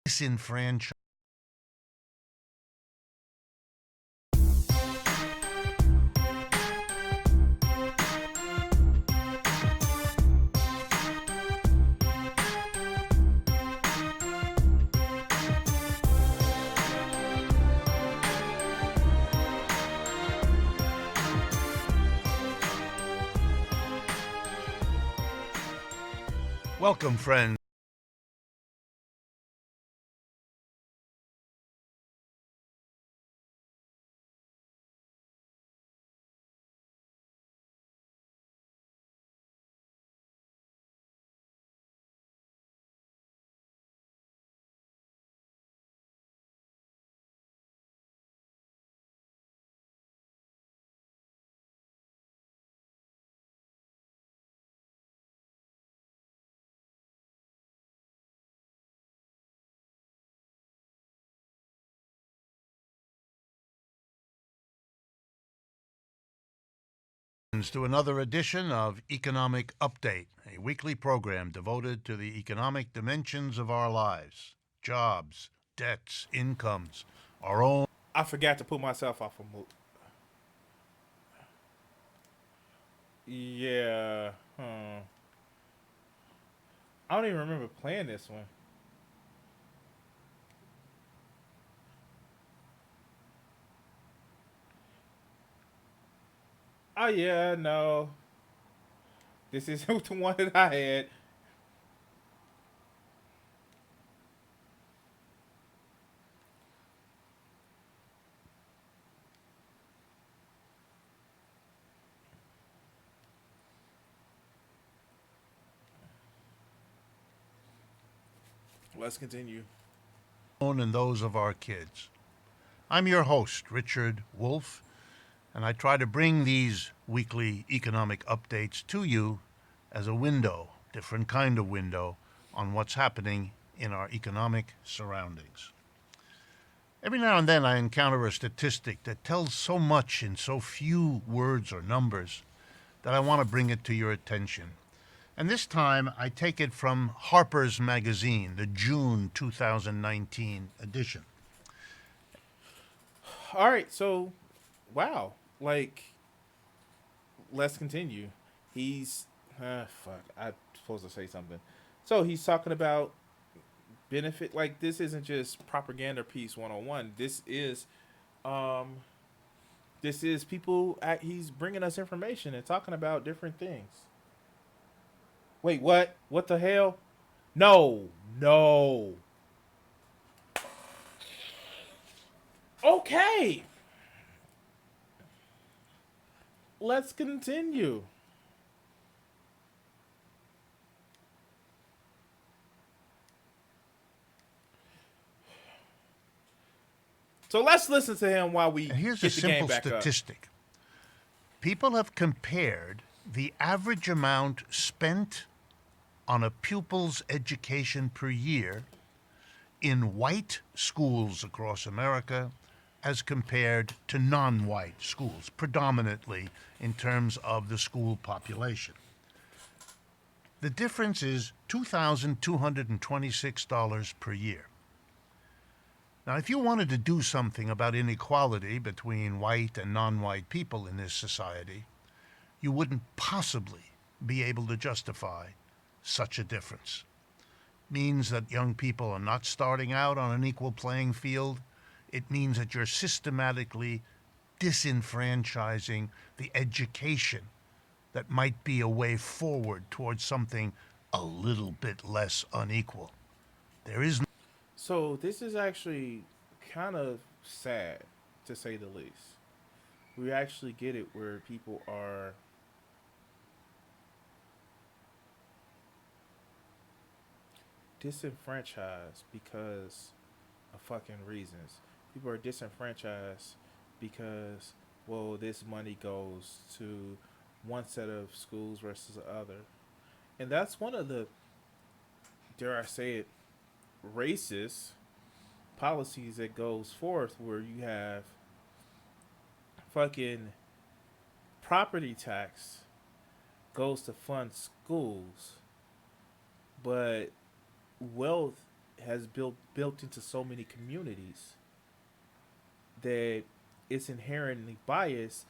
disenfranchised. Welcome, friends. To another edition of Economic Update, a weekly program devoted to the economic dimensions of our lives: jobs, debts, incomes, our own. I forgot to put myself off of mute. Yeah. I don't even remember playing this one. Oh yeah, no. This is the one that I had. Let's continue. And those of our kids. I'm your host, Richard Wolff, and I try to bring these weekly economic updates to you as a window, different kind of window, on what's happening in our economic surroundings. Every now and then I encounter a statistic that tells so much in so few words or numbers that I want to bring it to your attention. And this time I take it from Harper's Magazine, the June 2019 edition. All right, so wow, like let's continue. He's fuck. I'm supposed to say something. So he's talking about benefit. Like this isn't just propaganda piece 101. Um, this is people. He's bringing us information and talking about different things. Wait, what? What the hell? No, no. Okay, let's continue. So let's listen to him while we And here's a get the game simple back up. statistic. People have compared the average amount spent on a pupil's education per year in white schools across America as compared to non-white schools, predominantly in terms of the school population. The difference is $2,226 per year. Now, if you wanted to do something about inequality between white and non-white people in this society, you wouldn't possibly be able to justify such a difference. It means that young people are not starting out on an equal playing field. It means that you're systematically disenfranchising the education that might be a way forward towards something a little bit less unequal. There is So this is actually kind of sad, to say the least. We actually get it where people are disenfranchised because of fucking reasons. People are disenfranchised because, well, this money goes to one set of schools versus the other. And that's one of the, dare I say it, racist policies that goes forth where you have fucking property tax goes to fund schools, but wealth has built into so many communities that it's inherently biased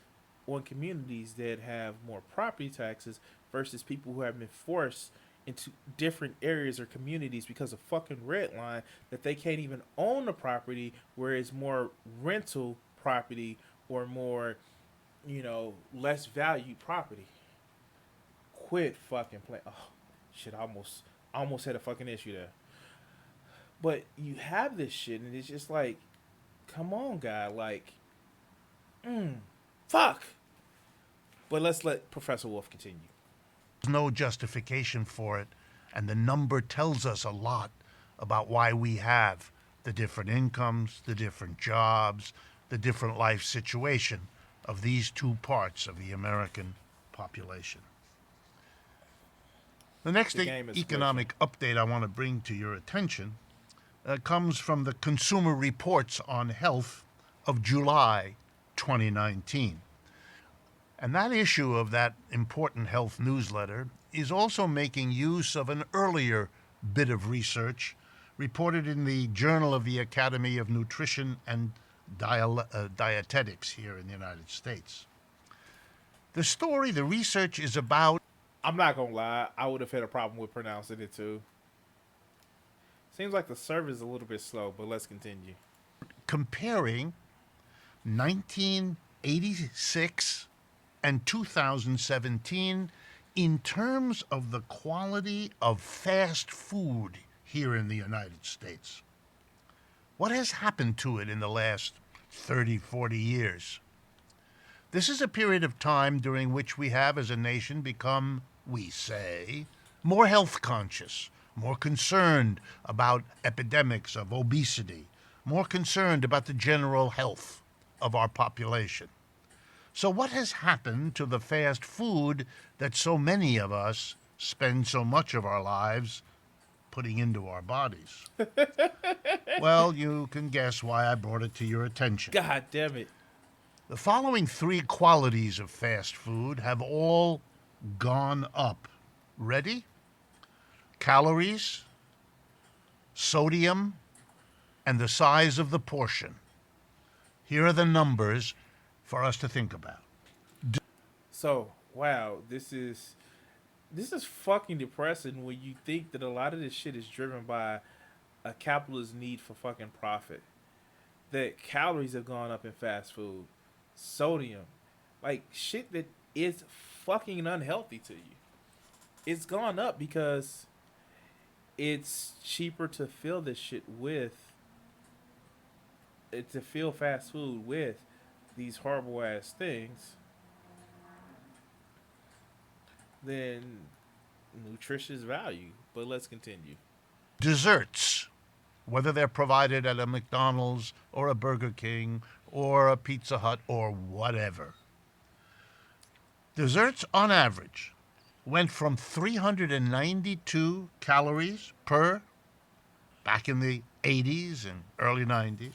on communities that have more property taxes versus people who have been forced into different areas or communities because of fucking red line that they can't even own the property, where it's more rental property or more, less valued property. Quit fucking playing. Oh shit, I almost had a fucking issue there. But you have this shit and it's just like, come on, guy, like, fuck. But let's let Professor Wolff continue. There's no justification for it, and the number tells us a lot about why we have the different incomes, the different jobs, the different life situation of these two parts of the American population. The next The game is glitching. economic update I want to bring to your attention comes from the Consumer Reports on Health of July 2019. And that issue of that important health newsletter is also making use of an earlier bit of research reported in the Journal of the Academy of Nutrition and Dietetics here in the United States. The research is about I'm not gonna lie, I would have had a problem with pronouncing it too. Seems like the server's a little bit slow, but let's continue. comparing 1986 and 2017 in terms of the quality of fast food here in the United States. What has happened to it in the last 30, 40 years? This is a period of time during which we have, as a nation, become, we say, more health conscious, more concerned about epidemics of obesity, more concerned about the general health of our population. So, what has happened to the fast food that so many of us spend so much of our lives putting into our bodies? Well, you can guess why I brought it to your attention. God damn it. The following three qualities of fast food have all gone up. Ready? Calories, sodium, and the size of the portion. Here are the numbers for us to think about. So, wow, this is fucking depressing when you think that a lot of this shit is driven by a capitalist need for fucking profit. That calories have gone up in fast food, sodium, like shit that is fucking unhealthy to you. It's gone up because it's cheaper to fill this shit with, to fill fast food with these horrible ass things than nutritious value. But let's continue. Desserts, whether they're provided at a McDonald's or a Burger King or a Pizza Hut or whatever. Desserts, on average, went from 392 calories per, back in the 80s and early 90s,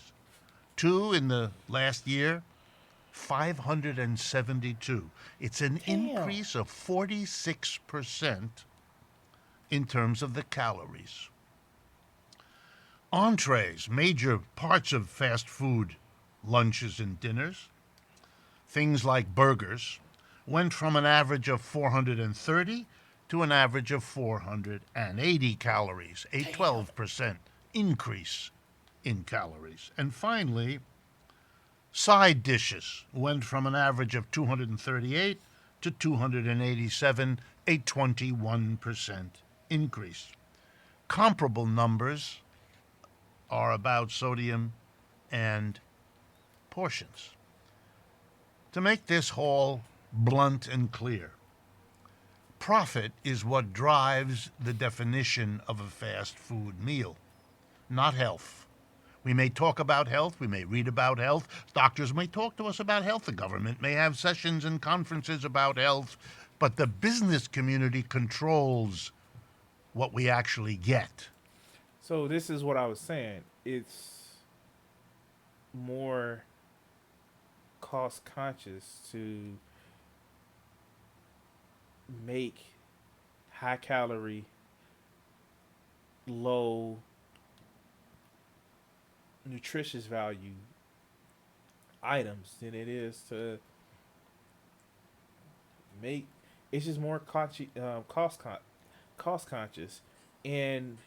to, in the last year, 572. It's an Damn. increase of 46% in terms of the calories. Entrees, major parts of fast food lunches and dinners, things like burgers, went from an average of 430 to an average of 480 calories, a 12% increase in calories. And finally, side dishes went from an average of 238 to 287, a 21% increase. Comparable numbers are about sodium and portions. To make this whole blunt and clear, profit is what drives the definition of a fast food meal, not health. We may talk about health, we may read about health, doctors may talk to us about health, the government may have sessions and conferences about health, but the business community controls what we actually get. So this is what I was saying. It's more cost conscious to make high calorie, low nutritious value items than it is to make. It's just more cost conscious, and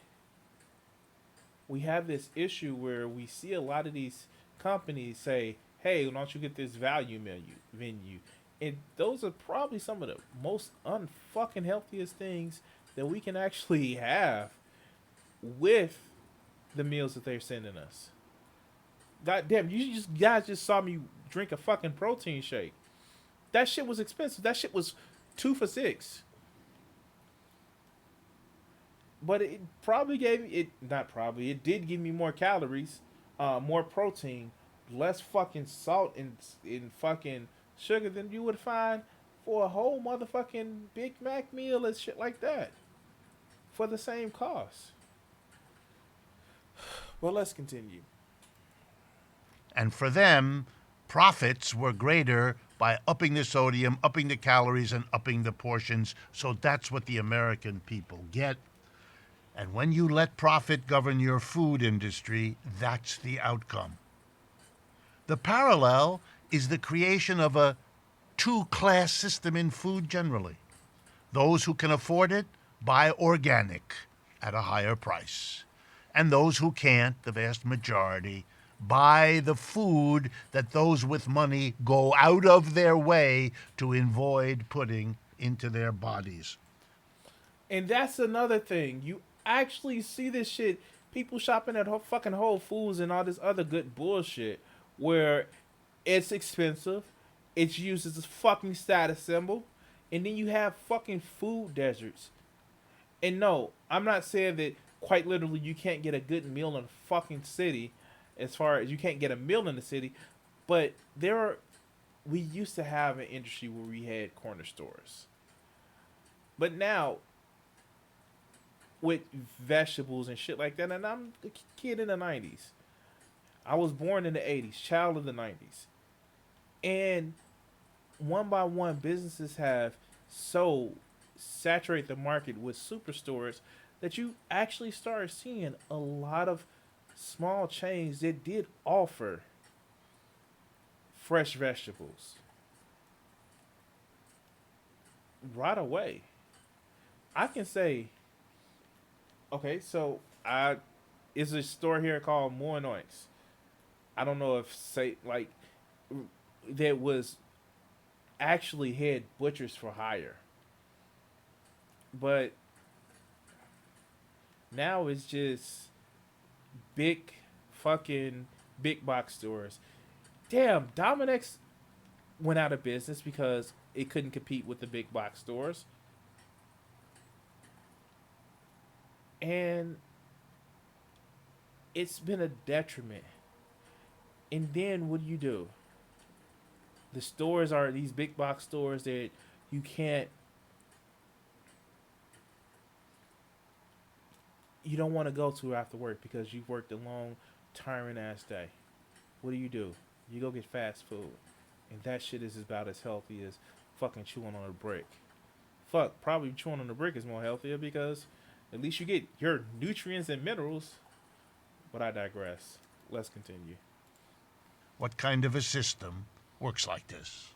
we have this issue where we see a lot of these companies say, "Hey, why don't you get this value menu?" And those are probably some of the most unfucking healthiest things that we can actually have with the meals that they're sending us. God damn, you just guys just saw me drink a fucking protein shake. That shit was expensive. That shit was 2 for $6. But it probably gave me it not probably, it did give me more calories, more protein, less fucking salt and fucking sugar than you would find for a whole motherfucking Big Mac meal and shit like that. For the same cost. Well, let's continue. And for them, profits were greater by upping the sodium, upping the calories, and upping the portions. So that's what the American people get. And when you let profit govern your food industry, that's the outcome. The parallel is the creation of a two-class system in food generally. Those who can afford it buy organic at a higher price. And those who can't, the vast majority, buy the food that those with money go out of their way to avoid putting into their bodies. And that's another thing. You actually see this shit. People shopping at fucking Whole Foods and all this other good bullshit where it's expensive. It's used as a fucking status symbol. And then you have fucking food deserts. And no, I'm not saying that quite literally you can't get a good meal in a fucking city, as far as you can't get a meal in the city, but we used to have an industry where we had corner stores. But now, with vegetables and shit like that, and I'm a kid in the 90s. I was born in the 80s, child of the 90s. And one by one, businesses have so saturated the market with superstores that you actually start seeing a lot of small chains that did offer fresh vegetables right away. I can say, okay, so it's a store here called Moinoix. I don't know if say like that was actually had butchers for hire, but now it's just big fucking big box stores. Damn, Dominic's went out of business because it couldn't compete with the big box stores. And it's been a detriment. And then what do? The stores are these big box stores that you can't, you don't want to go to after work because you've worked a long, tiring ass day. What do? You go get fast food. And that shit is about as healthy as fucking chewing on a brick. Fuck, probably chewing on a brick is more healthier because at least you get your nutrients and minerals. But I digress. Let's continue. What kind of a system works like this?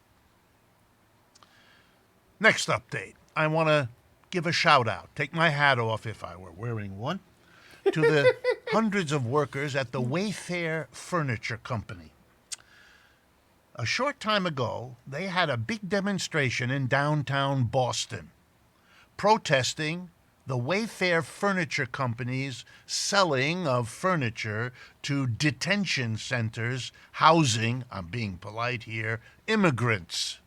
Next update. I want to give a shout out, take my hat off if I were wearing one, to the hundreds of workers at the Wayfair Furniture Company. A short time ago, they had a big demonstration in downtown Boston, protesting the Wayfair Furniture Company's selling of furniture to detention centers housing, I'm being polite here, immigrants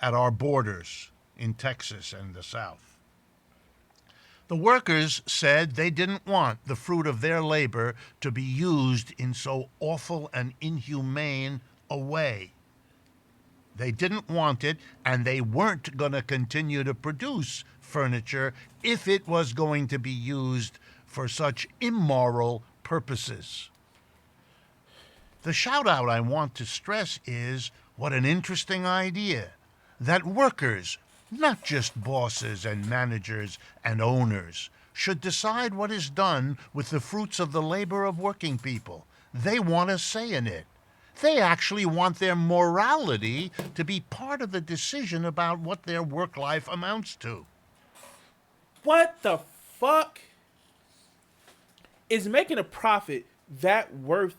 at our borders in Texas and the South. The workers said they didn't want the fruit of their labor to be used in so awful and inhumane a way. They didn't want it, and they weren't going to continue to produce furniture if it was going to be used for such immoral purposes. The shout-out I want to stress is what an interesting idea, that workers, not just bosses and managers and owners, should decide what is done with the fruits of the labor of working people. They want a say in it. They actually want their morality to be part of the decision about what their work life amounts to. What the fuck is making a profit that worth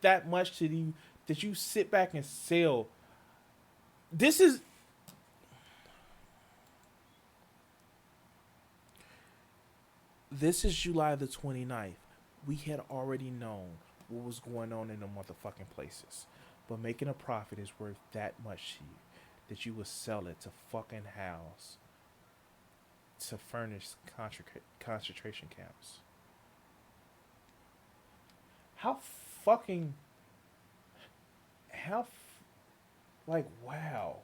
that much to you that you sit back and sell? This is July the 29th. We had already known what was going on in the motherfucking places. But making a profit is worth that much to you that you would sell it to fucking house to furnish concentration camps. How fucking how like wow.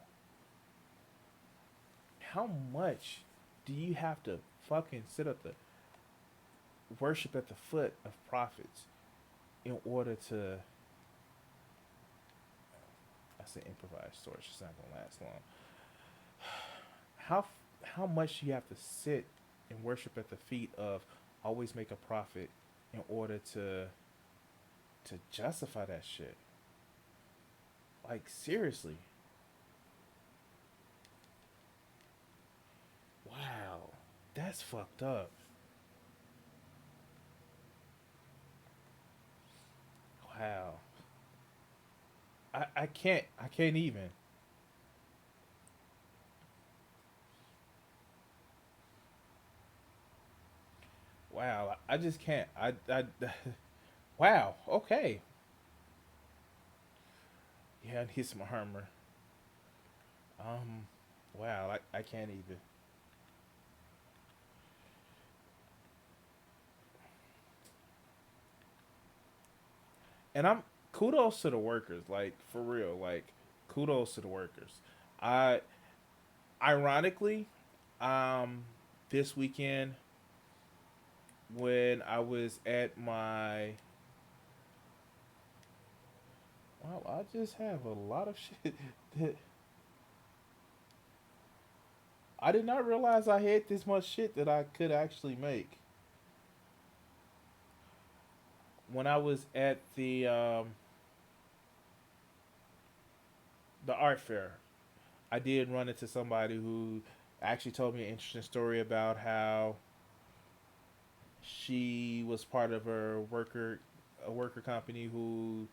How much do you have to fucking sit at the worship at the foot of prophets in order to I say improvised story, it's not gonna last long. How how much you have to sit and worship at the feet of always make a profit in order to justify that shit? Like seriously. Wow. That's fucked up. Wow. I can't even. Wow. I just can't. Wow. Okay. Yeah, and he's some armor. Um wow, I can't even. And I'm kudos to the workers, like for real, like kudos to the workers. I ironically, um, this weekend when I was at my wow, I just have a lot of shit that I did not realize I had this much shit that I could actually make. When I was at the art fair, I did run into somebody who actually told me an interesting story about how she was part of a worker company who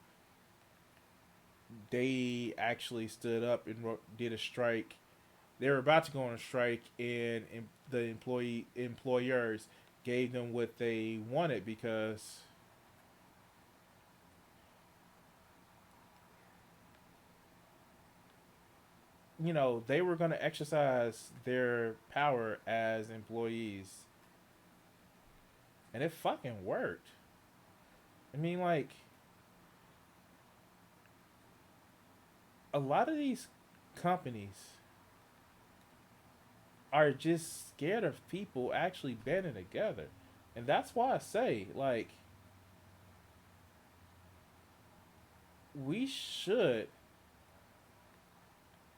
they actually stood up and did a strike. They were about to go on a strike, and the employers gave them what they wanted because they were going to exercise their power as employees, and it fucking worked. I mean, like a lot of these companies are just scared of people actually banding together. And that's why I say, like, we should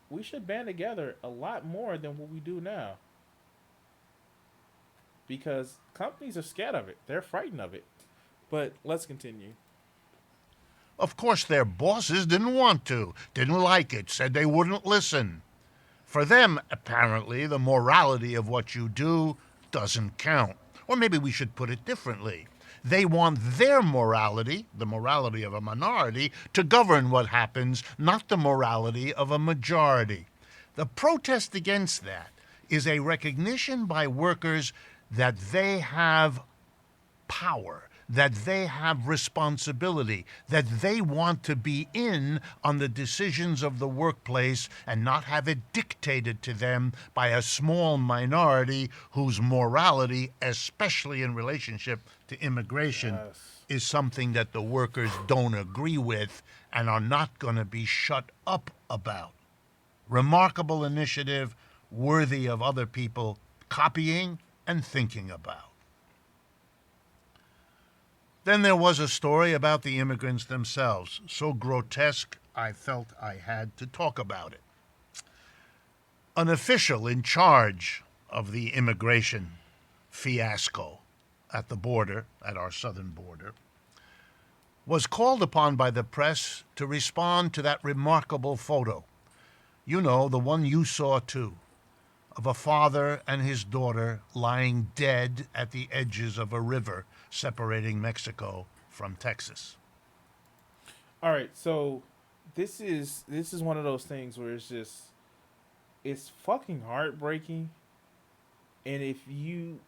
we should band together a lot more than what we do now. Because companies are scared of it. They're frightened of it. But let's continue. Of course, their bosses didn't want to, didn't like it, said they wouldn't listen. For them, apparently, the morality of what you do doesn't count. Or maybe we should put it differently. They want their morality, the morality of a minority, to govern what happens, not the morality of a majority. The protest against that is a recognition by workers that they have power, that they have responsibility, that they want to be in on the decisions of the workplace and not have it dictated to them by a small minority whose morality, especially in relationship to immigration, Yes. is something that the workers don't agree with and are not going to be shut up about. Remarkable initiative worthy of other people copying and thinking about. Then there was a story about the immigrants themselves, so grotesque I felt I had to talk about it. An official in charge of the immigration fiasco at the border, at our southern border, was called upon by the press to respond to that remarkable photo. You know, the one you saw too, of a father and his daughter lying dead at the edges of a river separating Mexico from Texas. All right, so this is one of those things where it's fucking heartbreaking, and if you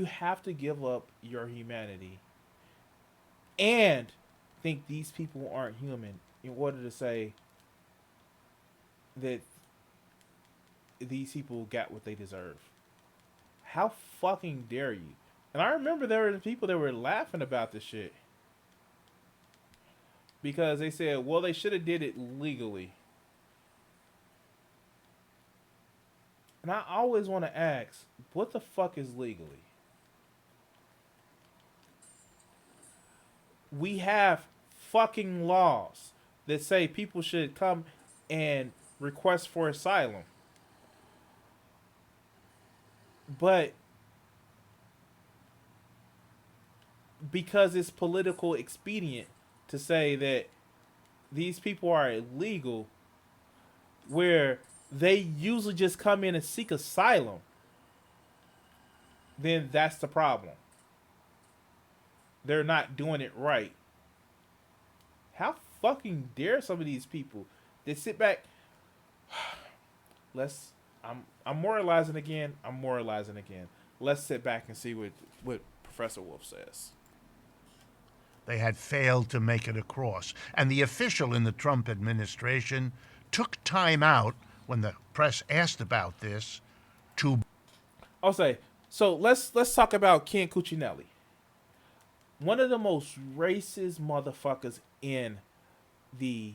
have to give up your humanity and think these people aren't human in order to say that these people got what they deserve. How fucking dare you? And I remember there were people that were laughing about this shit because they said, well, they should have did it legally. And I always want to ask, what the fuck is legally? We have fucking laws that say people should come and request for asylum. But because it's political expedient to say that these people are illegal, where they usually just come in and seek asylum, then that's the problem. They're not doing it right. How fucking dare some of these people? They sit back. Let's. I'm moralizing again. I'm moralizing again. Let's sit back and see what Professor Wolff says. They had failed to make it across, and the official in the Trump administration took time out when the press asked about this to. I'll say. So let's talk about Ken Cuccinelli, one of the most racist motherfuckers in the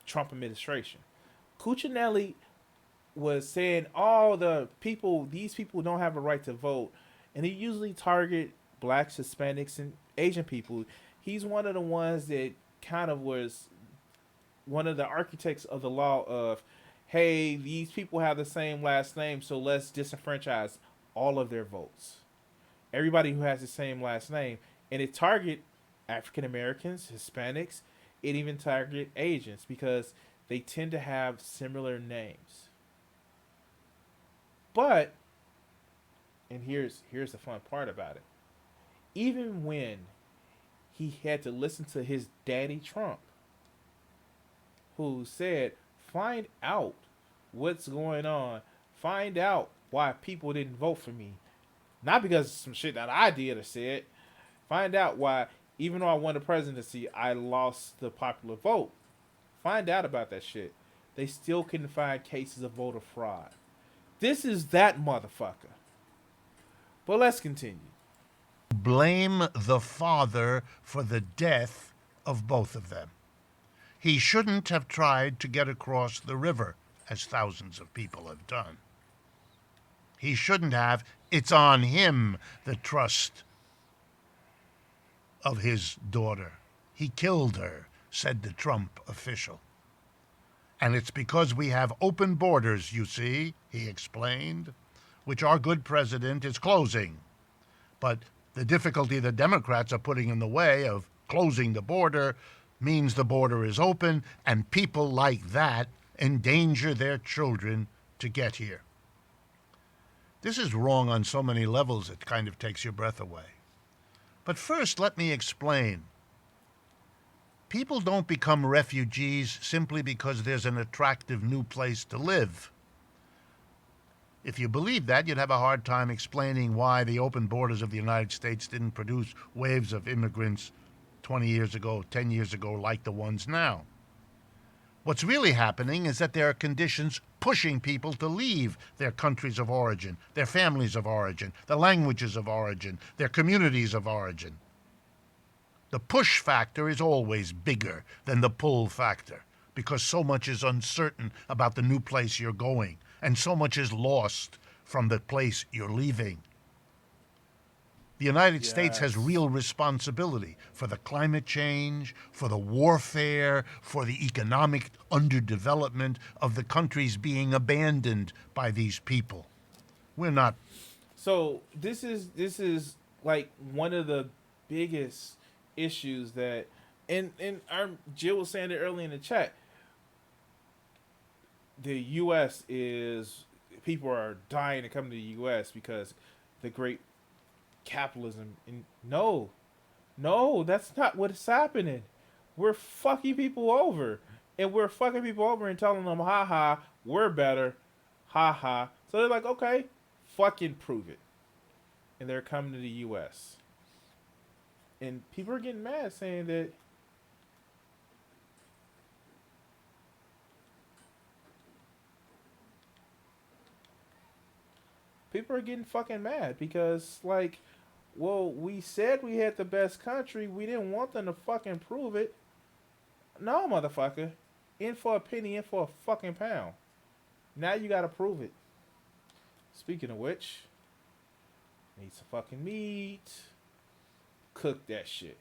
Trump administration. Cuccinelli was saying all these people don't have a right to vote, and he usually target blacks, Hispanics, and Asian people. He's one of the ones that kind of was one of the architects of the law of, hey, these people have the same last name, so let's disenfranchise all of their votes. Everybody who has the same last name, and it target African Americans, Hispanics, it even target Asians because they tend to have similar names. But, and here's the fun part about it. Even when he had to listen to his daddy Trump, who said, find out what's going on, find out why people didn't vote for me. Not because of some shit that I did or said. Find out why, even though I won the presidency, I lost the popular vote. Find out about that shit. They still couldn't find cases of voter fraud. This is that motherfucker. But let's continue. Blame the father for the death of both of them. He shouldn't have tried to get across the river, as thousands of people have done. He shouldn't have. It's on him, the trust of his daughter. He killed her, said the Trump official. And it's because we have open borders, you see, he explained, which our good president is closing. But the difficulty the Democrats are putting in the way of closing the border means the border is open, and people like that endanger their children to get here. This is wrong on so many levels it kind of takes your breath away. But first, let me explain. People don't become refugees simply because there's an attractive new place to live. If you believe that, you'd have a hard time explaining why the open borders of the United States didn't produce waves of immigrants 20 years ago, 10 years ago, like the ones now. What's really happening is that there are conditions pushing people to leave their countries of origin, their families of origin, the languages of origin, their communities of origin. The push factor is always bigger than the pull factor because so much is uncertain about the new place you're going, and so much is lost from the place you're leaving. The United States has real responsibility for the climate change, for the warfare, for the economic underdevelopment of the countries being abandoned by these people. We're not. So this is like one of the biggest issues that, and our Jill was saying it early in the chat, the U.S. is, people are dying to come to the U.S. because the great capitalism. And no, no, that's not what's happening. We're fucking people over, and we're fucking people over and telling them, "Ha ha, we're better, ha ha." So they're like, "Okay, fucking prove it," and they're coming to the U.S. And people are getting mad, saying that people are getting fucking mad because, like, well, we said we had the best country. We didn't want them to fucking prove it. No, motherfucker. In for a penny, in for a fucking pound. Now you gotta prove it. Speaking of which, need some fucking meat. Cook that shit.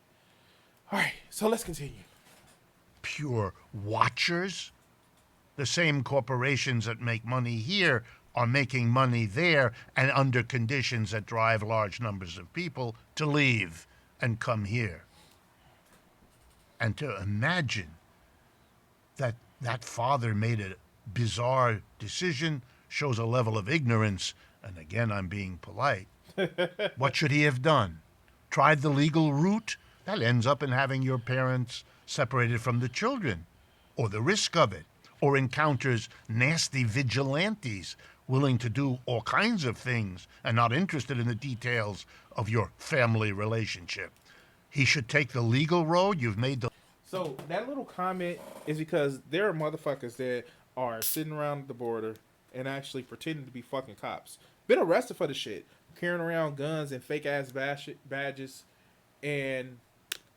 Alright, so let's continue. Pure watchers? The same corporations that make money here are making money there and under conditions that drive large numbers of people to leave and come here. And to imagine that that father made a bizarre decision shows a level of ignorance, and again, I'm being polite. What should he have done? Tried the legal route? That ends up in having your parents separated from the children, or the risk of it, or encounters nasty vigilantes willing to do all kinds of things and not interested in the details of your family relationship. He should take the legal road. You've made the... So that little comment is because there are motherfuckers that are sitting around the border and actually pretending to be fucking cops. Been arrested for the shit, carrying around guns and fake ass badges, and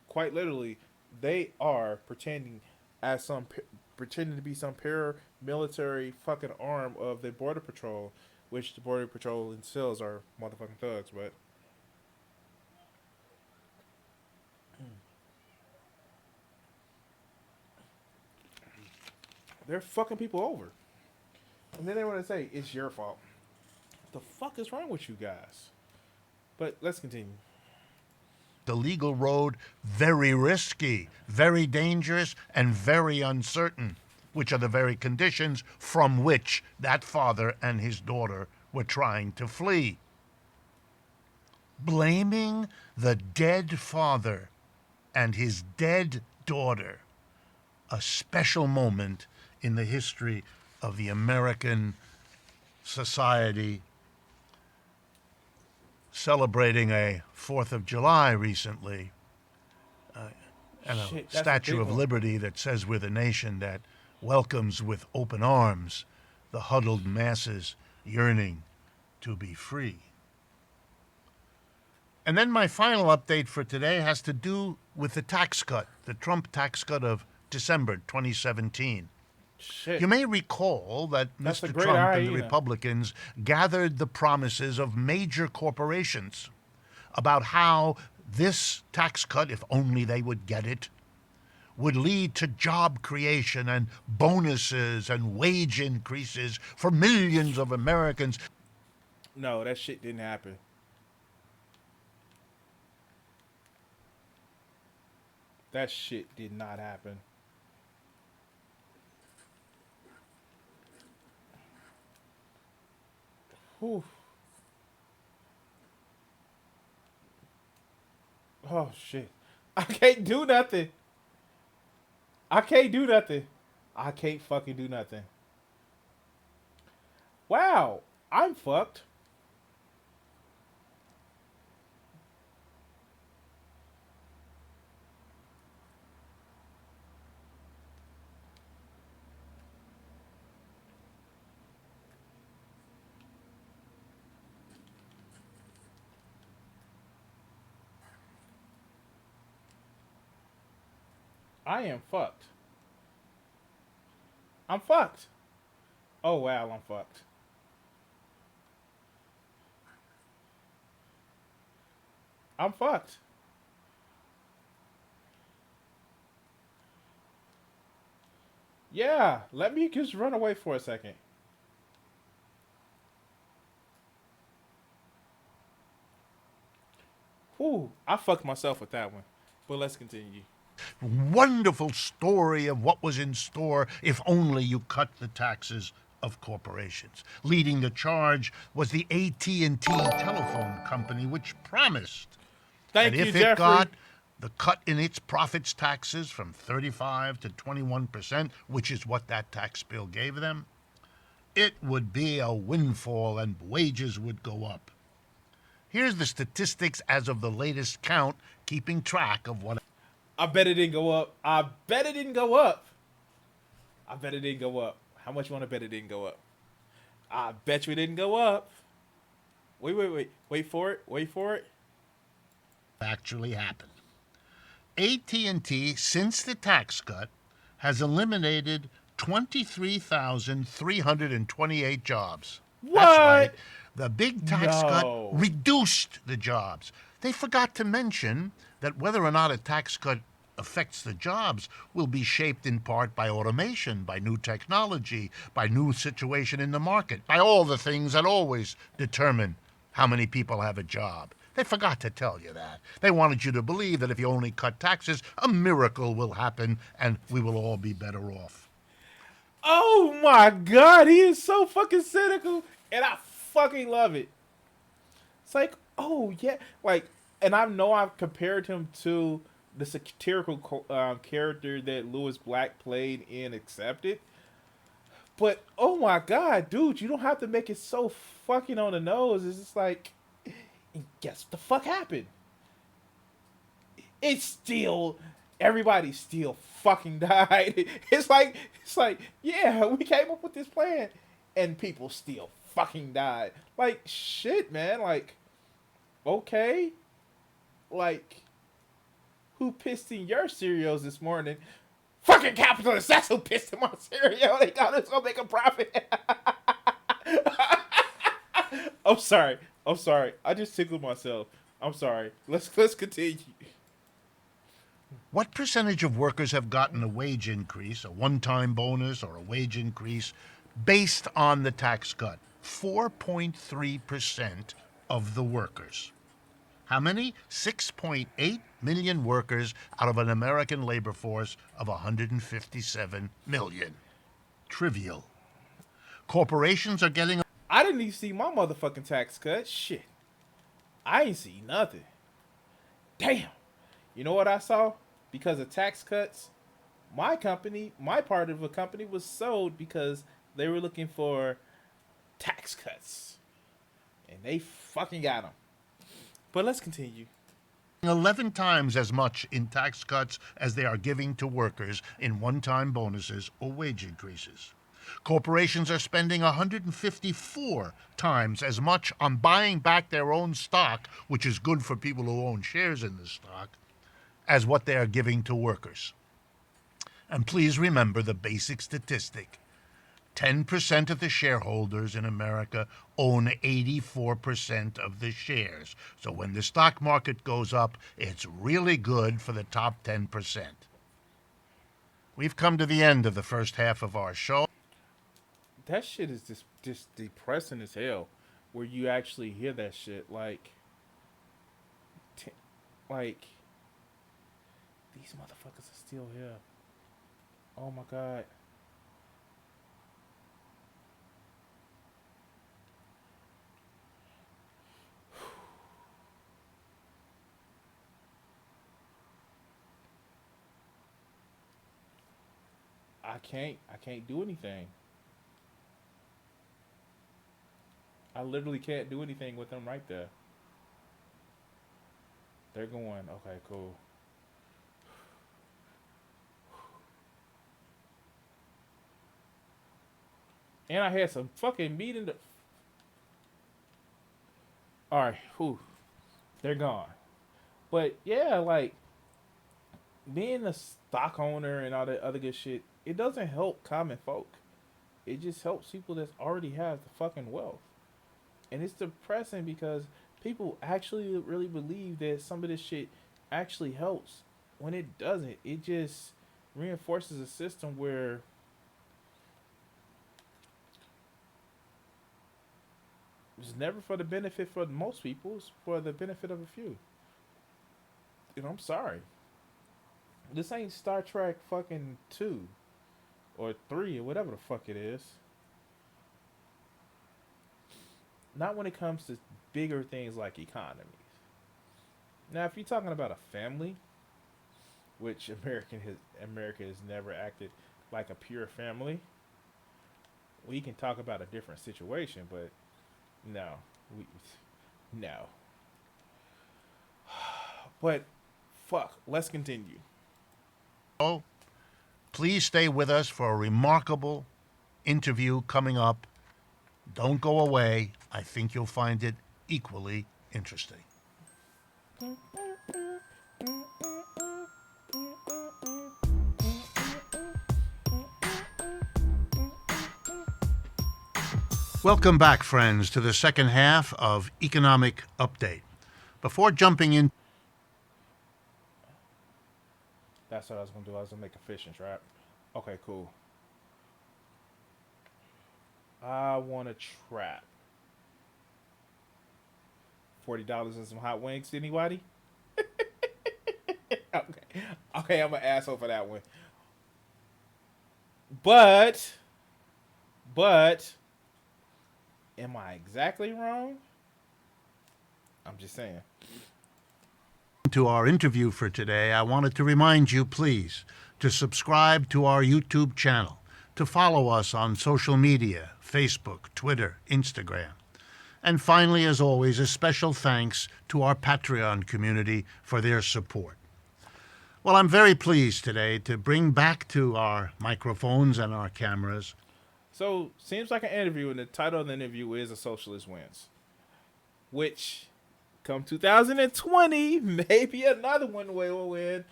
quite literally, they are pretending as some pretending to be some paramilitary fucking arm of the border patrol, which the border patrol themselves are motherfucking thugs, but. They're fucking people over. And then they want to say, it's your fault. What the fuck is wrong with you guys? But let's continue. The legal road very risky, very dangerous, and very uncertain, which are the very conditions from which that father and his daughter were trying to flee. Blaming the dead father and his dead daughter, a special moment in the history of the American society, celebrating a 4th of July recently, and a Statue of Liberty that says we're the nation that welcomes with open arms the huddled masses yearning to be free. And then my final update for today has to do with the tax cut, the Trump tax cut of December 2017. Shit. You may recall that That's Mr. Trump and the Republicans gathered the promises of major corporations about how this tax cut, if only they would get it, would lead to job creation and bonuses and wage increases for millions of Americans. No, that shit didn't happen. That shit did not happen. Whew. Oh shit. I can't do nothing. I can't do nothing. I can't fucking do nothing. Wow. I'm fucked. I am fucked. I'm fucked. Oh wow, I'm fucked. I'm fucked. Yeah, let me just run away for a second. Whew, I fucked myself with that one. But let's continue. Wonderful story of what was in store if only you cut the taxes of corporations. Leading the charge was the AT&T telephone company, which promised that Thank you, if it Jeffrey. got the cut in its profits taxes from 35 to 21%, which is what that tax bill gave them, it would be a windfall and wages would go up. Here's the statistics as of the latest count, keeping track of what. I bet it didn't go up. I bet it didn't go up. I bet it didn't go up. How much you want to bet it didn't go up? I bet you it didn't go up. Wait. Wait for it. Wait for it. actually happened. AT&T, since the tax cut, has eliminated 23,328 jobs. That's right. What? The big tax cut No. reduced the jobs. They forgot to mention that whether or not a tax cut affects the jobs will be shaped in part by automation, by new technology, by new situation in the market, by all the things that always determine how many people have a job. They forgot to tell you that. They wanted you to believe that if you only cut taxes, a miracle will happen and we will all be better off. Oh my god, he is so fucking cynical, and I fucking love it. It's like, oh yeah, like, and I know I've compared him to the satirical character that Lewis Black played in Accepted, but oh my god, dude, you don't have to make it so fucking on the nose. It's just like, guess what the fuck happened? It's still everybody still fucking died. It's like yeah, we came up with this plan, and people still fucking died. Like shit, man. Like okay, like who pissed in your cereals this morning? Fucking capitalists. That's who pissed in my cereal. They thought it's gonna make a profit. I'm sorry. I'm sorry. I just tickled myself. I'm sorry. Let's continue. What percentage of workers have gotten a wage increase, a one-time bonus, or a wage increase based on the tax cut? 4.3% of the workers. How many? 6.8 million workers out of an American labor force of 157 million. Trivial. Corporations are getting. I didn't even see my motherfucking tax cut. Shit. I ain't see nothing. Damn. You know what I saw? Because of tax cuts, my company, my part of the company was sold because they were looking for tax cuts. And they fucking got them. But let's continue. 11 times as much in tax cuts as they are giving to workers in one-time bonuses or wage increases. Corporations are spending 154 times as much on buying back their own stock, which is good for people who own shares in the stock, as what they are giving to workers. And please remember the basic statistic. 10% of the shareholders in America own 84% of the shares. So when the stock market goes up, it's really good for the top 10%. We've come to the end of the first half of our show. That shit is just depressing as hell. Where you actually hear that shit. Like, these motherfuckers are still here. Oh my god. I can't do anything. I literally can't do anything with them right there. They're going, okay, cool. And I had some fucking meat in the. Alright, whew. They're gone. But yeah, like, being a stock owner and all that other good shit, it doesn't help common folk. It just helps people that already have the fucking wealth. And it's depressing because people actually really believe that some of this shit actually helps when it doesn't. It just reinforces a system where it's never for the benefit for most people, it's for the benefit of a few. And I'm sorry. This ain't Star Trek fucking 2 or 3 or whatever the fuck it is. Not when it comes to bigger things like economies. Now, if you're talking about a family, which America has never acted like a pure family, we can talk about a different situation, but no, we no. But fuck, let's continue. Oh, please stay with us for a remarkable interview coming up. Don't go away. I think you'll find it equally interesting. Welcome back, friends, to the second half of Economic Update. Before jumping in, That's what I was gonna do. I was gonna make a fishing trap. Okay, cool. I want a trap. $40 and some hot wings. Anybody? Okay. Okay, I'm an asshole for that one. But, am I exactly wrong? I'm just saying. to our interview for today, I wanted to remind you, please, to subscribe to our YouTube channel, to follow us on social media, Facebook, Twitter, Instagram. And finally, as always, a special thanks to our Patreon community for their support. Well, I'm very pleased today to bring back to our microphones and our cameras. So, seems like an interview, and the title of the interview is A Socialist Wins. Which, come 2020, maybe another one will win.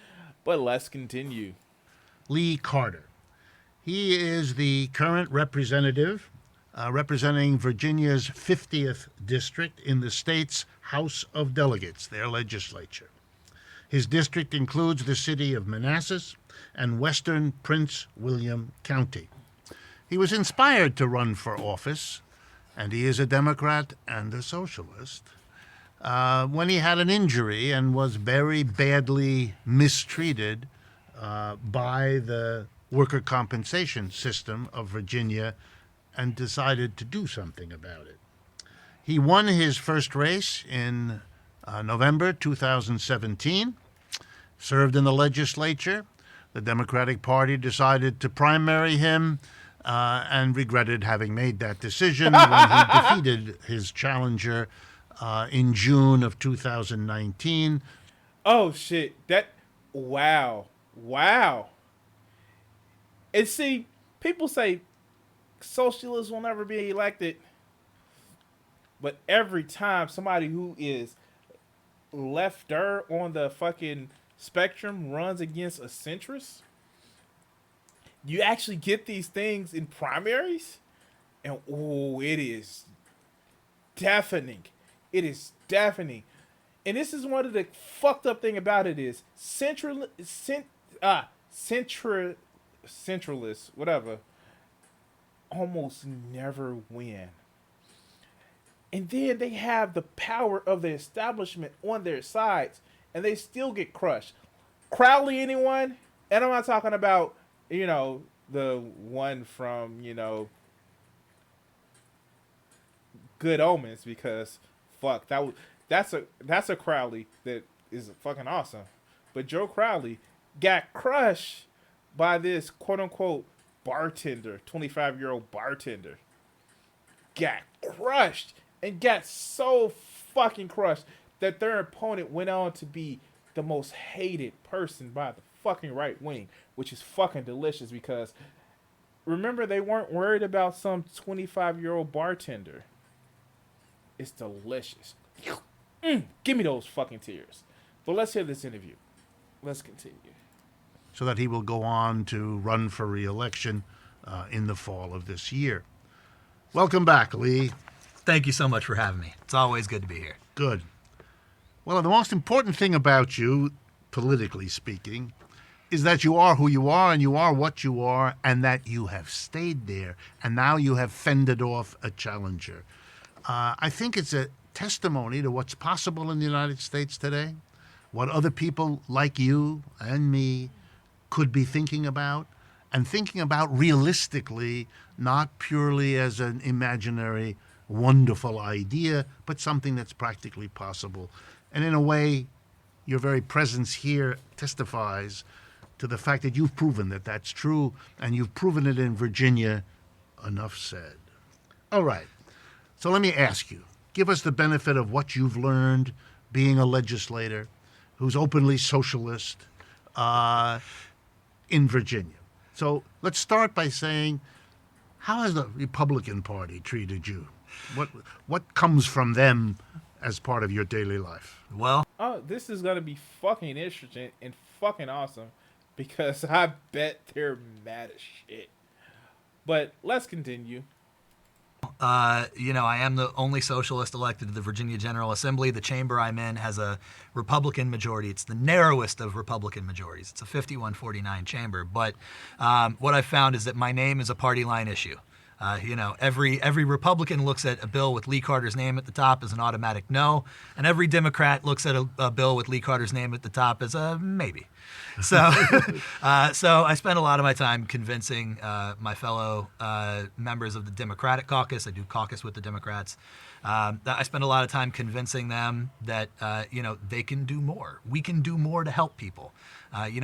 But let's continue. Lee Carter. He is the current representative representing Virginia's 50th district in the state's House of Delegates, their legislature. His district includes the city of Manassas and western Prince William County. He was inspired to run for office, and he is a Democrat and a socialist, when he had an injury and was very badly mistreated by the worker compensation system of Virginia and decided to do something about it. He won his first race in November 2017, served in the legislature. The Democratic Party decided to primary him and regretted having made that decision when he defeated his challenger in June of 2019. Oh, shit. Wow. And see, people say socialists will never be elected. But every time somebody who is lefter on the fucking spectrum runs against a centrist, you actually get these things in primaries, and it is deafening. It is deafening. And this is one of the fucked up thing about it is centralists, whatever, almost never win. And then they have the power of the establishment on their sides, and they still get crushed. Crowley, anyone? And I'm not talking about, the one from, Good Omens, because fuck, that's a Crowley that is fucking awesome. But Joe Crowley got crushed by this quote unquote bartender, 25-year-old bartender. Got crushed and got so fucking crushed that their opponent went on to be the most hated person by the fucking right wing, which is fucking delicious because remember, they weren't worried about some 25-year-old bartender. It's delicious. Give me those fucking tears. But let's hear this interview. Let's continue. So that he will go on to run for re-election in the fall of this year. Welcome back, Lee. Thank you so much for having me. It's always good to be here. Good. Well, the most important thing about you, politically speaking, is that you are who you are and you are what you are and that you have stayed there and now you have fended off a challenger. I think it's a testimony to what's possible in the United States today what other people like you and me could be thinking about, and thinking about realistically, not purely as an imaginary, wonderful idea, but something that's practically possible. And in a way, your very presence here testifies to the fact that you've proven that that's true, and you've proven it in Virginia. Enough said. All right. So let me ask you, give us the benefit of what you've learned being a legislator who's openly socialist in Virginia. So let's start by saying, how has the Republican Party treated you? What comes from them as part of your daily life? Well, Oh, this is gonna be fucking interesting and fucking awesome because I bet they're mad as shit. But let's continue. I am the only socialist elected to the Virginia General Assembly. The chamber I'm in has a Republican majority. It's the narrowest of Republican majorities. It's a 51-49 chamber. But what I've found is that my name is a party line issue. Every Republican looks at a bill with Lee Carter's name at the top as an automatic no, and every Democrat looks at a bill with Lee Carter's name at the top as a maybe. So, so I spend a lot of my time convincing my fellow members of the Democratic caucus. I do caucus with the Democrats. I spend a lot of time convincing them that they can do more. We can do more to help people.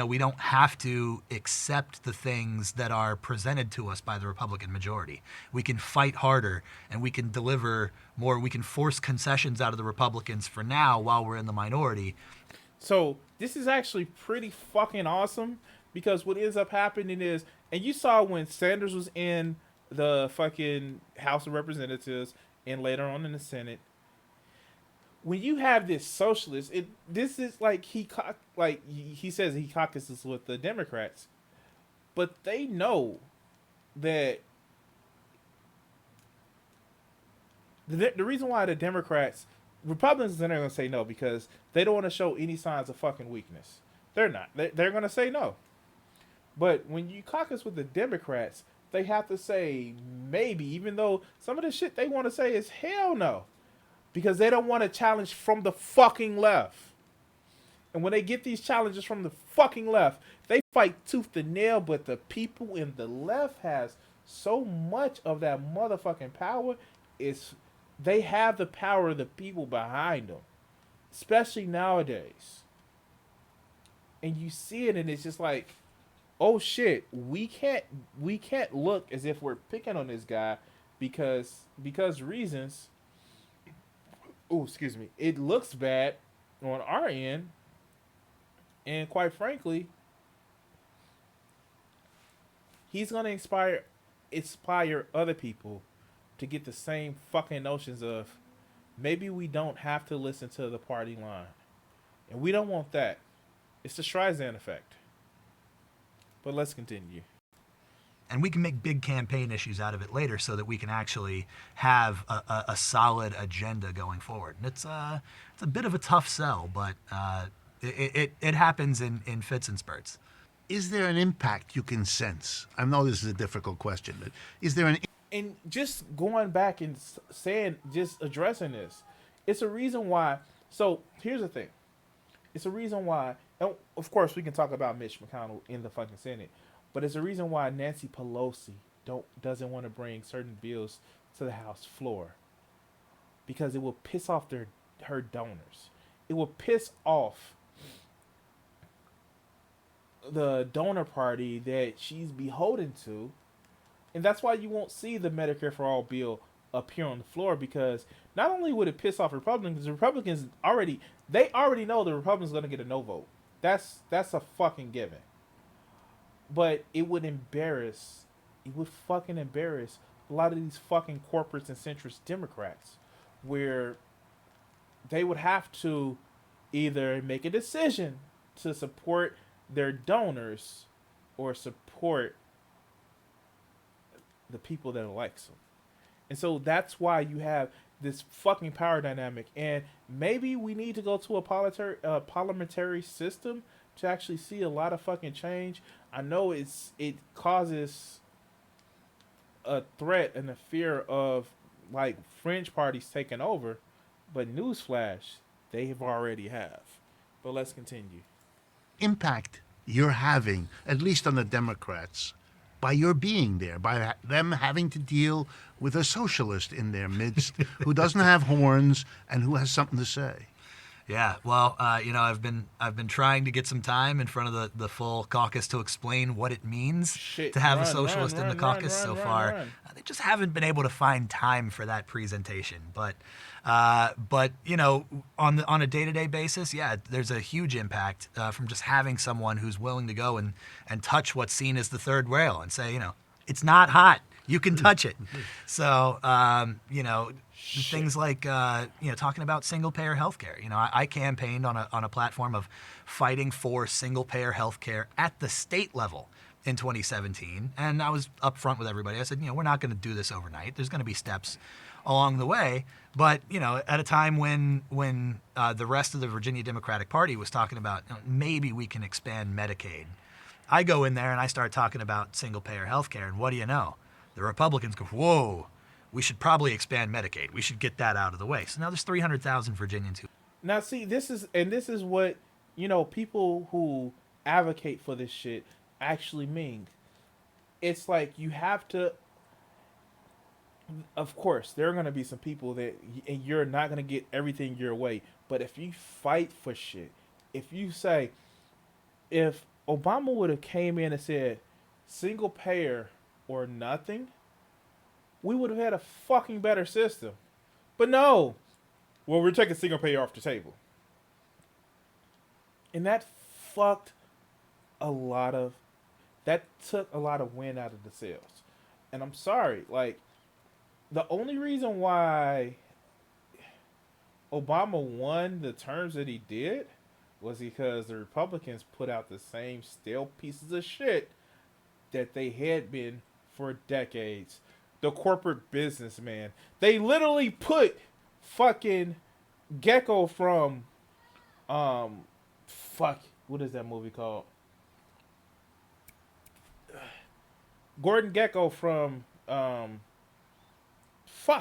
We don't have to accept the things that are presented to us by the Republican majority. We can fight harder, and we can deliver more. We can force concessions out of the Republicans for now while we're in the minority. So this is actually pretty fucking awesome because what ends up happening is, and you saw when Sanders was in the fucking House of Representatives and later on in the Senate, when you have this socialist, this is like he says he caucuses with the Democrats, but they know that the reason why the Republicans are going to say no because they don't want to show any signs of fucking weakness. They're not. They're going to say no. But when you caucus with the Democrats, they have to say maybe, even though some of the shit they want to say is hell no. Because they don't want a challenge from the fucking left. And when they get these challenges from the fucking left, they fight tooth and nail, but the people in the left has so much of that motherfucking power. They have the power of the people behind them. Especially nowadays. And you see it and it's just like, oh shit, we can't look as if we're picking on this guy because reasons. Oh, excuse me. It looks bad on our end. And quite frankly, he's going to inspire other people to get the same fucking notions of maybe we don't have to listen to the party line. And we don't want that. It's the Streisand effect. But let's continue. And we can make big campaign issues out of it later so that we can actually have a solid agenda going forward. And it's a bit of a tough sell, but it happens in fits and spurts. Is there an impact you can sense? I know this is a difficult question, but is there an... And just going back and just addressing this, it's a reason why. So here's the thing. It's a reason why, and of course we can talk about Mitch McConnell in the fucking Senate, but it's a reason why Nancy Pelosi doesn't want to bring certain bills to the House floor. Because it will piss off her donors. It will piss off the donor party that she's beholden to. And that's why you won't see the Medicare for All bill up here on the floor, because not only would it piss off Republicans, the Republicans already know the Republicans are going to get a no vote. That's a fucking given. But it would fucking embarrass a lot of these fucking corporates and centrist Democrats, where they would have to either make a decision to support their donors or support the people that elects them. And so that's why you have this fucking power dynamic. And maybe we need to go to a parliamentary system to actually see a lot of fucking change. I know it causes a threat and a fear of like fringe parties taking over, but newsflash, they already have. But let's continue. impact you're having, at least on the Democrats, by your being there, by them having to deal with a socialist in their midst who doesn't have horns and who has something to say. Yeah, well, I've been trying to get some time in front of the full caucus to explain what it means Shit, to have a run, socialist run, in the run, caucus run, so run, far. run. They just haven't been able to find time for that presentation. But on a day-to-day basis, yeah, there's a huge impact from just having someone who's willing to go and touch what's seen as the third rail and say, it's not hot. You can touch it. So, things like talking about single payer healthcare. I campaigned on a platform of fighting for single payer healthcare at the state level in 2017, and I was upfront with everybody. I said, we're not going to do this overnight. There's going to be steps along the way, but at a time when the rest of the Virginia Democratic Party was talking about maybe we can expand Medicaid, I go in there and I start talking about single payer healthcare, and what do you know? The Republicans go, whoa, we should probably expand Medicaid. We should get that out of the way. So now there's 300,000 Virginians who. Now, see, this is what people who advocate for this shit actually mean. It's like you have to. Of course, there are going to be some people that and you're not going to get everything your way. But if you fight for shit, if you say, if Obama would have came in and said, single payer or nothing, we would have had a fucking better system. But no. Well, we're taking single payer off the table. And that took a lot of wind out of the sails. And I'm sorry, like, the only reason why Obama won the terms that he did was because the Republicans put out the same stale pieces of shit that they had been for decades. The corporate businessman. They literally put fucking Gecko from what is that movie called? Gordon Gecko from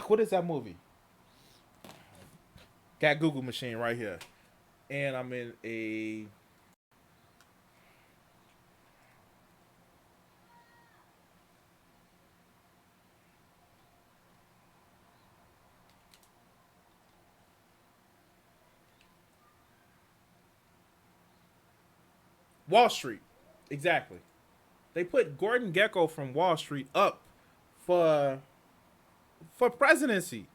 what is that movie? Got Google machine right here. And I'm in a Wall Street. Exactly. They put Gordon Gecko from Wall Street up for presidency.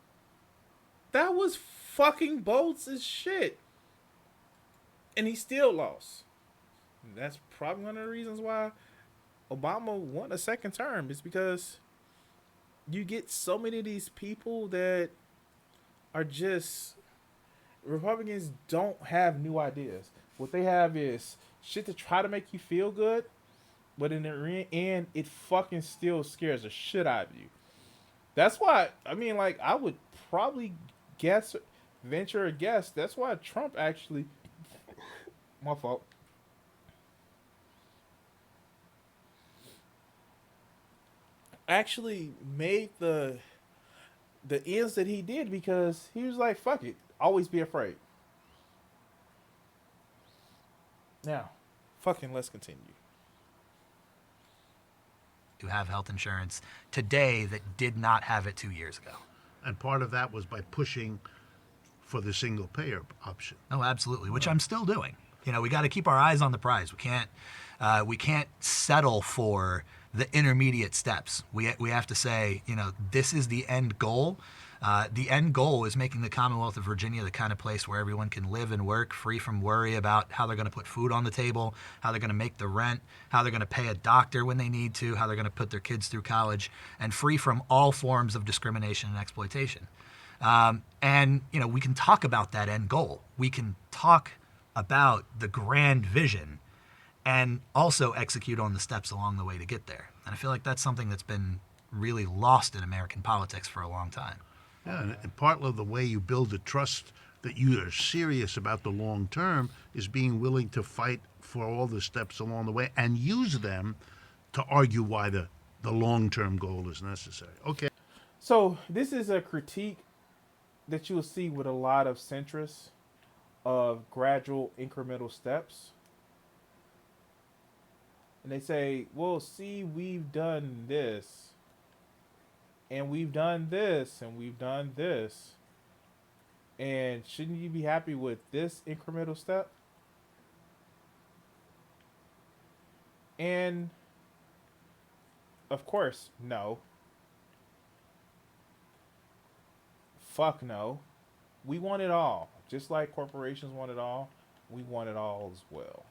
That was fucking bold as shit. And he still lost. And that's probably one of the reasons why Obama won a second term, is because you get so many of these people that are just Republicans don't have new ideas. What they have is shit to try to make you feel good, but in the end, it fucking still scares the shit out of you. That's why, I would probably venture a guess, that's why Trump actually, my fault, actually made the ends that he did, because he was like, fuck it, always be afraid. Now, fucking let's continue. Who have health insurance today that did not have it 2 years ago. And part of that was by pushing for the single payer option. Oh, absolutely, which I'm still doing. We got to keep our eyes on the prize. We can't settle for the intermediate steps. We have to say, this is the end goal. The end goal is making the Commonwealth of Virginia the kind of place where everyone can live and work free from worry about how they're going to put food on the table, how they're going to make the rent, how they're going to pay a doctor when they need to, how they're going to put their kids through college, and free from all forms of discrimination and exploitation. We can talk about that end goal. We can talk about the grand vision and also execute on the steps along the way to get there. And I feel like that's something that's been really lost in American politics for a long time. Yeah, and part of the way you build the trust that you are serious about the long term is being willing to fight for all the steps along the way and use them to argue why the long term goal is necessary. Okay. So this is a critique that you will see with a lot of centrists of gradual incremental steps. And they say, well, see, we've done this, and we've done this, and we've done this. And shouldn't you be happy with this incremental step? And of course, no. Fuck no. We want it all. Just like corporations want it all, we want it all as well.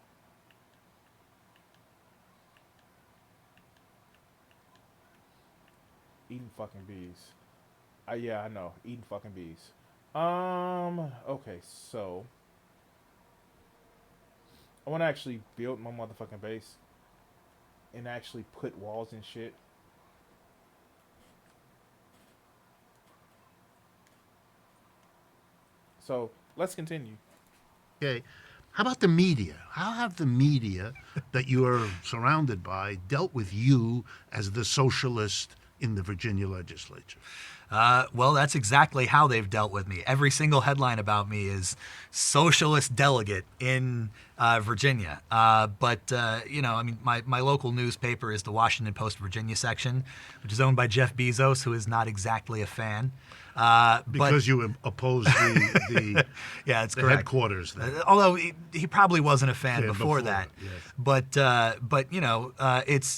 Eating fucking bees. Yeah, I know. Eating fucking bees. Okay, so I want to actually build my motherfucking base and actually put walls and shit. So let's continue. Okay. How about the media? How have the media that you are surrounded by dealt with you as the socialist in the Virginia legislature? Well, that's exactly how they've dealt with me. Every single headline about me is socialist delegate in Virginia. I mean, my local newspaper is the Washington Post Virginia section, which is owned by Jeff Bezos, who is not exactly a fan. Because you oppose the Yeah, it's the correct. headquarters there. Although he probably wasn't a fan Yeah, before before, that. yes. But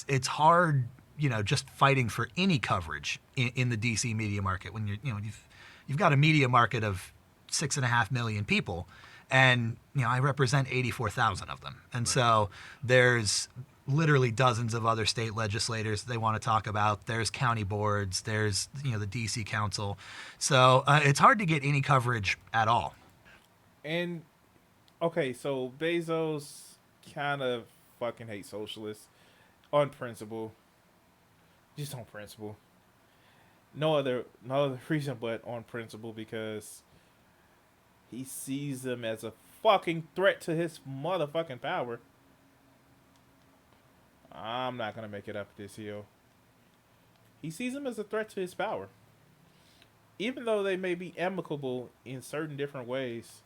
it's hard, just fighting for any coverage in the DC media market when you've got a media market of 6.5 million people, and I represent 84,000 of them, and so there's literally dozens of other state legislators they want to talk about. There's county boards. There's the DC Council, so it's hard to get any coverage at all. And okay, so Bezos kind of fucking hates socialists on principle. Just on principle. No other reason but on principle, because he sees them as a fucking threat to his motherfucking power. I'm not gonna make it up this hill. He sees them as a threat to his power. Even though they may be amicable in certain different ways,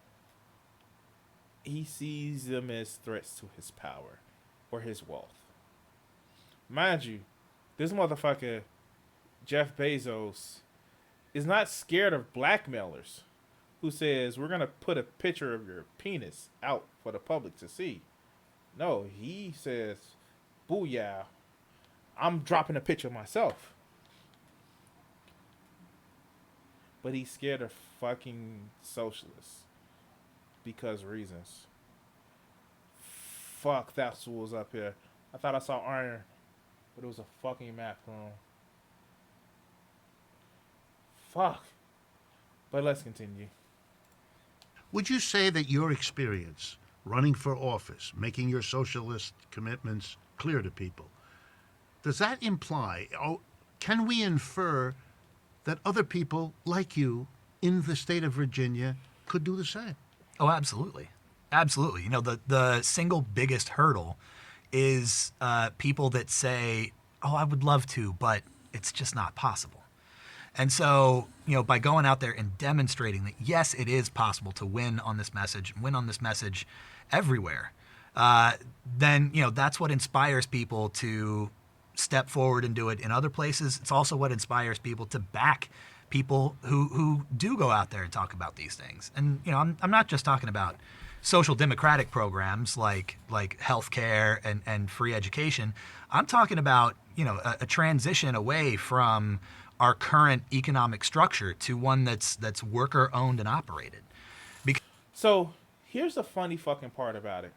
he sees them as threats to his power or his wealth. Mind you, this motherfucker, Jeff Bezos, is not scared of blackmailers who says, we're going to put a picture of your penis out for the public to see. No, he says, booyah, I'm dropping a picture myself. But he's scared of fucking socialists because reasons. Fuck, that's what was up here. I thought I saw iron, but it was a fucking map room. Fuck. But let's continue. Would you say that your experience running for office, making your socialist commitments clear to people, does that imply, can we infer that other people like you in the state of Virginia could do the same? Oh, absolutely. Absolutely. The single biggest hurdle is people that say, oh, I would love to, but it's just not possible. And so, by going out there and demonstrating that, yes, it is possible to win on this message, and win on this message everywhere, then, that's what inspires people to step forward and do it in other places. It's also what inspires people to back people who do go out there and talk about these things. And, I'm not just talking about social democratic programs like healthcare and free education. I'm talking about, a transition away from our current economic structure to one that's worker owned and operated. So here's the funny fucking part about it.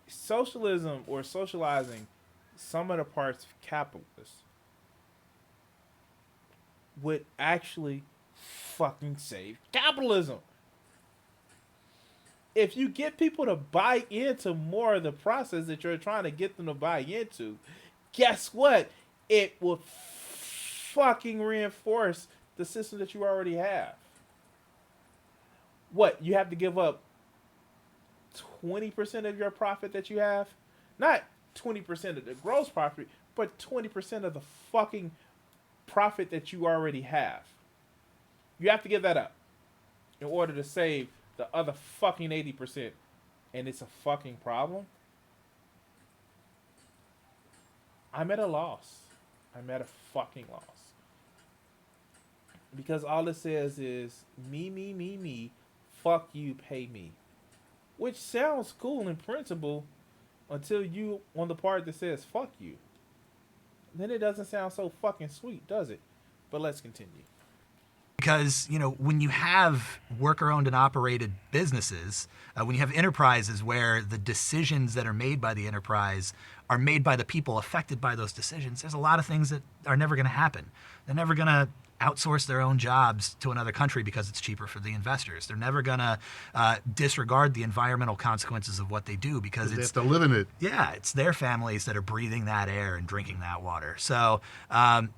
Socialism, or socializing some of the parts of capitalism, would actually fucking save capitalism. If you get people to buy into more of the process that you're trying to get them to buy into, guess what? It will fucking reinforce the system that you already have. What? You have to give up 20% of your profit that you have? Not 20% of the gross profit, but 20% of the fucking profit that you already have. You have to give that up. in order to save the other fucking 80%, and it's a fucking problem, I'm at a loss. I'm at a fucking loss. Because all it says is me, fuck you, pay me. Which sounds cool in principle until you on the part that says fuck you. Then it doesn't sound so fucking sweet, does it? But let's continue. Because, you know, when you have worker-owned and operated businesses, when you have enterprises where the decisions that are made by the enterprise are made by the people affected by those decisions, there's a lot of things that are never going to happen. They're never going to outsource their own jobs to another country because it's cheaper for the investors. They're never going to disregard the environmental consequences of what they do because They it's have to live in it. yeah, it's their families that are breathing that air and drinking that water. So,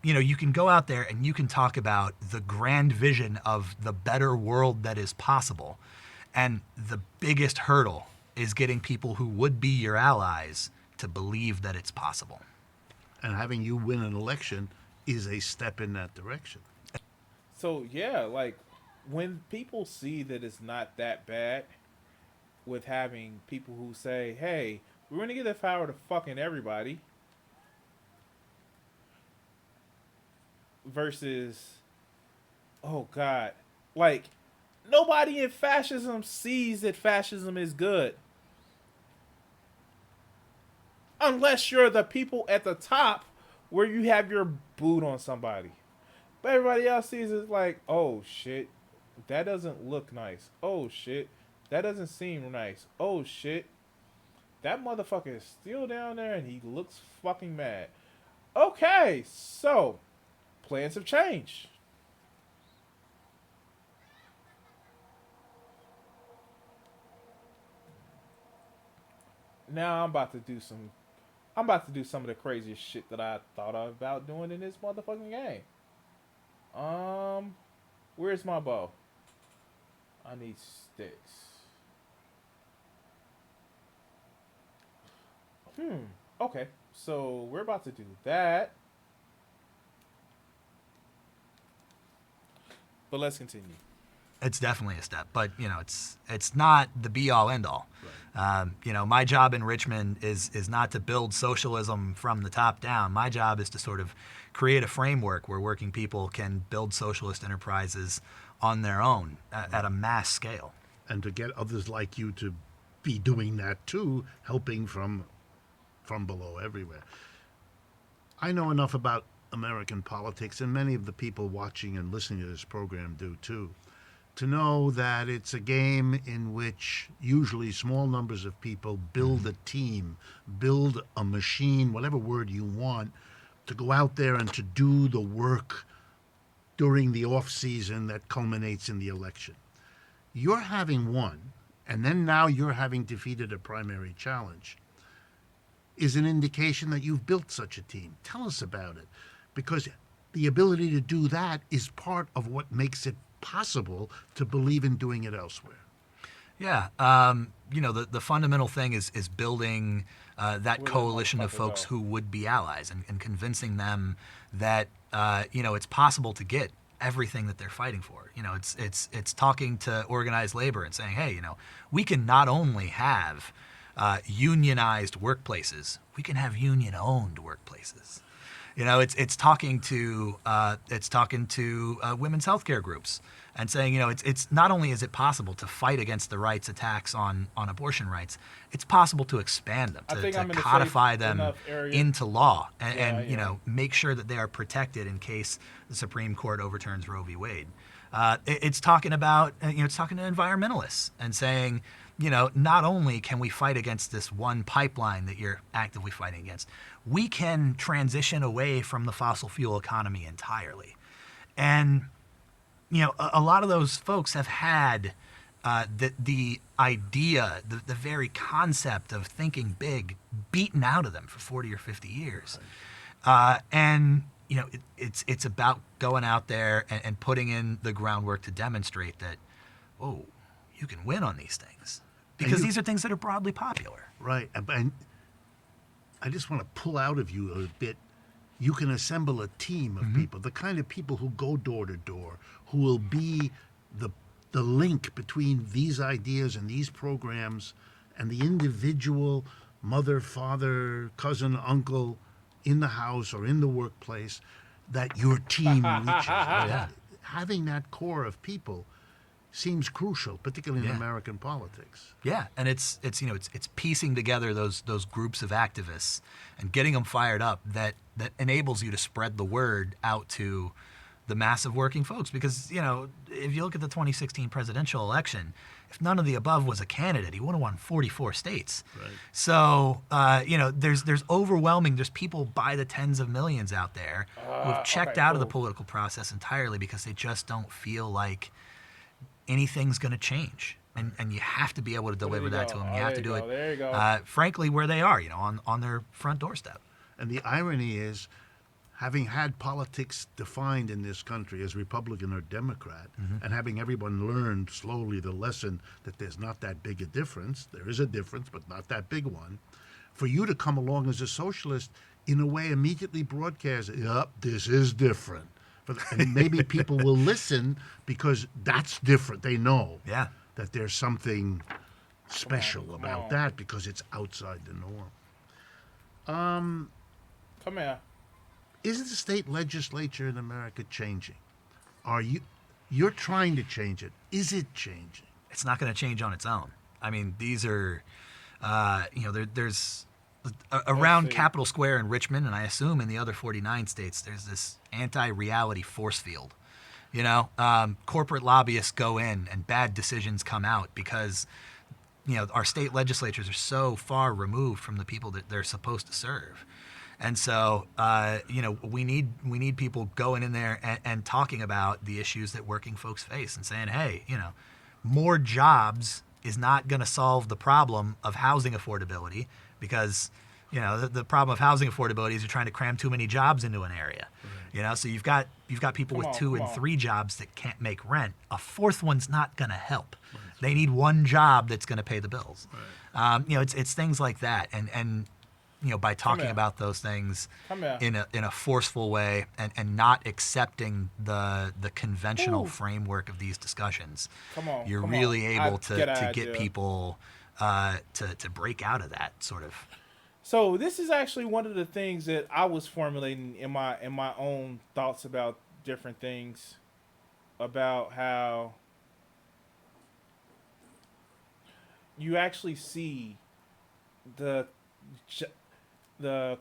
you know, you can go out there and you can talk about the grand vision of the better world that is possible. And the biggest hurdle is getting people who would be your allies to believe that it's possible. And having you win an election is a step in that direction. So yeah, like when people see that it's not that bad with having people who say, hey, we're gonna give the power to fucking everybody versus oh god, like nobody in fascism sees that fascism is good unless you're the people at the top where you have your boot on somebody. But everybody else sees it like, oh shit, that doesn't look nice. Oh shit, that doesn't seem nice. Oh shit, that motherfucker is still down there and he looks fucking mad. Okay, so plans have changed. Now I'm about to do some of the craziest shit that I thought about doing in this motherfucking game. Where's my bow? I need sticks. Okay, so we're about to do that. But let's continue. It's definitely a step, but you know, it's not the be all end all. Right. You know, my job in Richmond is not to build socialism from the top down. My job is to sort of create a framework where working people can build socialist enterprises on their own at a mass scale. And to get others like you to be doing that too, helping from below everywhere. I know enough about American politics, and many of the people watching and listening to this program do too, to know that it's a game in which usually small numbers of people build a team, build a machine, whatever word you want, to go out there and to do the work during the off season that culminates in the election. You're having won, and then now you're having defeated a primary challenge, is an indication that you've built such a team. Tell us about it, because the ability to do that is part of what makes it possible to believe in doing it elsewhere. Yeah, you know, the fundamental thing is building that coalition of folks who would be allies and convincing them that you know, it's possible to get everything that they're fighting for. You know, it's talking to organized labor and saying, hey, you know, we can not only have unionized workplaces, we can have union-owned workplaces. You know, it's talking to women's healthcare groups and saying, you know, it's not only is it possible to fight against the rights attacks on abortion rights, it's possible to expand them, to codify them into law and you know, make sure that they are protected in case the Supreme Court overturns Roe v. Wade. It's talking about, you know, it's talking to environmentalists and saying, you know, not only can we fight against this one pipeline that you're actively fighting against, we can transition away from the fossil fuel economy entirely. And, you know, a lot of those folks have had the idea, the very concept of thinking big beaten out of them for 40 or 50 years. And, you know, it's about going out there and putting in the groundwork to demonstrate that, whoa, you can win on these things. Because these are things that are broadly popular. Right. And I just want to pull out of you a bit. You can assemble a team of people, the kind of people who go door to door, who will be the the link between these ideas and these programs and the individual mother, father, cousin, uncle in the house or in the workplace that your team reaches. Yeah. Having that core of people seems crucial, particularly in Yeah. American politics. Yeah, and it's piecing together those groups of activists and getting them fired up that enables you to spread the word out to the mass of working folks. Because if you look at the 2016 presidential election, if none of the above was a candidate, he would have won 44 states. Right. So there's overwhelming. There's people by the tens of millions out there who have checked okay, out of the cool. political process entirely because they just don't feel like anything's going to change. And you have to be able to deliver that to them. You have to do it, There you go. frankly, where they are, on their front doorstep. And the irony is, having had politics defined in this country as Republican or Democrat, and having everyone learned slowly the lesson that there's not that big a difference, there is a difference, but not that big one, for you to come along as a socialist, in a way immediately broadcast, yep, this is different. And maybe people will listen because that's different. They know Yeah. that there's something special come about on. that because it's outside the norm. Come here. Is the state legislature in America changing? You're trying to change it. Is it changing? It's not going to change on its own. I mean, these are, there's around see. Capitol Square in Richmond, and I assume in the other 49 states, there's this anti-reality force field. Corporate lobbyists go in and bad decisions come out because, our state legislatures are so far removed from the people that they're supposed to serve. And so, we need people going in there and talking about the issues that working folks face and saying, hey, more jobs is not going to solve the problem of housing affordability because, the problem of housing affordability is you're trying to cram too many jobs into an area. So you've got people with 2 and 3 jobs that can't make rent. A fourth one's not going to help. Right. They need one job that's going to pay the bills. Right. It's things like that, and by talking about those things in a forceful way and not accepting the conventional framework of these discussions, you're really able to get people to break out of that sort of. So this is actually one of the things that I was formulating in my own thoughts about different things, about how you actually see the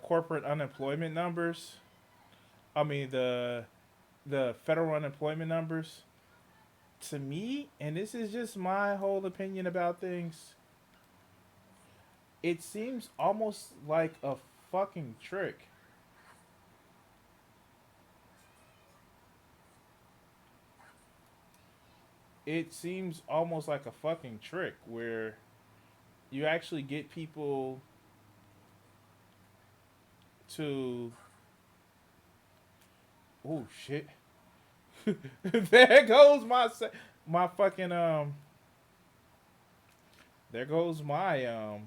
corporate unemployment numbers. I mean the federal unemployment numbers. To me, and this is just my whole opinion about things, it seems almost like a fucking trick. It seems almost like a fucking trick where you actually get people to. Oh shit! There goes my fucking There goes my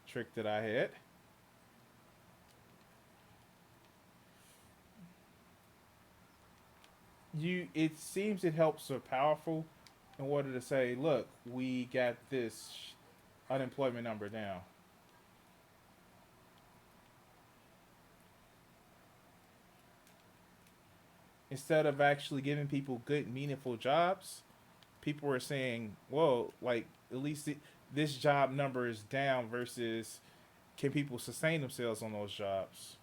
trick that I had. It seems it helps the powerful in order to say, look, we got this unemployment number down. Instead of actually giving people good, meaningful jobs, people are saying, well, like, at least this job number is down versus can people sustain themselves on those jobs?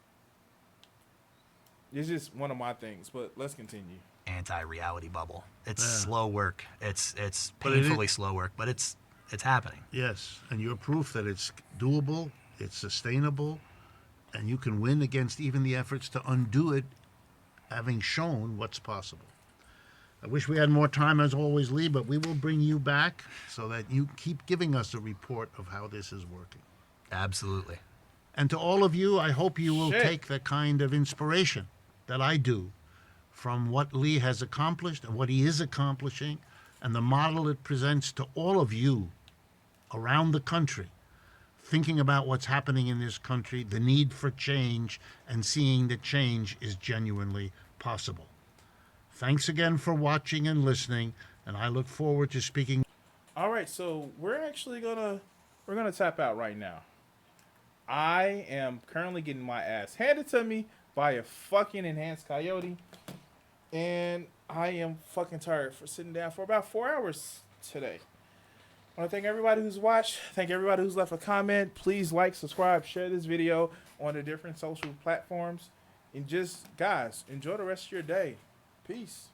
It's just one of my things, but let's continue. Anti-reality bubble. It's slow work. It's But painfully slow work, but it's happening. Yes, and you're proof that it's doable, it's sustainable, and you can win against even the efforts to undo it, having shown what's possible. I wish we had more time, as always, Lee, but we will bring you back so that you keep giving us a report of how this is working. Absolutely. And to all of you, I hope you will Shit. take the kind of inspiration that I do from what Lee has accomplished and what he is accomplishing and the model it presents to all of you around the country, thinking about what's happening in this country, the need for change, and seeing that change is genuinely possible. Thanks again for watching and listening. and I look forward to speaking. All right, so we're gonna tap out right now. I am currently getting my ass handed to me by a fucking enhanced coyote, and I am fucking tired for sitting down for about 4 hours today. I want to thank everybody who's watched. Thank everybody who's left a comment. Please like, subscribe, share this video on the different social platforms, and just guys, enjoy the rest of your day. Peace.